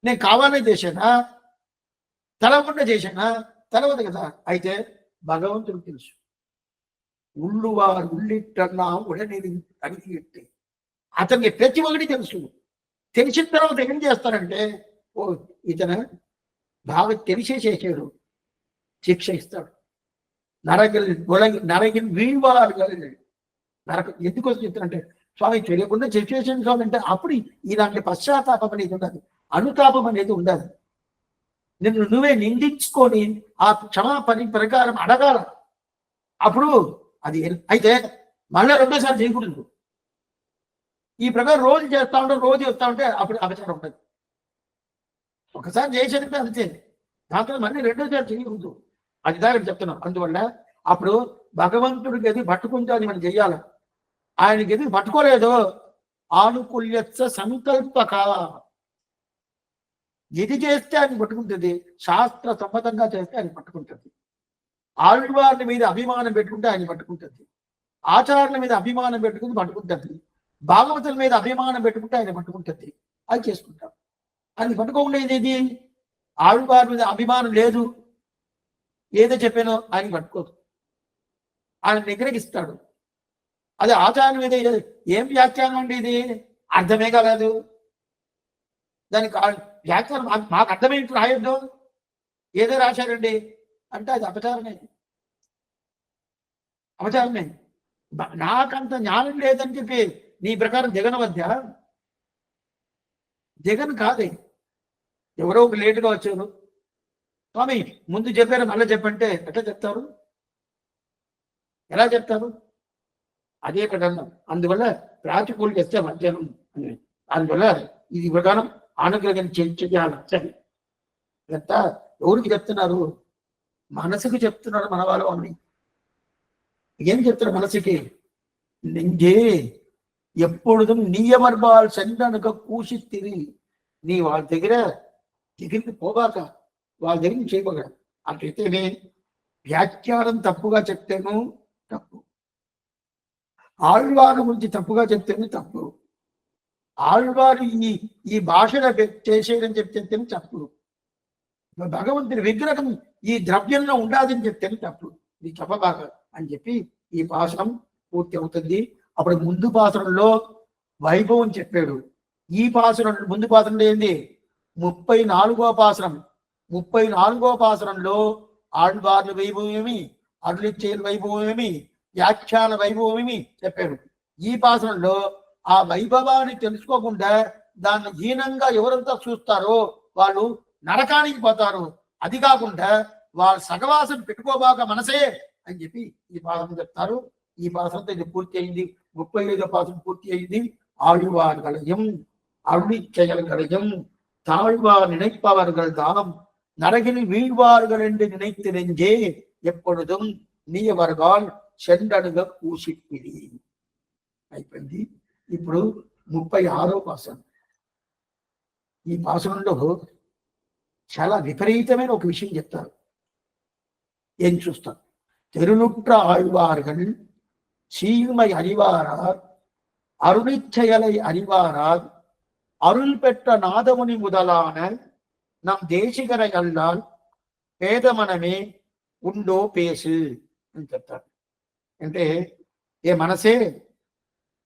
A: నేను కావాలనే చేశానా తెలవకుండా చేశానా తెలవదు కదా. అయితే భగవంతుడు తెలుసు, ఉళ్ళువారు ఉళ్ళిట్టన్నా ఉడనేది అడిగి ఎట్టి, అతనికి ప్రతి ఒక్కటి తెలుసు. తెలిసిన తర్వాత ఏం చేస్తారంటే, ఓ ఇతను బాగా తెలిసే చేసాడు, శిక్ష ఇస్తాడు. నరగిల్ వీழ்వారు నరక ఎందుకోసం చెప్తానంటే, స్వామి తెలియకుండా సిచ్యువేషన్ స్వామి అంటే అప్పుడు ఇలాంటి పశ్చాత్తాపం అనేది ఉండదు, అనుతాపం అనేది ఉండదు. నిన్ను నువ్వే నిందించుకొని ఆ క్షమాపణ ప్రకారం అడగాల. అప్పుడు అది అయితే మళ్ళీ రెండోసారి చేయకూడదు. ఈ ప్రకారం రోజు చేస్తా ఉంటే రోజు వస్తా ఉంటే అప్పుడు అపచారం ఉంటుంది. ఒకసారి చేసేది అంతే, దాంట్లో మళ్ళీ రెండోసారి చేయకూడదు. అది దాకా చెప్తున్నాం. అందువల్ల అప్పుడు భగవంతుడికి ఎది పట్టుకుంటే అది మనం చెయ్యాలి. ఆయనకి ఎది పట్టుకోలేదు ఆనుకూల్యత్స సంకల్పక, ఇది చేస్తే ఆయన పట్టుకుంటుంది, శాస్త్ర సమ్మతంగా చేస్తే ఆయన పట్టుకుంటుంది. ఆళ్వార్ల మీద అభిమానం పెట్టుకుంటే ఆయన పట్టుకుంటుంది, ఆచార్యుల మీద అభిమానం పెట్టుకుని పట్టుకుంటుంది, భాగవతుల మీద అభిమానం పెట్టుకుంటే ఆయన పట్టుకుంటుంది. అది చేసుకుంటాం. ఆయన పట్టుకోకుండా ఇది ఆళ్వారి మీద అభిమానం లేదు, ఏదో చెప్పానో ఆయన పట్టుకోదు, ఆయన నిగ్రహిస్తాడు. అదే ఆచార్యం మీద ఏం వ్యాఖ్యానం అండి, ఇది అర్థమే కాలేదు, దానికి వ్యాఖ్యానం మాకు అర్థమేంటి రాయొద్దు, ఏదో రాశారండి అంటే అది అపచారమే. అపచారమే. నాకంత జ్ఞానం లేదని చెప్పి నీ ప్రకారం జగన్ మధ్య జగన్ కాదే, ఎవరో ఒక లేటుగా వచ్చారు, స్వామి ముందు చెప్పారు మళ్ళీ చెప్పంటే ఎట్లా చెప్తారు, ఎలా చెప్తారు? అదే కదన్నా. అందువల్ల ప్రాతికూలు చేస్తే మధ్యాహ్నం, అందువల్ల ఇది ప్రకారం అనుగ్రహం చెయ్యాలి. ఎంత ఎవరికి చెప్తున్నారు? మనసుకు చెప్తున్నారు మన వాళ్ళు అని. ఏం చెప్తున్నారు మనసుకి? నెంజే ఎప్పుడుదు నీయమర్బాల్ సెండనుక కూసిత్తిరి, నీ వాళ్ళ దగ్గరికి పోగాక వాళ్ళ దగ్గర చేయబోగ. అట్లయితేనే వ్యాఖ్యానం తప్పుగా చెప్తేను తప్పు, ఆళ్వారు గురించి తప్పుగా చెప్తేనే తప్పు, ఆళ్వారు ఈ భాషను చేసేయని చెప్తేనే తప్పు, భగవంతుని విగ్రహం ఈ ద్రవ్యంలో ఉండాలని చెప్తేనే తప్పు. ఇది చెప్పబాక అని చెప్పి ఈ పాసనం పూర్తి అవుతుంది. అప్పుడు ముందు పాసనంలో వైభవం చెప్పాడు. ఈ పాసనం ముందు పాసనంలో ఏంది? 34వ పాసనం. 34వ పాసనంలో ఆళ్వార్ల వైభవమేమి, అరుళిచ్చేల వైభవమేమి, వ్యాఖ్యాన వైభవమేమి చెప్పాడు. ఈ పాసనంలో ఆ వైభవాన్ని తెలుసుకోకుండా దాన్ని హీనంగా ఎవరంతా చూస్తారో వాళ్ళు నరకానికి పోతారు. అది కాకుండా వాళ్ళ సగవాసం పెట్టుకోబాక మనసే అని చెప్పి ఈ పాసనం చెప్తారు. ఈ పాసనంతో ఇది పూర్తి అయింది. 35వ పాసనం పూర్తి అయింది. ఆళ్వాர்களையும் அருளிச்செயல்களையும் தாழ்வார் நினைப்பவர்கள் தாம் நரகில் வீழ்வார்கள் என்று நினைத்து நெஞ்சே எப்பொழுதும் నీయవర్గాల్ చెండనుగా కూసిపిడి అయిపోయింది. ఇప్పుడు 36వ పాసనం. ఈ పాసనంలో చాలా విపరీతమైన ఒక విషయం చెప్తారు. ఏం చూస్తాం? తెరునుట్ర ఆళ్వాர்கள் சீமை அறிவாரார் அருளிச்செயலை அறிவாரார் அருள் பெற்ற நாதமுனி முதலான நம் தேசிகரை அல்லால் పేదమనమే ఉందో పేసు అని చెప్తారు. అంటే ఏ మనసే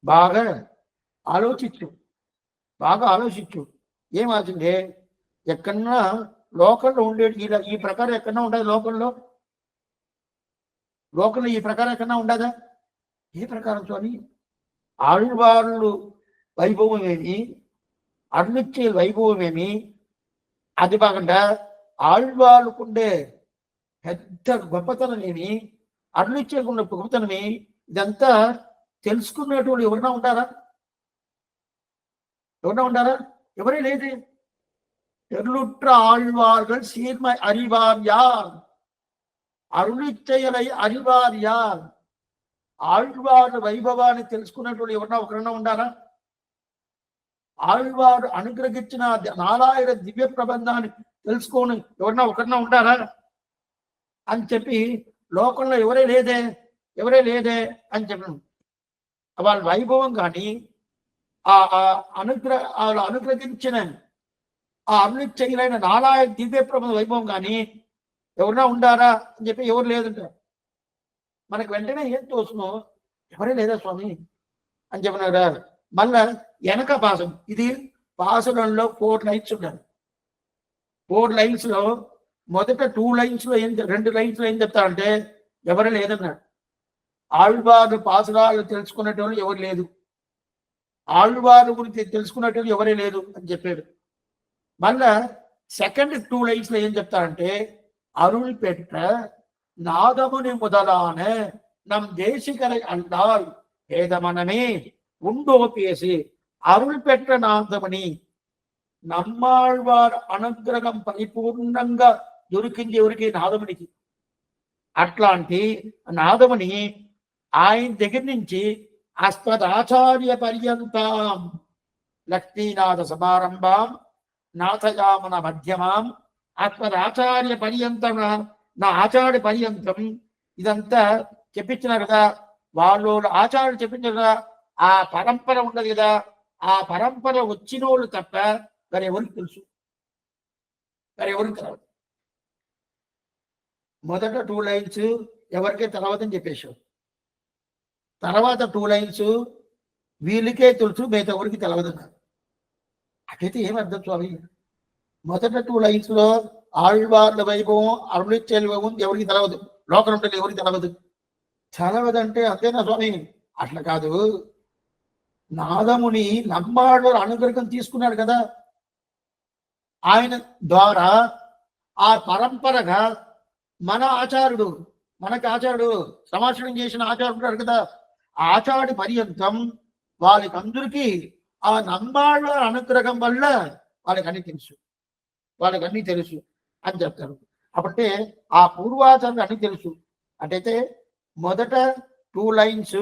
A: బాగా ఆలోచించు, ఏం ఆలోచించే ఎక్కడన్నా లోకంలో ఉండేది ఈ ప్రకారం ఎక్కడన్నా ఉండదు. లోకంలో ఈ ప్రకారం ఎక్కడన్నా ఉండదా? ఏ ప్రకారం స్వామి? ఆళ్వార్లు వైభవమేమి, అరుణిచ్చే వైభవమేమి, అది కాకుండా ఆళ్వార్లుకుండే పెద్ద గొప్పతనం ఏమి, అరుణిచ్చేకున్న గొప్పతనమే, ఇదంతా తెలుసుకునేటువంటి ఎవరైనా ఉండారా? ఎవరే లేదే. తెరులుట్ర ఆళ్వాர்கள் சீர்மை அறிவார் யார், అరుణిచ్చయలై அறிவார் யார். ఆళ్వారు వైభవాన్ని తెలుసుకున్నటువంటి ఒకరన్నా ఉండారా? ఆళ్వారు అనుగ్రహించిన నారాయణ దివ్య ప్రబంధాన్ని తెలుసుకోని ఒకరన్నా ఉండారా అని చెప్పి లోకంలో ఎవరే లేదే అని చెప్పాను. వాళ్ళ వైభవం కానీ వాళ్ళు అనుగ్రహించిన ఆ అరుణిచ్చయులైన నారాయణ దివ్య ప్రబంధ వైభవం కానీ ఎవరన్నా ఉండారా అని చెప్పి ఎవరు లేదంటారు. మనకు వెంటనే ఏం తోస్తుందో ఎవరే లేదా స్వామి అని చెప్పినారా? మళ్ళా వెనక పాసం. ఇది పాసనంలో 4 లైన్స్ ఉండాలి. 4 లైన్స్ లో మొదట 2 లైన్స్ లో 2 లైన్స్ లో ఏం చెప్తారంటే ఎవరు లేదన్నాడు. ఆళ్వారు పాసురాలు తెలుసుకున్నటువంటి ఎవరు లేదు, ఆళ్వారు గురించి తెలుసుకున్నటువంటి ఎవరే లేదు అని చెప్పాడు. మళ్ళా సెకండ్ 2 లైన్స్ లో ఏం చెప్తారంటే అరుள் பெற்ற நாதமுனி முதலான நம் தேசிகரை அல்லால் வேதமனமே ఉందో పేసి. అరుள் పెట్ట నాదముని, నమ్మాళ్వార్ అనుగ్రహం పరిపూర్ణంగా దొరికింది ఎవరికి? నాదమునికి. అట్లాంటి నాదముని ఆయన దగ్గర నుంచి అస్మదాచార్య పర్యంతం లక్ష్మీనాథ సమారంభం నాథయామన మధ్యమాం అస్మదాచార్య పర్యంతం, నా ఆచార్య పర్యంతం ఇదంతా చెప్పించినారు కదా. వాళ్ళు ఆచార్యులు చెప్పించారు కదా. ఆ పరంపర ఉండదు కదా, ఆ పరంపర వచ్చిన వాళ్ళు తప్ప మరి ఎవరికి తెలుసు? తెలియదు. మొదట 2 లైన్స్ ఎవరికే తెలవదని చెప్పేశారు. తర్వాత 2 లైన్స్ వీళ్ళకే తెలుసు, మిగతా ఎవరికి తెలవదన్నారు. అటైతే ఏమర్థం స్వామి? మొదట 2 లైన్స్ లో ఆళ్వార్ల వైభవం, అరుణిచ్చే వైభవం ఎవరికి తెలవదు, లోకం ఉంటుంది ఎవరికి తెలవదు. తెలవదంటే అంతేనా స్వామి? అట్లా కాదు. నాదముని నమ్మాడు అనుగ్రహం తీసుకున్నాడు కదా, ఆయన ద్వారా ఆ పరంపరగా మన ఆచార్యుడు, మనకి ఆచార్యుడు సమాచరణ చేసిన ఆచార్యుడు కదా, ఆచార్య పర్యంతం వాళ్ళకందరికీ ఆ నమ్మాళ్ళ అనుగ్రహం వల్ల వాళ్ళకన్నీ తెలుసు అని చెప్తారు. అప్పుడే ఆ పూర్వాచార్యులు అన్ని తెలుసు అంటే మొదట 2 లైన్స్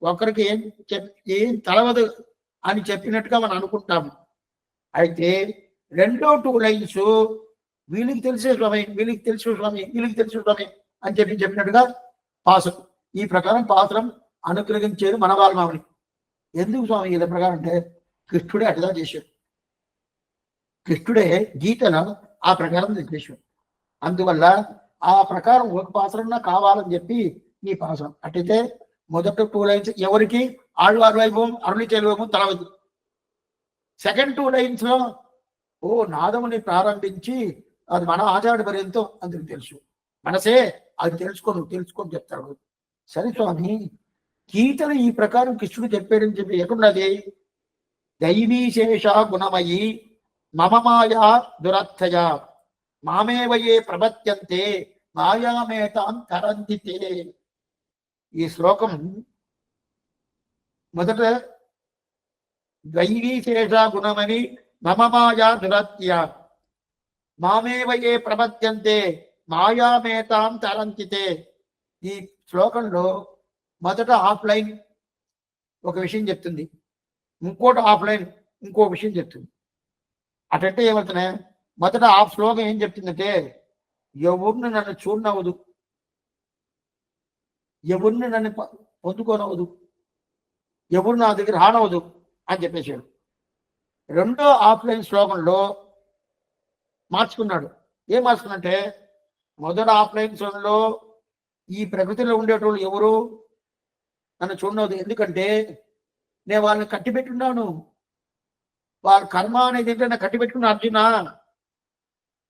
A: ఒకరికి ఏం తెలవదు అని చెప్పినట్టుగా మనం అనుకుంటాము. అయితే రెండో 2 లైన్స్ వీళ్ళకి తెలిసే స్వామి, వీళ్ళకి తెలుసు స్వామి అని చెప్పినట్టుగా పాసం. ఈ ప్రకారం పాత్రం అనుగ్రహించేది మన వాళ్ళమామని. ఎందుకు స్వామి ఇలా ప్రకారం అంటే కృష్ణుడే అట్లా చేశాడు. కృష్ణుడే గీతను ఆ ప్రకారం చేశాడు. అందువల్ల ఆ ప్రకారం ఒక పాత్రన్నా కావాలని చెప్పి ఈ పాసం. అట్టయితే మొదట 2 లైన్స్ ఎవరికి ఆళ్వార్ వైభవం అరుణిచేలు వైభవం తెలవదు. సెకండ్ 2 లైన్స్ లో నాదముని ప్రారంభించి అది మన ఆచార్య పర్యంతం అందుకు తెలుసు. మనసే అది తెలుసుకొని చెప్తాడు. సరే స్వామి, గీతను ఈ ప్రకారం కృష్ణుడు చెప్పాడని చెప్పి ఎక్కడున్నది? దైవీశేష గుణమయి మమ మాయా దురర్థయ మామేవయే ప్రపద్యంతే మాయామేతాం తరందితే. ఈ శ్లోకం మొదట దైవీశేష గుణమని మమ మాయా దురత్య మామేవయే ప్రపద్యంతే మాయామేతాం తరంతితే. ఈ శ్లోకంలో మొదట ఆఫ్లైన్ ఒక విషయం చెప్తుంది, ఇంకోటి ఆఫ్లైన్ ఇంకో విషయం చెప్తుంది. అటంటే ఏమవుతున్నాయి? మొదట ఆ శ్లోకం ఏం చెప్తుందంటే ఎవరిని నన్ను చూడనవదు, ఎవరిని నన్ను పొందుకోనవదు, ఎవరు నా దగ్గర రానవదు అని చెప్పేశాడు. రెండో ఆఫ్లైన్ శ్లోకంలో మార్చుకున్నాడు. ఏం మార్చుకున్నంటే మొదటి ఆఫ్లైన్ శ్లోకంలో ఈ ప్రకృతిలో ఉండేటోళ్ళు ఎవరు నన్ను చూడనవదు, ఎందుకంటే నేను వాళ్ళని కట్టిపెట్టున్నాను, వాళ్ళ కర్మ అనేది ఏంటంటే కట్టిపెట్టుకున్న అర్జున.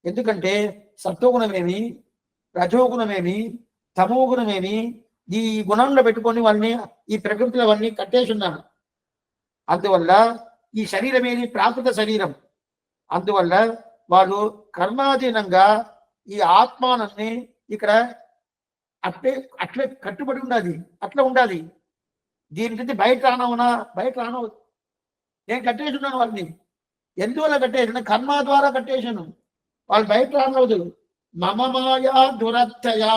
A: ఎందుకంటే సత్వగుణమేమి, రజోగుణమేమి, తమోగుణమేమి, ఈ గుణంలో పెట్టుకొని వాళ్ళని ఈ ప్రకృతిలో అవన్నీ కట్టేసి ఉన్నాను. అందువల్ల ఈ శరీరమేది ప్రాకృత శరీరం. అందువల్ల వాళ్ళు కర్మాధీనంగా ఈ ఆత్మానాన్ని ఇక్కడ అట్లే కట్టుబడి ఉండాలి, అట్లా ఉండాలి. దీని నుంచి బయట రానవు. నేను కట్టేసి ఉన్నాను వాళ్ళని. ఎందువల్ల కట్టేసాను? కర్మ ద్వారా కట్టేశాను. వాళ్ళు బయట రానవద్దు. మమ మాయా దురత్తయా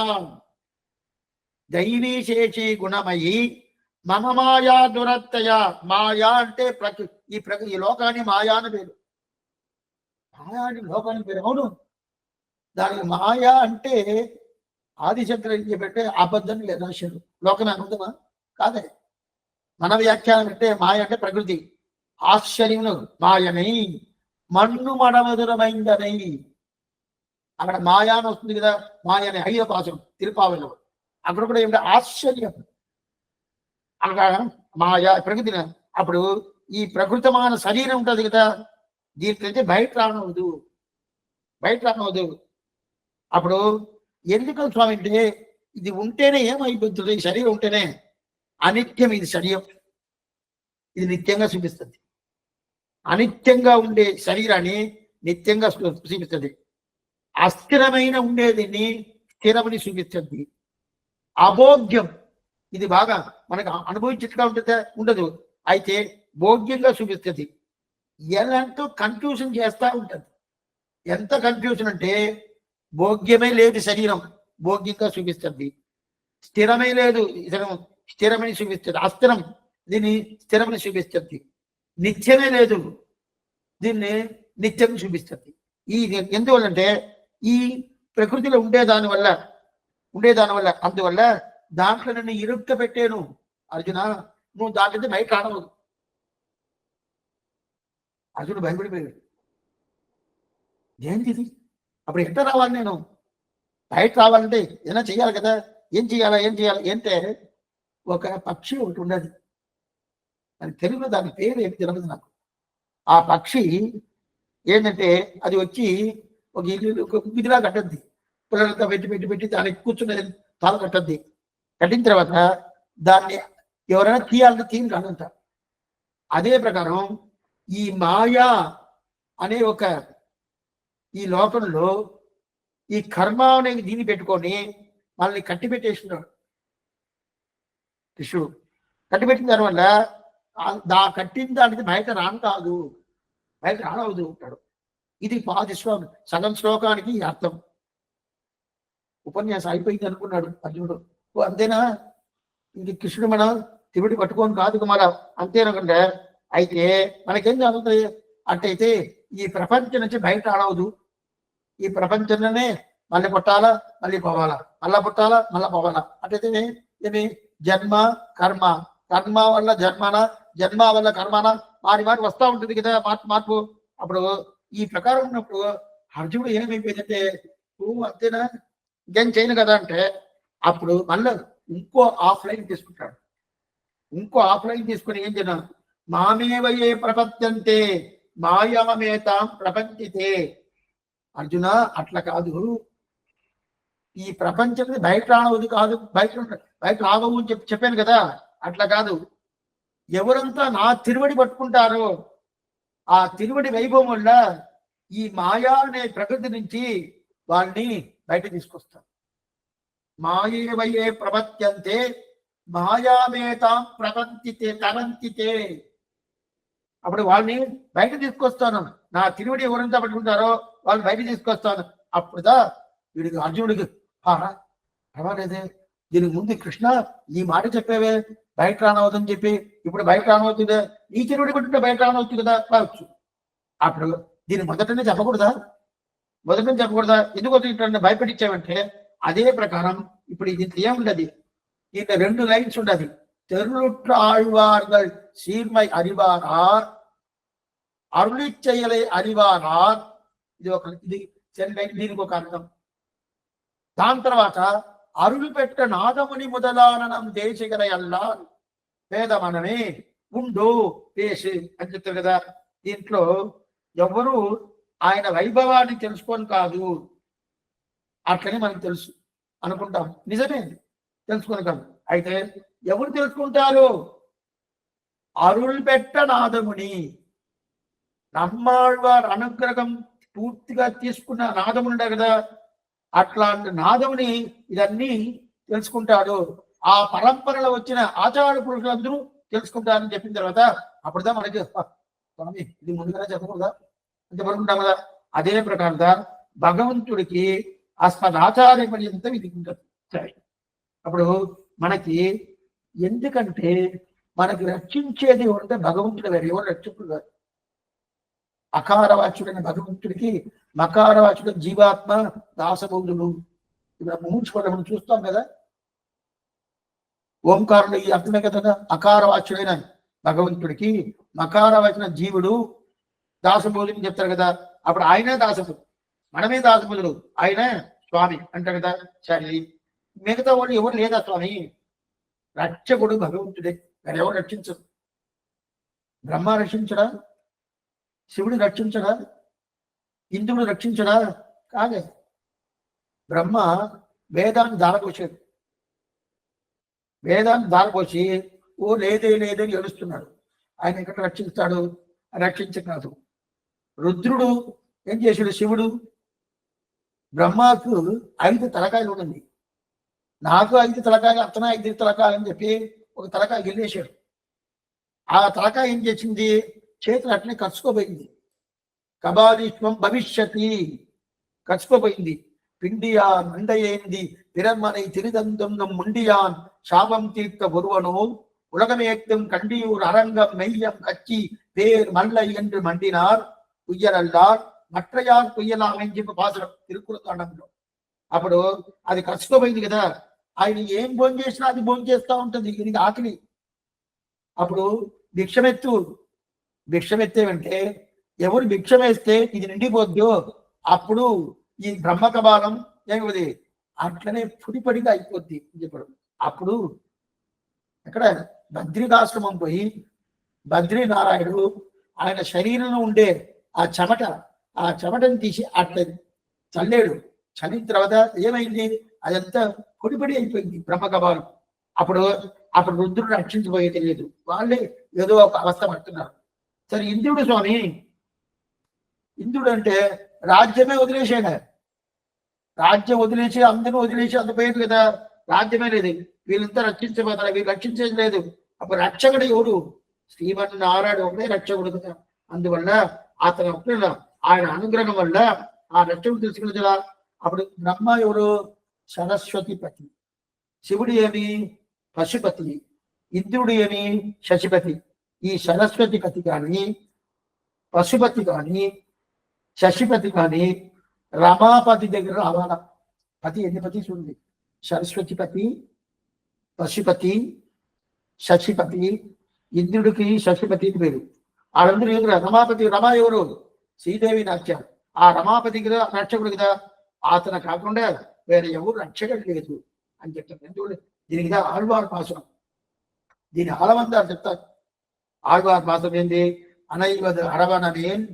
A: దైవీశేషి గుణమయి మమ మాయా దురత్తయా. మాయా అంటే ఈ లోకాన్ని మాయా అని పేరు. మాయా అని లోకానికి పేరు. అవును, దానికి మాయా అంటే ఆదిశంకర పెట్టే అబద్ధం లేదు రాశారు. లోకమే అనుకుందామా? కాదే. మన వ్యాఖ్యానం అంటే మాయ అంటే ప్రకృతి. ఆశ్చర్యమును మాయనై మన్ను మడమధురమైందనై. అక్కడ మాయా అని వస్తుంది కదా, మాయనే 5వ పాసురం తిరుపావలో. అక్కడ కూడా ఏమిటంటే ఆశ్చర్యం. అక్కడ మాయా ప్రకృతిని. అప్పుడు ఈ ప్రకృతమైన శరీరం ఉంటుంది కదా, దీనికైతే బయట రానవద్దు. అప్పుడు ఎందుకు స్వామి అంటే ఇది ఉంటేనే ఏమైపోతుంది? ఈ శరీరం ఉంటేనే అనిత్యం. ఇది శరీరం, ఇది నిత్యంగా చూపిస్తుంది. అనిత్యంగా ఉండే శరీరాన్ని నిత్యంగా చూపిస్తుంది. అస్థిరమైన ఉండేదిని స్థిరమని చూపిస్తుంది. అభోగ్యం, ఇది బాగా మనకు అనుభవించేట్టుగా ఉండదు, అయితే భోగ్యంగా చూపిస్తుంది. ఎంతో కన్ఫ్యూజన్ చేస్తూ ఉంటుంది. ఎంత కన్ఫ్యూజన్ అంటే భోగ్యమే లేదు శరీరం, భోగ్యంగా చూపిస్తుంది. స్థిరమే లేదు స్థిరమని చూపిస్తుంది. అస్థిరం, దీన్ని స్థిరమని చూపిస్తుంది. నిత్యమే లేదు, దీన్ని నిత్యం చూపిస్తుంది. ఎందువల్లంటే ఈ ప్రకృతిలో ఉండేదాని వల్ల అందువల్ల దాంట్లో నన్ను ఇరుక్క పెట్టాను. అర్జున, నువ్వు దాంట్లో బయట రానవద్దు. అర్జునుడు భయపడిపోయాడు. ఏంటిది? అప్పుడు ఎట్లా రావాలి? నేను బయట రావాలంటే ఏదైనా చెయ్యాలి కదా. ఏం చేయాలి అంటే ఒక పక్షి ఒకటి ఉండదు. అది తెలుగులో దాని పేరు ఏమి తెలియదు నాకు. ఆ పక్షి ఏంటంటే అది వచ్చి ఒక ఇదిలా కట్టద్ది. పిల్లలంతా పెట్టి దానికి కూర్చున్నది తాను కట్టద్ది. కట్టిన తర్వాత దాన్ని ఎవరైనా తీయాలంటే తీని కాదంట. అదే ప్రకారం ఈ మాయా అనే ఒక ఈ లోకంలో ఈ కర్మ అనే దీన్ని పెట్టుకొని వాళ్ళని కట్టి పెట్టేస్తున్నాడు కృష్ణుడు. కట్టిపెట్టిన దానివల్ల కట్టిన దానికి బయట రాను కాదు, బయట రానవదు ఉంటాడు. ఇది పాది సగం శ్లోకానికి అర్థం. ఉపన్యాసం అయిపోయింది అనుకున్నాడు అర్జునుడు. అంతేనా, ఇంక కృష్ణుడు మన తిరుడి పట్టుకొని కాదు మన అంతేనకుండా. అయితే మనకేం జరుగుతుంది అంటే ఈ ప్రపంచం నుంచి బయట రానవదు. ఈ ప్రపంచంలోనే మళ్ళీ పుట్టాలా, మళ్ళీ పోవాలా, మళ్ళా పుట్టాలా, మళ్ళా పోవాలా. అంటే ఏమి జన్మ కర్మ, కర్మ వల్ల జన్మన, జన్మ వల్ల కర్మన, మారి వస్తూ ఉంటుంది కదా మార్పు. అప్పుడు ఈ ప్రకారం ఉన్నప్పుడు అర్జునుడు ఏమైపోయిందంటే అంతేనా, ఇంకేం చేయను కదా అంటే అప్పుడు మళ్ళీ ఇంకో ఆఫ్లైన్ తీసుకుంటాడు. ఇంకో ఆఫ్లైన్ తీసుకుని ఏం చేయను, మామేవయే ప్రపంచంతే మాయామేతాం ప్రపంచితే. అర్జున అట్లా కాదు, ఈ ప్రపంచం బయట రానవద్దు కాదు, బయట రాగవు అని చెప్పాను కదా. అట్లా కాదు, ఎవరంతా నా తిరువడి పట్టుకుంటారో ఆ తిరువడి వైభవం వల్ల ఈ మాయా అనే ప్రకృతి నుంచి వాళ్ళని బయట తీసుకొస్తారు. మాయేవయే ప్రపంచంతే మాయామేతాం ప్రపంచితే తరంతితే. అప్పుడు వాళ్ళని బయట తీసుకొస్తాను, నా తిరువడి ఎవరంతా పట్టుకుంటారో వాళ్ళని బయట తీసుకొస్తాను. అప్పుడుదా వీడికి అర్జునుడికి పర్వాలేదే, దీనికి ముందు కృష్ణ ఈ మాట చెప్పేవే బయట రానవద్దని చెప్పి, ఇప్పుడు బయట రానవుతుందే, ఈ తిరువడి పట్టుంటే బయట రానవచ్చు కదా కావచ్చు. అప్పుడు దీన్ని మొదటనే చెప్పకూడదా, మొదటనే చెప్పకూడదా, ఎందుకు ఇట్లా భయపెట్టించావంటే అదే ప్రకారం ఇప్పుడు ఇది ఏముండదు, ఇంత 2 లైన్స్ ఉండదు. తెరులుట్ల ఆழ்వాர்கள் சீர்மை அறிவாரார் అరుళి చేయలే அறிவாரார். ఇది దీనికి ఒక అర్థం. దాని తర్వాత అరులు పెట్ట నాదముని మొదలానం దేశగల అల్లా పేదమనమే ఉండు పేసి అని చెప్తారు కదా. దీంట్లో ఎవరు ఆయన వైభవాన్ని తెలుసుకొని కాదు, అట్లనే మనకు తెలుసు అనుకుంటాం, నిజమే తెలుసుకొని కాదు. అయితే ఎవరు తెలుసుకుంటారు, అరులు పెట్ట నాదముని, నమ్మాళ్వారు అనుగ్రహం పూర్తిగా తీసుకున్న నాదముండే కదా, అట్లాంటి నాదముని ఇదన్నీ తెలుసుకుంటాడు. ఆ పరంపరలో వచ్చిన ఆచార పురుషులందరూ తెలుసుకుంటారని చెప్పిన తర్వాత అప్పుడుదా మనకి స్వామి ఇది ముందుగానే చెప్పకూడదా అని చెప్పనుకుంటాం కదా. అదే ప్రకారంగా భగవంతుడికి అస్మదాచార్య పర్యంతం ఇది ఉంటుంది. సరే, అప్పుడు మనకి ఎందుకంటే మనకి రక్షించేది ఉంటే భగవంతుడు వేరు, ఎవరు రక్షకుడు కాదు. అకారవాచ్యుడైన భగవంతుడికి మకారవాచ్యుడు జీవాత్మ దాసబోధుడు. ఇప్పుడు ముముక్షుడు మనం చూస్తాం కదా, ఓంకారుడు ఈ అర్థమే కదా. అకారవాచ్యుడైన భగవంతుడికి మకారవాచ్యుడైన జీవుడు దాసబోధుని చెప్తారు కదా. అప్పుడు ఆయనే దాసబుడు, మనమే దాసబుధుడు, ఆయనే స్వామి అంటారు కదా. సరే, మిగతా వాళ్ళు ఎవరు లేదా స్వామి, రక్షకుడు భగవంతుడే, మరి ఎవరు రక్షించరు. బ్రహ్మ రక్షించడా, శివుడు రక్షించడా, ఇంద్రుడు రక్షించడా, కాదే. బ్రహ్మ వేదాన్ని దారపోసాడు, వేదాన్ని దారపోసి ఓ లేదే లేదని ఏడుస్తున్నాడు. ఆయన ఎక్కడ రక్షిస్తాడు, రక్షించకాదు. రుద్రుడు ఏం చేశాడు, శివుడు బ్రహ్మకు 5 తలకాయలు ఉంటుంది, నాకు 5 తలకాయలు, అతను 5 తలకాయలు అని చెప్పి ఒక తలకాయ గెలిచేశాడు. ఆ తలకాయ ఏం చేసింది, చేతులు అట్లనే కరుచుకోపోయింది. కబాలిష్వం భవిష్యతి కరుచుకోపోయింది. పిండియాన్ మండయేంది తిరమனை తిరిదంతం ముండియాన్ శాపం తీర్த்த ஒருவனோ உலகமேத்தும் கண்டியூர் அரங்கம் மெய்யம் கச்சி பேர் மல்லை என்று மண்டினார் కుయ్యరల్లార్ మట్రయార్ కుయ్యలాం అని చెప్పి పాసరం తిరుక్కుతాండంలో. అప్పుడు అది కరుచుకోపోయింది కదా, ఆయన ఏం భోజనం చేసినా అది భోజనం చేస్తూ ఉంటుంది, ఇది ఆకలి. అప్పుడు భిక్షమెత్తేవంటే ఎవరు భిక్షమేస్తే ఇది నిండిపోద్దో అప్పుడు ఈ బ్రహ్మ కపాలం ఏమిది అట్లనే పొడిపడిగా అయిపోద్ది చెప్పడం. అప్పుడు అక్కడ బద్రికాశ్రమం పోయి బద్రీనారాయణుడు ఆయన శరీరంలో ఉండే ఆ చెమటని తీసి అట్లా చల్లేడు. చల్లిన తర్వాత ఏమైంది, అదంతా పొడిపడి అయిపోయింది బ్రహ్మ కపాలం. అప్పుడు రుద్రుడు రక్షించబోయే తెలియదు, వాళ్ళే ఏదో ఒక అవస్థ పడుతున్నారు. సరే ఇంద్రుడు స్వామి, ఇంద్రుడు అంటే రాజ్యమే వదిలేసాడు. రాజ్యం వదిలేసి అందరూ వదిలేసి పోయేది కదా, రాజ్యమే లేదు, వీళ్ళంతా రక్షించబోతారు, వీళ్ళు రక్షించేది లేదు. అప్పుడు రక్షకుడు ఎవరు? శ్రీమన్నారాయణ ఒకటే రక్షకుడు కదా. అందువల్ల అతను ఒకటి ఆయన అనుగ్రహం వల్ల ఆ రక్షకుడు తెలుసుకున్నది కదా. అప్పుడు బ్రహ్మ ఎవరు? సరస్వతి పతి. శివుడు ఏమి? పశుపతి. ఇంద్రుడు ఏమి? శశిపతి. ఈ సరస్వతి పతి కానీ, పశుపతి కానీ, శశిపతి కానీ రమాపతి దగ్గర రావాల. పతి ఎన్ని పతి ఉంది? సరస్వతి పతి, పశుపతి, శశిపతి. ఇంద్రుడికి శశిపతి పేరు. వాళ్ళందరూ ఎవరు? రమాపతి. రమా ఎవరు? శ్రీదేవి నాట్యం. ఆ రమాపతి కదా రక్షకుడు కదా. అతను కాకుండా వేరే ఎవరు రక్షకుడు లేదు అని చెప్తారు. ఎందుకంటే దీనికి ఆళ్వార్ పాశం. దీని ఆలవందారు చెప్తారు. ఆళ్వార్ పాశం ఏంది? అనైవది అరవననేన్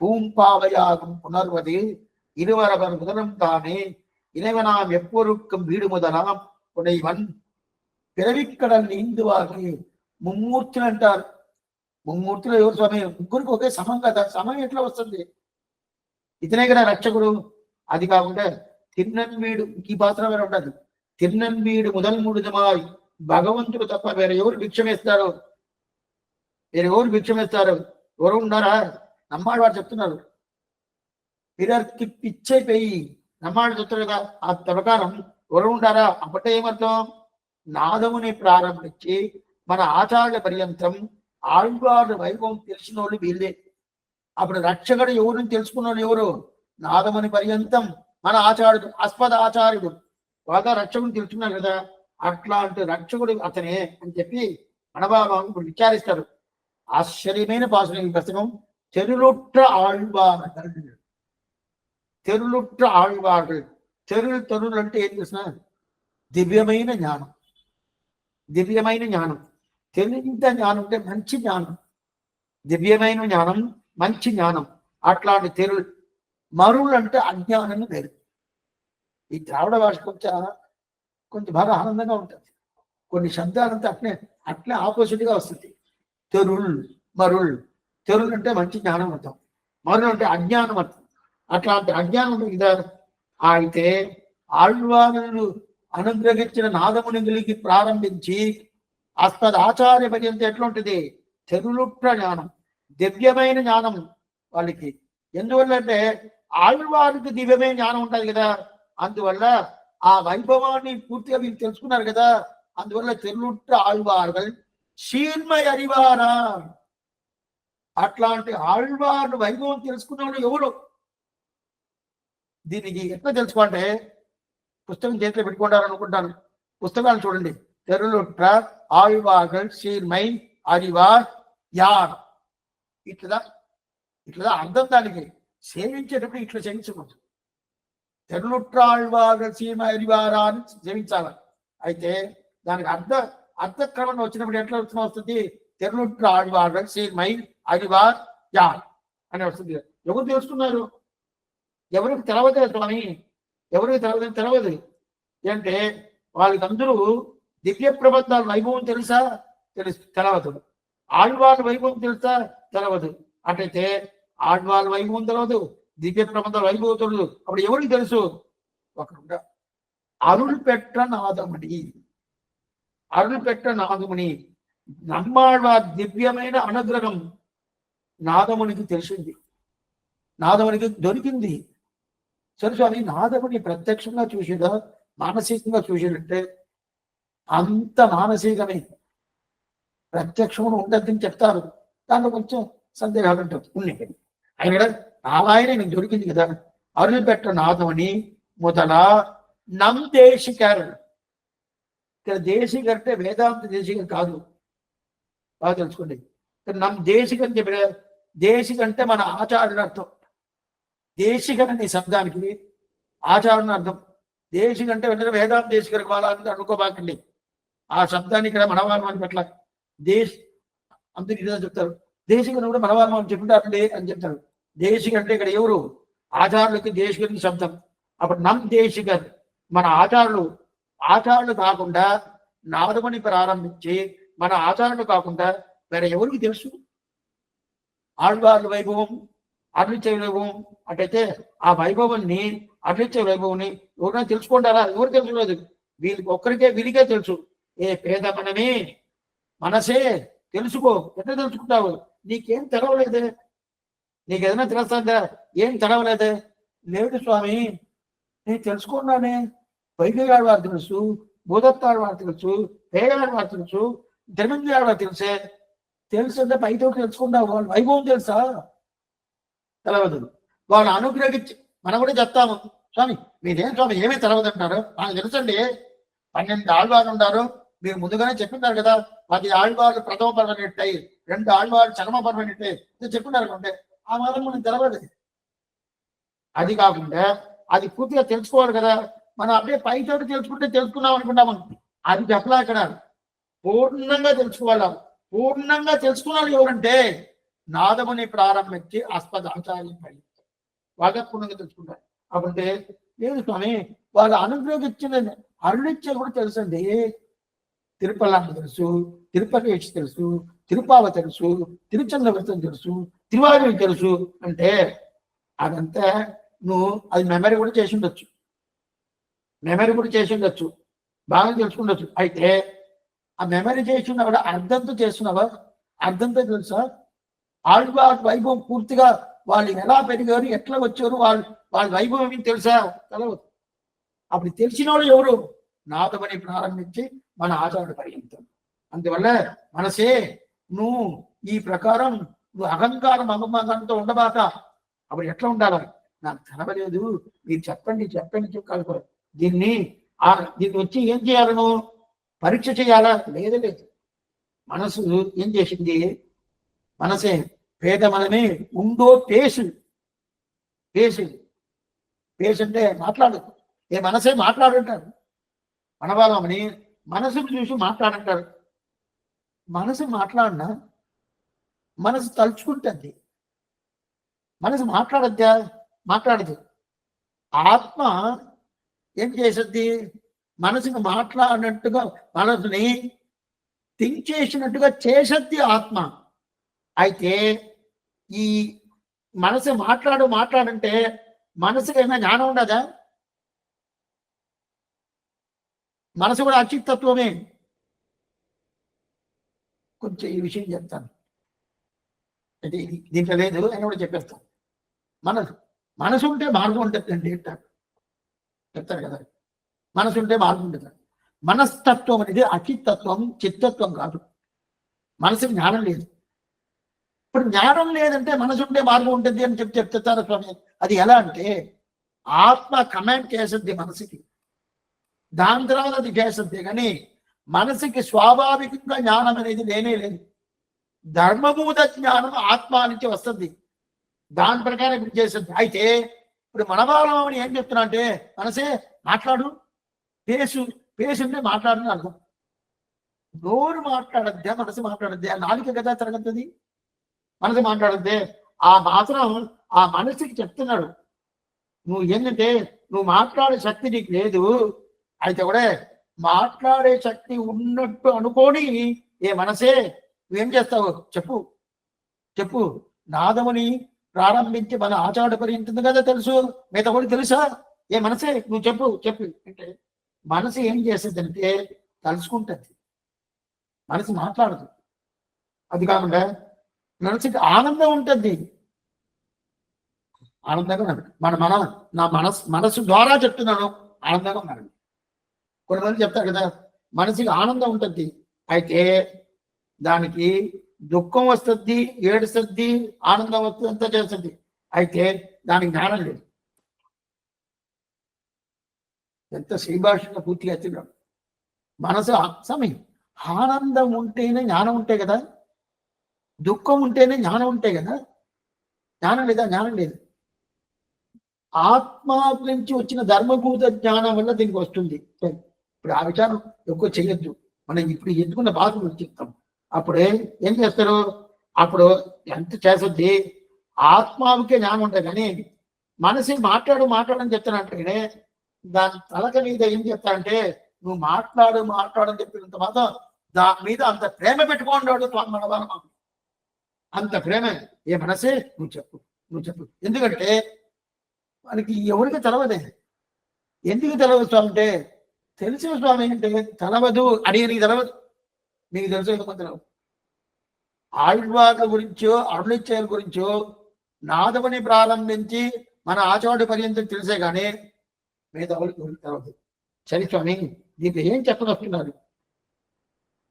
A: பூம்பாவையாகும் புணர்வது இருவரவர் முதலம் தானே இறைவனாம் எப்பொருக்கும் வீடு முதலாம் உடைவன் పిరవిక్కడలు నీందువాకి. ముమ్మూర్తులు అంటారు. ముమ్మూర్తులు ఎవరు స్వామి? ముగ్గురికి ఒకే సమం కదా. సమయం ఎట్లా వస్తుంది? ఇతనే కదా రక్షకుడు. అది కాకుండా తిరునన్వీడు, ఈ పాత్ర వేరే ఉండదు. తిరునన్వీడు మొదలు ముడుదమాయ్ భగవంతుడు తప్ప వేరే ఎవరు భిక్షం వేస్తారు? వేరే ఎవరు భిక్షం వేస్తారు? ఎవరు ఉన్నారా? నమ్మాడు వాడు చెప్తున్నారు. పిరర్కి పిచ్చైపోయి నమ్మాడు చెప్తారు కదా. ఆ ప్రకారం ఎవరు ఉంటారా? అప్పటే ఏమర్థం? నాదముని ప్రారంభించి మన ఆచార్య పర్యంతం ఆళ్వారు వైభవం తెలిసిన వాళ్ళు వీళ్ళే. అప్పుడు రక్షకుడు ఎవరిని తెలుసుకున్న వాళ్ళు ఎవరు? నాదముని పర్యంతం మన ఆచార్యుడు, అస్పద ఆచార్యుడు బాగా రక్షకుని తెలుసుకున్నారు కదా. అట్లాంటి రక్షకుడు అతనే అని చెప్పి మనబాబాను ఇప్పుడు విచారిస్తారు. ఆశ్చర్యమైన పాసన ఈ పుస్తకం. తెరులుట్ర ఆళ్వాர்கள். తెరులుట్ర ఆళ్వాர்கள். తెరులు అంటే ఏం చేసిన? దివ్యమైన జ్ఞానం. దివ్యమైన జ్ఞానం. తెలింత జ్ఞానం అంటే మంచి జ్ఞానం. దివ్యమైన జ్ఞానం, మంచి జ్ఞానం. అట్లాంటి తెరులు. మరులు అంటే అజ్ఞానం వేరు. ఈ ద్రావిడ భాష కొంచెం బాగా ఆనందంగా ఉంటుంది. కొన్ని శబ్దాలంతా అట్లే ఆపోజిట్గా వస్తుంది. తెరుల్, మరుల్. తెరులు అంటే మంచి జ్ఞానం అర్థం, మరులు అంటే అజ్ఞానం అర్థం. అట్లాంటి అజ్ఞానం ఇదా. అయితే ఆళ్వారులు అనుగ్రహించిన నాదమునిగులికి ప్రారంభించి అస్పద ఆచార్య పర్యంత ఎట్లా ఉంటుంది? తెరులుట్ర జ్ఞానం, దివ్యమైన జ్ఞానం వాళ్ళకి. ఎందువల్ల అంటే ఆళ్వారికి దివ్యమైన జ్ఞానం ఉంటుంది కదా. అందువల్ల ఆ వైభవాన్ని పూర్తిగా వీళ్ళు తెలుసుకున్నారు కదా. అందువల్ల తెరులుట్ర ఆళ్వాர்கள் శీర్మై అరివారా. అట్లాంటి ఆళ్వారు వైభవం తెలుసుకున్నాడు ఎవరు? దీనికి ఎట్లా తెలుసుకోంటే పుస్తకం చేతిలో పెట్టుకుంటారు అనుకుంటాను. పుస్తకాలు చూడండి. తెరులుట్ర ఆళ్వాர்கள் శీర్మై అరివార్ యార్. ఇట్లా అర్థం. దానికి సేవించేటప్పుడు ఇట్లా చేయించకూడదు. తెరులుట్ర ఆళ్వాர்கள் శీర్మై అరివారా అని సేవించాలి. అయితే దానికి అర్థక్రమంగా వచ్చినప్పుడు ఎట్లా వస్తుంది? తెరులుట్ర ఆళ్వాர்கள் శీర్మై అరివార్ యార్ అని వస్తుంది. ఎవరు తెలుసుకున్నారు? ఎవరికి తెలవదు స్వామి. ఎవరికి తెలవదు అంటే వాళ్ళకందరూ దివ్య ప్రబంధాల వైభవం తెలుసా? తెలవదు. ఆళ్వాళ్ళ వైభవం తెలుసా? తెలవదు. అట్లయితే ఆళ్వాళ్ళ వైభవం తెలవదు, దివ్య ప్రబంధాల వైభవం తెలియదు. అప్పుడు ఎవరికి తెలుసు? ఒకరుండ అరుள் பெற்ற నాదముని. అరుள் பெற்ற నాదముని. నమ్మాళ్వార్ దివ్యమైన అనుగ్రహం నాదమునికి తెలిసింది, నాదమునికి దొరికింది. సరే స్వామి, నాదముని ప్రత్యక్షంగా చూసిదా మానసికంగా చూసిదంటే అంత మానసికమే, ప్రత్యక్షం ఉండద్దని చెప్తారు. దాంట్లో కొంచెం సందేహాలు ఉంటుంది, ఉన్నాయి. ఆయన నారాయణ నీకు దొరికింది కదా. అరుள் பெற்ற నాదముని మొదల నమ్ దేశికర్. ఇక్కడ దేశికర్ అంటే వేదాంత దేశికర్ కాదు, బాగా తెలుసుకోండి. నమ్ దేశికర్ అని చెప్పిన దేశిక అంటే మన ఆచార్యుని అర్థం. దేశికర్ అనే శబ్దానికి ఆచార్యుని అర్థం. దేశిక అంటే వెంటనే వేదాంత దేశికర్ కావాలని అనుకోబాకండి. ఆ శబ్దాన్ని ఇక్కడ మనవాళ్ళని పట్ల అందరికి ఇదే చెప్తారు. దేశికను కూడా మనవాళ్ళం అని చెప్పింటారులే అని చెప్తారు. దేశిక అంటే ఇక్కడ ఎవరు? ఆచార్యులకి దేశికరికి శబ్దం. అప్పుడు నమ్ దేశికర్ మన ఆచార్యులు కాకుండా నాదముని ప్రారంభించి మన ఆచార్యులు కాకుండా వేరే ఎవరికి తెలుసు? ఆళ్వార్ల వైభవం, అరుణిచ్చే వైభవం అటైతే ఆ వైభవాన్ని, అరుణిచ్చే వైభవాన్ని ఎవరైనా తెలుసుకుంటారా? ఎవరు తెలుసుకోలేదు. వీరికే తెలుసు. ఏ పేద మనసే తెలుసుకో. ఎట్లా తెలుసుకుంటావు? నీకేం తెరవలేదే. నీకేదైనా తెలుస్తుందా? ఏం తెరవలేదే. లేదు స్వామి, నేను తెలుసుకున్నానే. వైద్యుగాడు వారు తెలుసు, భూదత్తాడు వారు తెలుసు, పేదగాడు వారు తెలుసు, ధర్మంజాడు వారు తెలుసంటే పైతో తెలుసుకుంటావు. వాళ్ళు వైభవం తెలుసా? తెలవదు. వాళ్ళు అనుగ్రహించి మనం కూడా చెప్తాము, స్వామి మీరేం స్వామి ఏమీ తెలవదంటారు. నాకు తెలుసండి, 12 ఆళ్వార్లు ఉన్నారు. మీరు ముందుగానే చెప్పింటారు కదా, 10 ఆళ్వార్లు ప్రథమ పర్వనెట్టాయి, 2 ఆళ్వార్లు చరమ పర్వనెట్టాయి చెప్తున్నారు అంటే ఆ మాత్రం మనం తెలవదు. అది కాకుండా అది పూర్తిగా తెలుసుకోవాలి కదా. మనం అప్పుడే పైతో తెలుసుకున్నాం అనుకుంటాము. అది చెప్పలే. అక్కడ పూర్ణంగా తెలుసుకోవాలి. పూర్ణంగా తెలుసుకున్నారు ఎవరంటే నాదముని ప్రారంభించి ఆస్పదాచార్యం పడి వాళ్ళ పూర్ణంగా తెలుసుకుంటారు. కాబట్టి లేదు స్వామి, వాళ్ళు అనుగ్రహించిన అరుణిచ్చే కూడా తెలుసండి. తిరుపల్లాంటి తెలుసు, తిరుపతి తెలుసు, తిరుపావ తెలుసు, తిరుచంద్రవృతం తెలుసు, తిరువారూరు తెలుసు అంటే అదంతా నువ్వు అది మెమరీ కూడా చేసి ఉండొచ్చు. బాగా తెలుసుకుండొచ్చు. అయితే ఆ మెమరీ చేస్తున్నా కూడా అర్థంతో చేస్తున్నావా? అర్థంతో తెలుసా? ఆళ్వార్ వైభవం పూర్తిగా వాళ్ళు ఎలా పెరిగారు, ఎట్లా వచ్చారు, వాళ్ళ వైభవం తెలుసా? తెలవదు. అప్పుడు తెలిసిన వాళ్ళు ఎవరు? నాదమని ప్రారంభించి మన ఆచార్య పర్యంతం. అందువల్ల మనసే నువ్వు ఈ ప్రకారం నువ్వు అహంకారంతో ఉండబాక. అప్పుడు ఎట్లా ఉండాలి? నాకు తెలవలేదు, మీరు చెప్పండి చెప్పాలి. దీన్ని వచ్చి ఏం చేయాలి? నువ్వు పరీక్ష చేయాలా? లేదు. మనసు ఏం చేసింది? మనసే పేదమనమే ఉందో పేసు అంటే మాట్లాడు. ఏ మనసే మాట్లాడుంటారు. మనవాళ్ళమని మనసును చూసి మాట్లాడంటారు. మనసు మాట్లాడినా మనసు తలుచుకుంటుంది. మనసు మాట్లాడదు. ఆత్మ ఏం చేస్తుంది? మనసును మాట్లాడినట్టుగా, మనసుని థింక్ చేసినట్టుగా చేసద్ది ఆత్మ. అయితే ఈ మనసు మాట్లాడంటే మనసుకి ఏమైనా జ్ఞానం ఉండదా? మనసు కూడా అచిత్తత్వమే. కొంచెం ఈ విషయం చెప్తాను, అంటే దీంట్లో లేదు అని కూడా చెప్పేస్తాను. మనసు ఉంటే మార్గం ఉంటుందండి చెప్తారు కదా. మనసు ఉంటే మార్గం ఉంటుంది. మనస్తత్వం అనేది అచిత్తత్వం, చిత్తత్వం కాదు. మనసుకి జ్ఞానం లేదు. ఇప్పుడు జ్ఞానం లేదంటే మనసు ఉంటే మార్గం ఉంటుంది అని చెప్తారు స్వామి. అది ఎలా అంటే ఆత్మ కమాండ్ చేస్తుంది మనసుకి, దాని తర్వాత అది చేస్తుంది. కానీ మనసుకి స్వాభావికంగా జ్ఞానం అనేది లేనే లేదు. ధర్మభూత జ్ఞానం ఆత్మ నుంచి వస్తుంది, దాని ప్రకారం ఇప్పుడు చేస్తుంది. అయితే ఇప్పుడు మనవాళ్ళమని ఏం చెప్తున్నా అంటే మనసే మాట్లాడు, పేసుంటే మాట్లాడని అర్థం. నోరు మాట్లాడద్దే, మనసు మాట్లాడద్దే, నాలుక కదా తిరగద్ది, మనసు మాట్లాడద్దే. ఆ మాత్రం ఆ మనసుకి చెప్తున్నాడు, నువ్వు ఏంటంటే నువ్వు మాట్లాడే శక్తి నీకు లేదు. అయితే కూడా మాట్లాడే శక్తి ఉన్నట్టు అనుకోని ఏ మనసే నువ్వేం చేస్తావు? చెప్పు. నాదముని ప్రారంభించి మన ఆచార్య పర్యంతుంది కదా తెలుసు. మిగతా కూడా తెలుసా? ఏ మనసే నువ్వు చెప్పు అంటే మనసు ఏం చేస్తుంది అంటే తలుచుకుంటుంది. మనసు మాట్లాడదు. అది కాకుండా మనసుకి ఆనందం ఉంటుంది. ఆనందంగా నా మనసు ద్వారా చెప్తున్నాను, ఆనందంగా ఉన్నాను. కొంతమంది చెప్తారు కదా మనసుకి ఆనందం ఉంటుంది. అయితే దానికి దుఃఖం వస్తుంది, ఏడుస్తుంది, ఆనందం వస్తుంది, అంతా చేస్తుంది. అయితే దానికి జ్ఞానం లేదు. ఎంత శ్రీభాషగా పూర్తిగా ఎత్తున్నాడు. మనసు సమయం ఆనందం ఉంటేనే జ్ఞానం ఉంటే కదా, దుఃఖం ఉంటేనే జ్ఞానం ఉంటే కదా. జ్ఞానం లేదా? జ్ఞానం లేదు. ఆత్మ నుంచి వచ్చిన ధర్మభూత జ్ఞానం వల్ల దీనికి వస్తుంది. ఇప్పుడు ఆ విచారం ఎక్కువ చేయొద్దు. మనం ఇప్పుడు ఎత్తుకున్న బాధ చెప్తాం. అప్పుడే ఏం చేస్తారు? అప్పుడు ఎంత చేస్తుంది? ఆత్మావికే జ్ఞానం ఉంటుంది. కానీ మనసు మాట్లాడని చెప్తానంటే దాని తలక మీద ఏం చెప్తానంటే నువ్వు మాట్లాడని చెప్పినంత మాత్రం దాని మీద అంత ప్రేమ పెట్టుకున్నాడు మనవాళ్ళ అంత ప్రేమ. ఏ మనసే నువ్వు చెప్పు, నువ్వు చెప్పు. ఎందుకంటే మనకి ఎవరికి తెలవదే. ఎందుకు తెలవదు స్వామి అంటే, తెలిసిన స్వామి అంటే తెలవదు అడిగి నీకు తెలవదు, నీకు తెలుసు ఎందుకు తెలవదు. ఆళ్వార్ల గురించో అరుణిత్యాల గురించో నాదముని ప్రారంభించి మన ఆచవాడి పర్యంతం తెలిసే కానీ మిగతా వాళ్ళకి తెలవదు. సరే స్వామి, దీంట్లో ఏం చెప్పనొస్తున్నారు,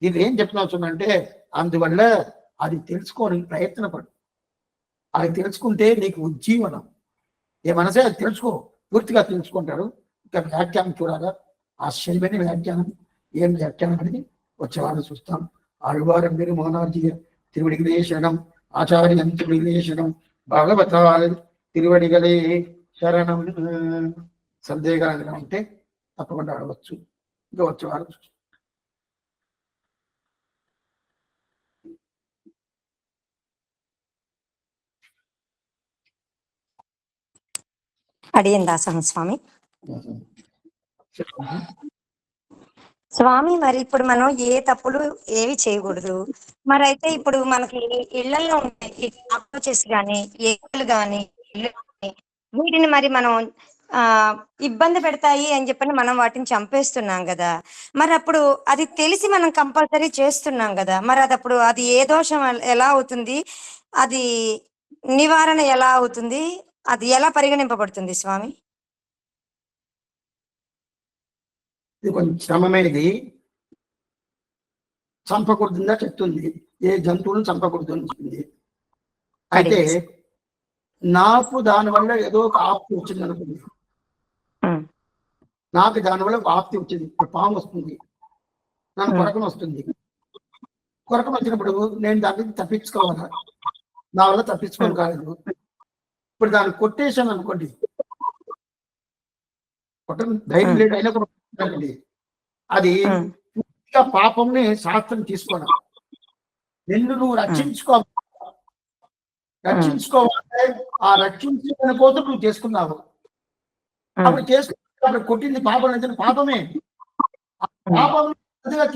A: దీంట్లో ఏం చెప్పనొస్తుందంటే, అందువల్ల అది తెలుసుకోవడానికి ప్రయత్నపడు. అది తెలుసుకుంటే నీకు ఉజ్జీవనం. ఏ మనసే అది తెలుసుకో, పూర్తిగా తెలుసుకుంటాడు. ఇంకా వ్యాఖ్యానం చూడాలా, ఆశ్చర్యమైన వ్యాఖ్యానం. ఏం వ్యాఖ్యానం అనేది వచ్చేవాళ్ళు చూస్తాం. ఆళ్వారం మీరు మోనార్జీ తిరువడిగలే శరణం, ఆచార్యం తిరువడిగలే శరణం, భాగవతాల్ తిరువడిగలే శరణం. సందేహాలు ఉంటే తప్పకుండా అడగవచ్చు. ఇంకా వచ్చేవాళ్ళు చూస్తాం.
B: అడియన్ దాసహ స్వామి. స్వామి, మరి ఇప్పుడు మనం ఏ తప్పులు ఏవి చేయకూడదు. మరి అయితే ఇప్పుడు మనకి ఇళ్లలో ఉన్నాయి కాక్రోచెస్ కానీ, ఎలుకలు కానీ, వీటిని మరి మనం ఇబ్బంది పెడతాయి అని చెప్పని మనం వాటిని చంపేస్తున్నాం కదా. మరి అప్పుడు అది తెలిసి మనం కంపల్సరీ చేస్తున్నాం కదా. మరి అది అప్పుడు అది ఏ దోషం ఎలా అవుతుంది, అది నివారణ ఎలా అవుతుంది, అది ఎలా పరిగణింపబడుతుంది స్వామి?
A: ఇది కొంచెం శ్రమమైనది. చంపకూడదుగా చెప్తుంది, ఏ జంతువులను చంపకూడదు అని చెప్తుంది. అయితే నాకు దానివల్ల ఏదో ఒక ఆప్తి వచ్చింది అనుకుంది. నాకు దానివల్ల ఒక ఆప్తి వచ్చింది. ఇప్పుడు పాము వస్తుంది, నన్ను కొరకను వస్తుంది. కొరకను వచ్చినప్పుడు నేను దాన్ని తప్పించుకోవాలా, నా వల్ల తప్పించుకోని కాలేదు. ఇప్పుడు దాన్ని కొట్టేశాను అనుకోండి, కొట్టడం ధైర్యం లేదు అయినా కూడా అది పాపంని శాస్త్రం తీసుకోవడం. నిన్ను నువ్వు రక్షించుకోవాలంటే ఆ రక్షించిన కోసం నువ్వు చేసుకున్నావు. అప్పుడు చేసుకున్నప్పుడు కొట్టింది పాపం అయితే పాపమే, పాపం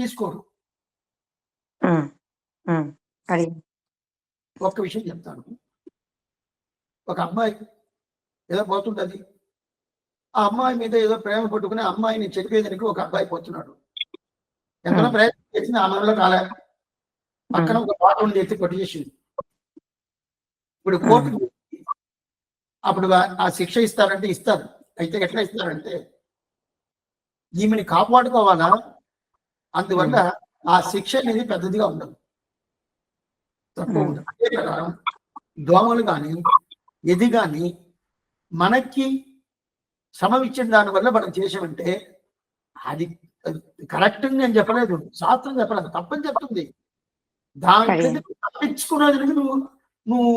A: తీసుకోరు. ఒక్క విషయం చెప్తాను. ఒక అమ్మాయి ఏదో పోతుంటది, ఆ అమ్మాయి మీద ఏదో ప్రేమ పట్టుకుని అమ్మాయిని చెరిపేదానికి ఒక అబ్బాయి పోతున్నాడు. ఎంతలో ప్రయత్నం చేసింది, ఆ మనలో కాలే. పక్కన ఒక పాట ఉంది, ఎత్తి కొట్టి చేసింది. ఇప్పుడు కోర్టుకు అప్పుడు ఆ శిక్ష ఇస్తారంటే ఇస్తారు. అయితే ఎట్లా ఇస్తారంటే, ఈమెని కాపాడుకోవాలా, అందువల్ల ఆ శిక్ష అనేది పెద్దదిగా ఉండదు, తక్కువ ఉండదు. అదే ప్రకారం దోమలు కానీ ఎది కానీ మనకి శ్రమ ఇచ్చిన దానివల్ల మనం చేసామంటే అది కరెక్ట్ నేను చెప్పలేదు, శాస్త్రం చెప్పలేదు, తప్పని చెప్తుంది. దాంట్లో తప్పించుకునేది నువ్వు నువ్వు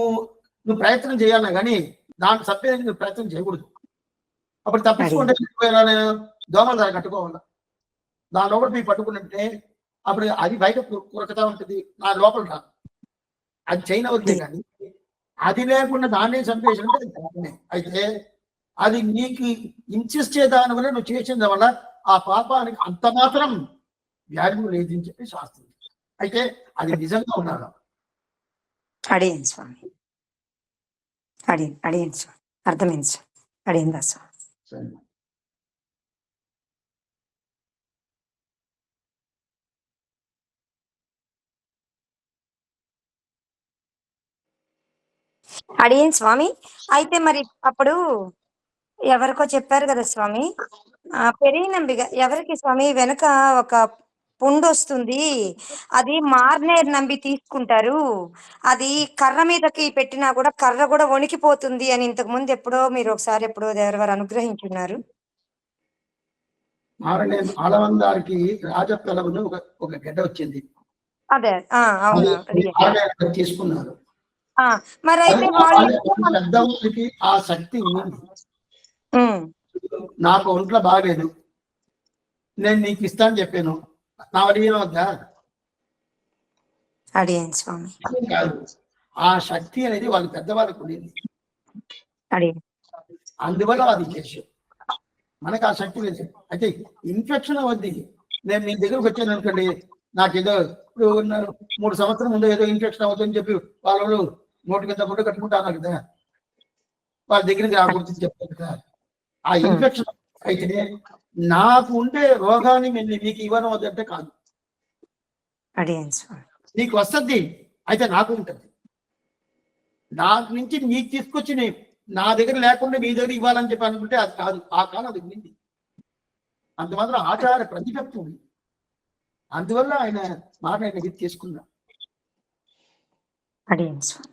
A: నువ్వు ప్రయత్నం చేయాలి కానీ దాన్ని చంపేదానికి నువ్వు ప్రయత్నం చేయకూడదు. అప్పుడు తప్పించుకుంటే దోమలు దాన్ని కట్టుకోవాలి. దాని లోపల మీరు పట్టుకుంటే అప్పుడు అది బయట కొరకతా ఉంటుంది, నా లోపల రాదు. అది చేయనవద్దే కానీ అది లేకుండా దాన్నే చంపేసినట్టే. అయితే అది నీకు హింసిస్తే దాని వల్ల నువ్వు చేసిన వల్ల ఆ పాపానికి అంత మాత్రం వ్యాధి లేదని చెప్పి శాస్త్రం. అయితే అది నిజంగా ఉండాలి.
B: అడియన్ స్వామి, అడియన్ స్వామి, అర్థమైంది స్వామి. అడిగిందా స్వామి? అడియన్ స్వామి. అయితే మరి అప్పుడు ఎవరికో చెప్పారు కదా స్వామి, పెరిగినంబిగా ఎవరికి స్వామి వెనక ఒక పుండు వస్తుంది, అది మార్నేరు నంబి తీసుకుంటారు, అది కర్ర మీదకి పెట్టినా కూడా కర్ర కూడా వణికిపోతుంది అని ఇంతకు ముందు ఎప్పుడో మీరు ఒకసారి ఎప్పుడో ఎవరు అనుగ్రహించున్నారు.
A: ఆలవందారికి రాజతలమును ఒక గడ్డ వచ్చింది,
B: అదే అవును
A: తీసుకున్నారు.
B: మరి అయితే
A: పెద్దవాళ్ళకి ఆ శక్తి ఉంది. నాకు ఒంట్లో బాగలేదు, నేను నీకు ఇస్తాను చెప్పాను, నా అడిగిన వద్దా?
B: అడిగాను స్వామి.
A: కాదు, ఆ శక్తి అనేది వాళ్ళ పెద్దవాళ్ళకు ఉండేది, అందువల్ల అది చేసాం. మనకు ఆ శక్తి లేదు. అయితే ఇన్ఫెక్షన్ అవద్ది, నేను నీ దగ్గరకు వచ్చాను అనుకోండి, నాకేదో ఇప్పుడు 3 సంవత్సరం ముందు ఏదో ఇన్ఫెక్షన్ అవుతుందని చెప్పి వాళ్ళు నోటి కింద గుడ్డ కట్టుకుంటారు కదా, వాళ్ళ దగ్గరికి రాకూడదు చెప్పారు కదా. ఆ ఇన్ఫెక్షన్ అయితే నాకు ఉండే రోగాన్ని మీకు ఇవ్వను అదంటే కాదు,
B: అడిగాను స్వామి.
A: నీకు వస్తుంది అయితే నాకు ఉంటుంది. నాకు నుంచి నీకు తీసుకొచ్చి నా దగ్గర లేకుండా మీ దగ్గర ఇవ్వాలని చెప్పి అనుకుంటే అది కాదు. ఆ కాలం అది ఉండింది. అంత మాత్రం ఆచార ప్రతిపత్తి ఉంది. అందువల్ల ఆయన మాట ఆయన ఇది తీసుకున్నాడు.
B: అడిగాను స్వామి.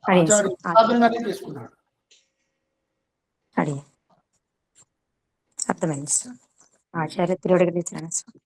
B: అడిగాను
A: ఆచార్య
B: స్వామి.
A: సాధనగానే తీసుకున్నాడు.
B: అడిగాను. అర్థమైంది స్వామి. ఆచార్య తిరువడికి స్వామి.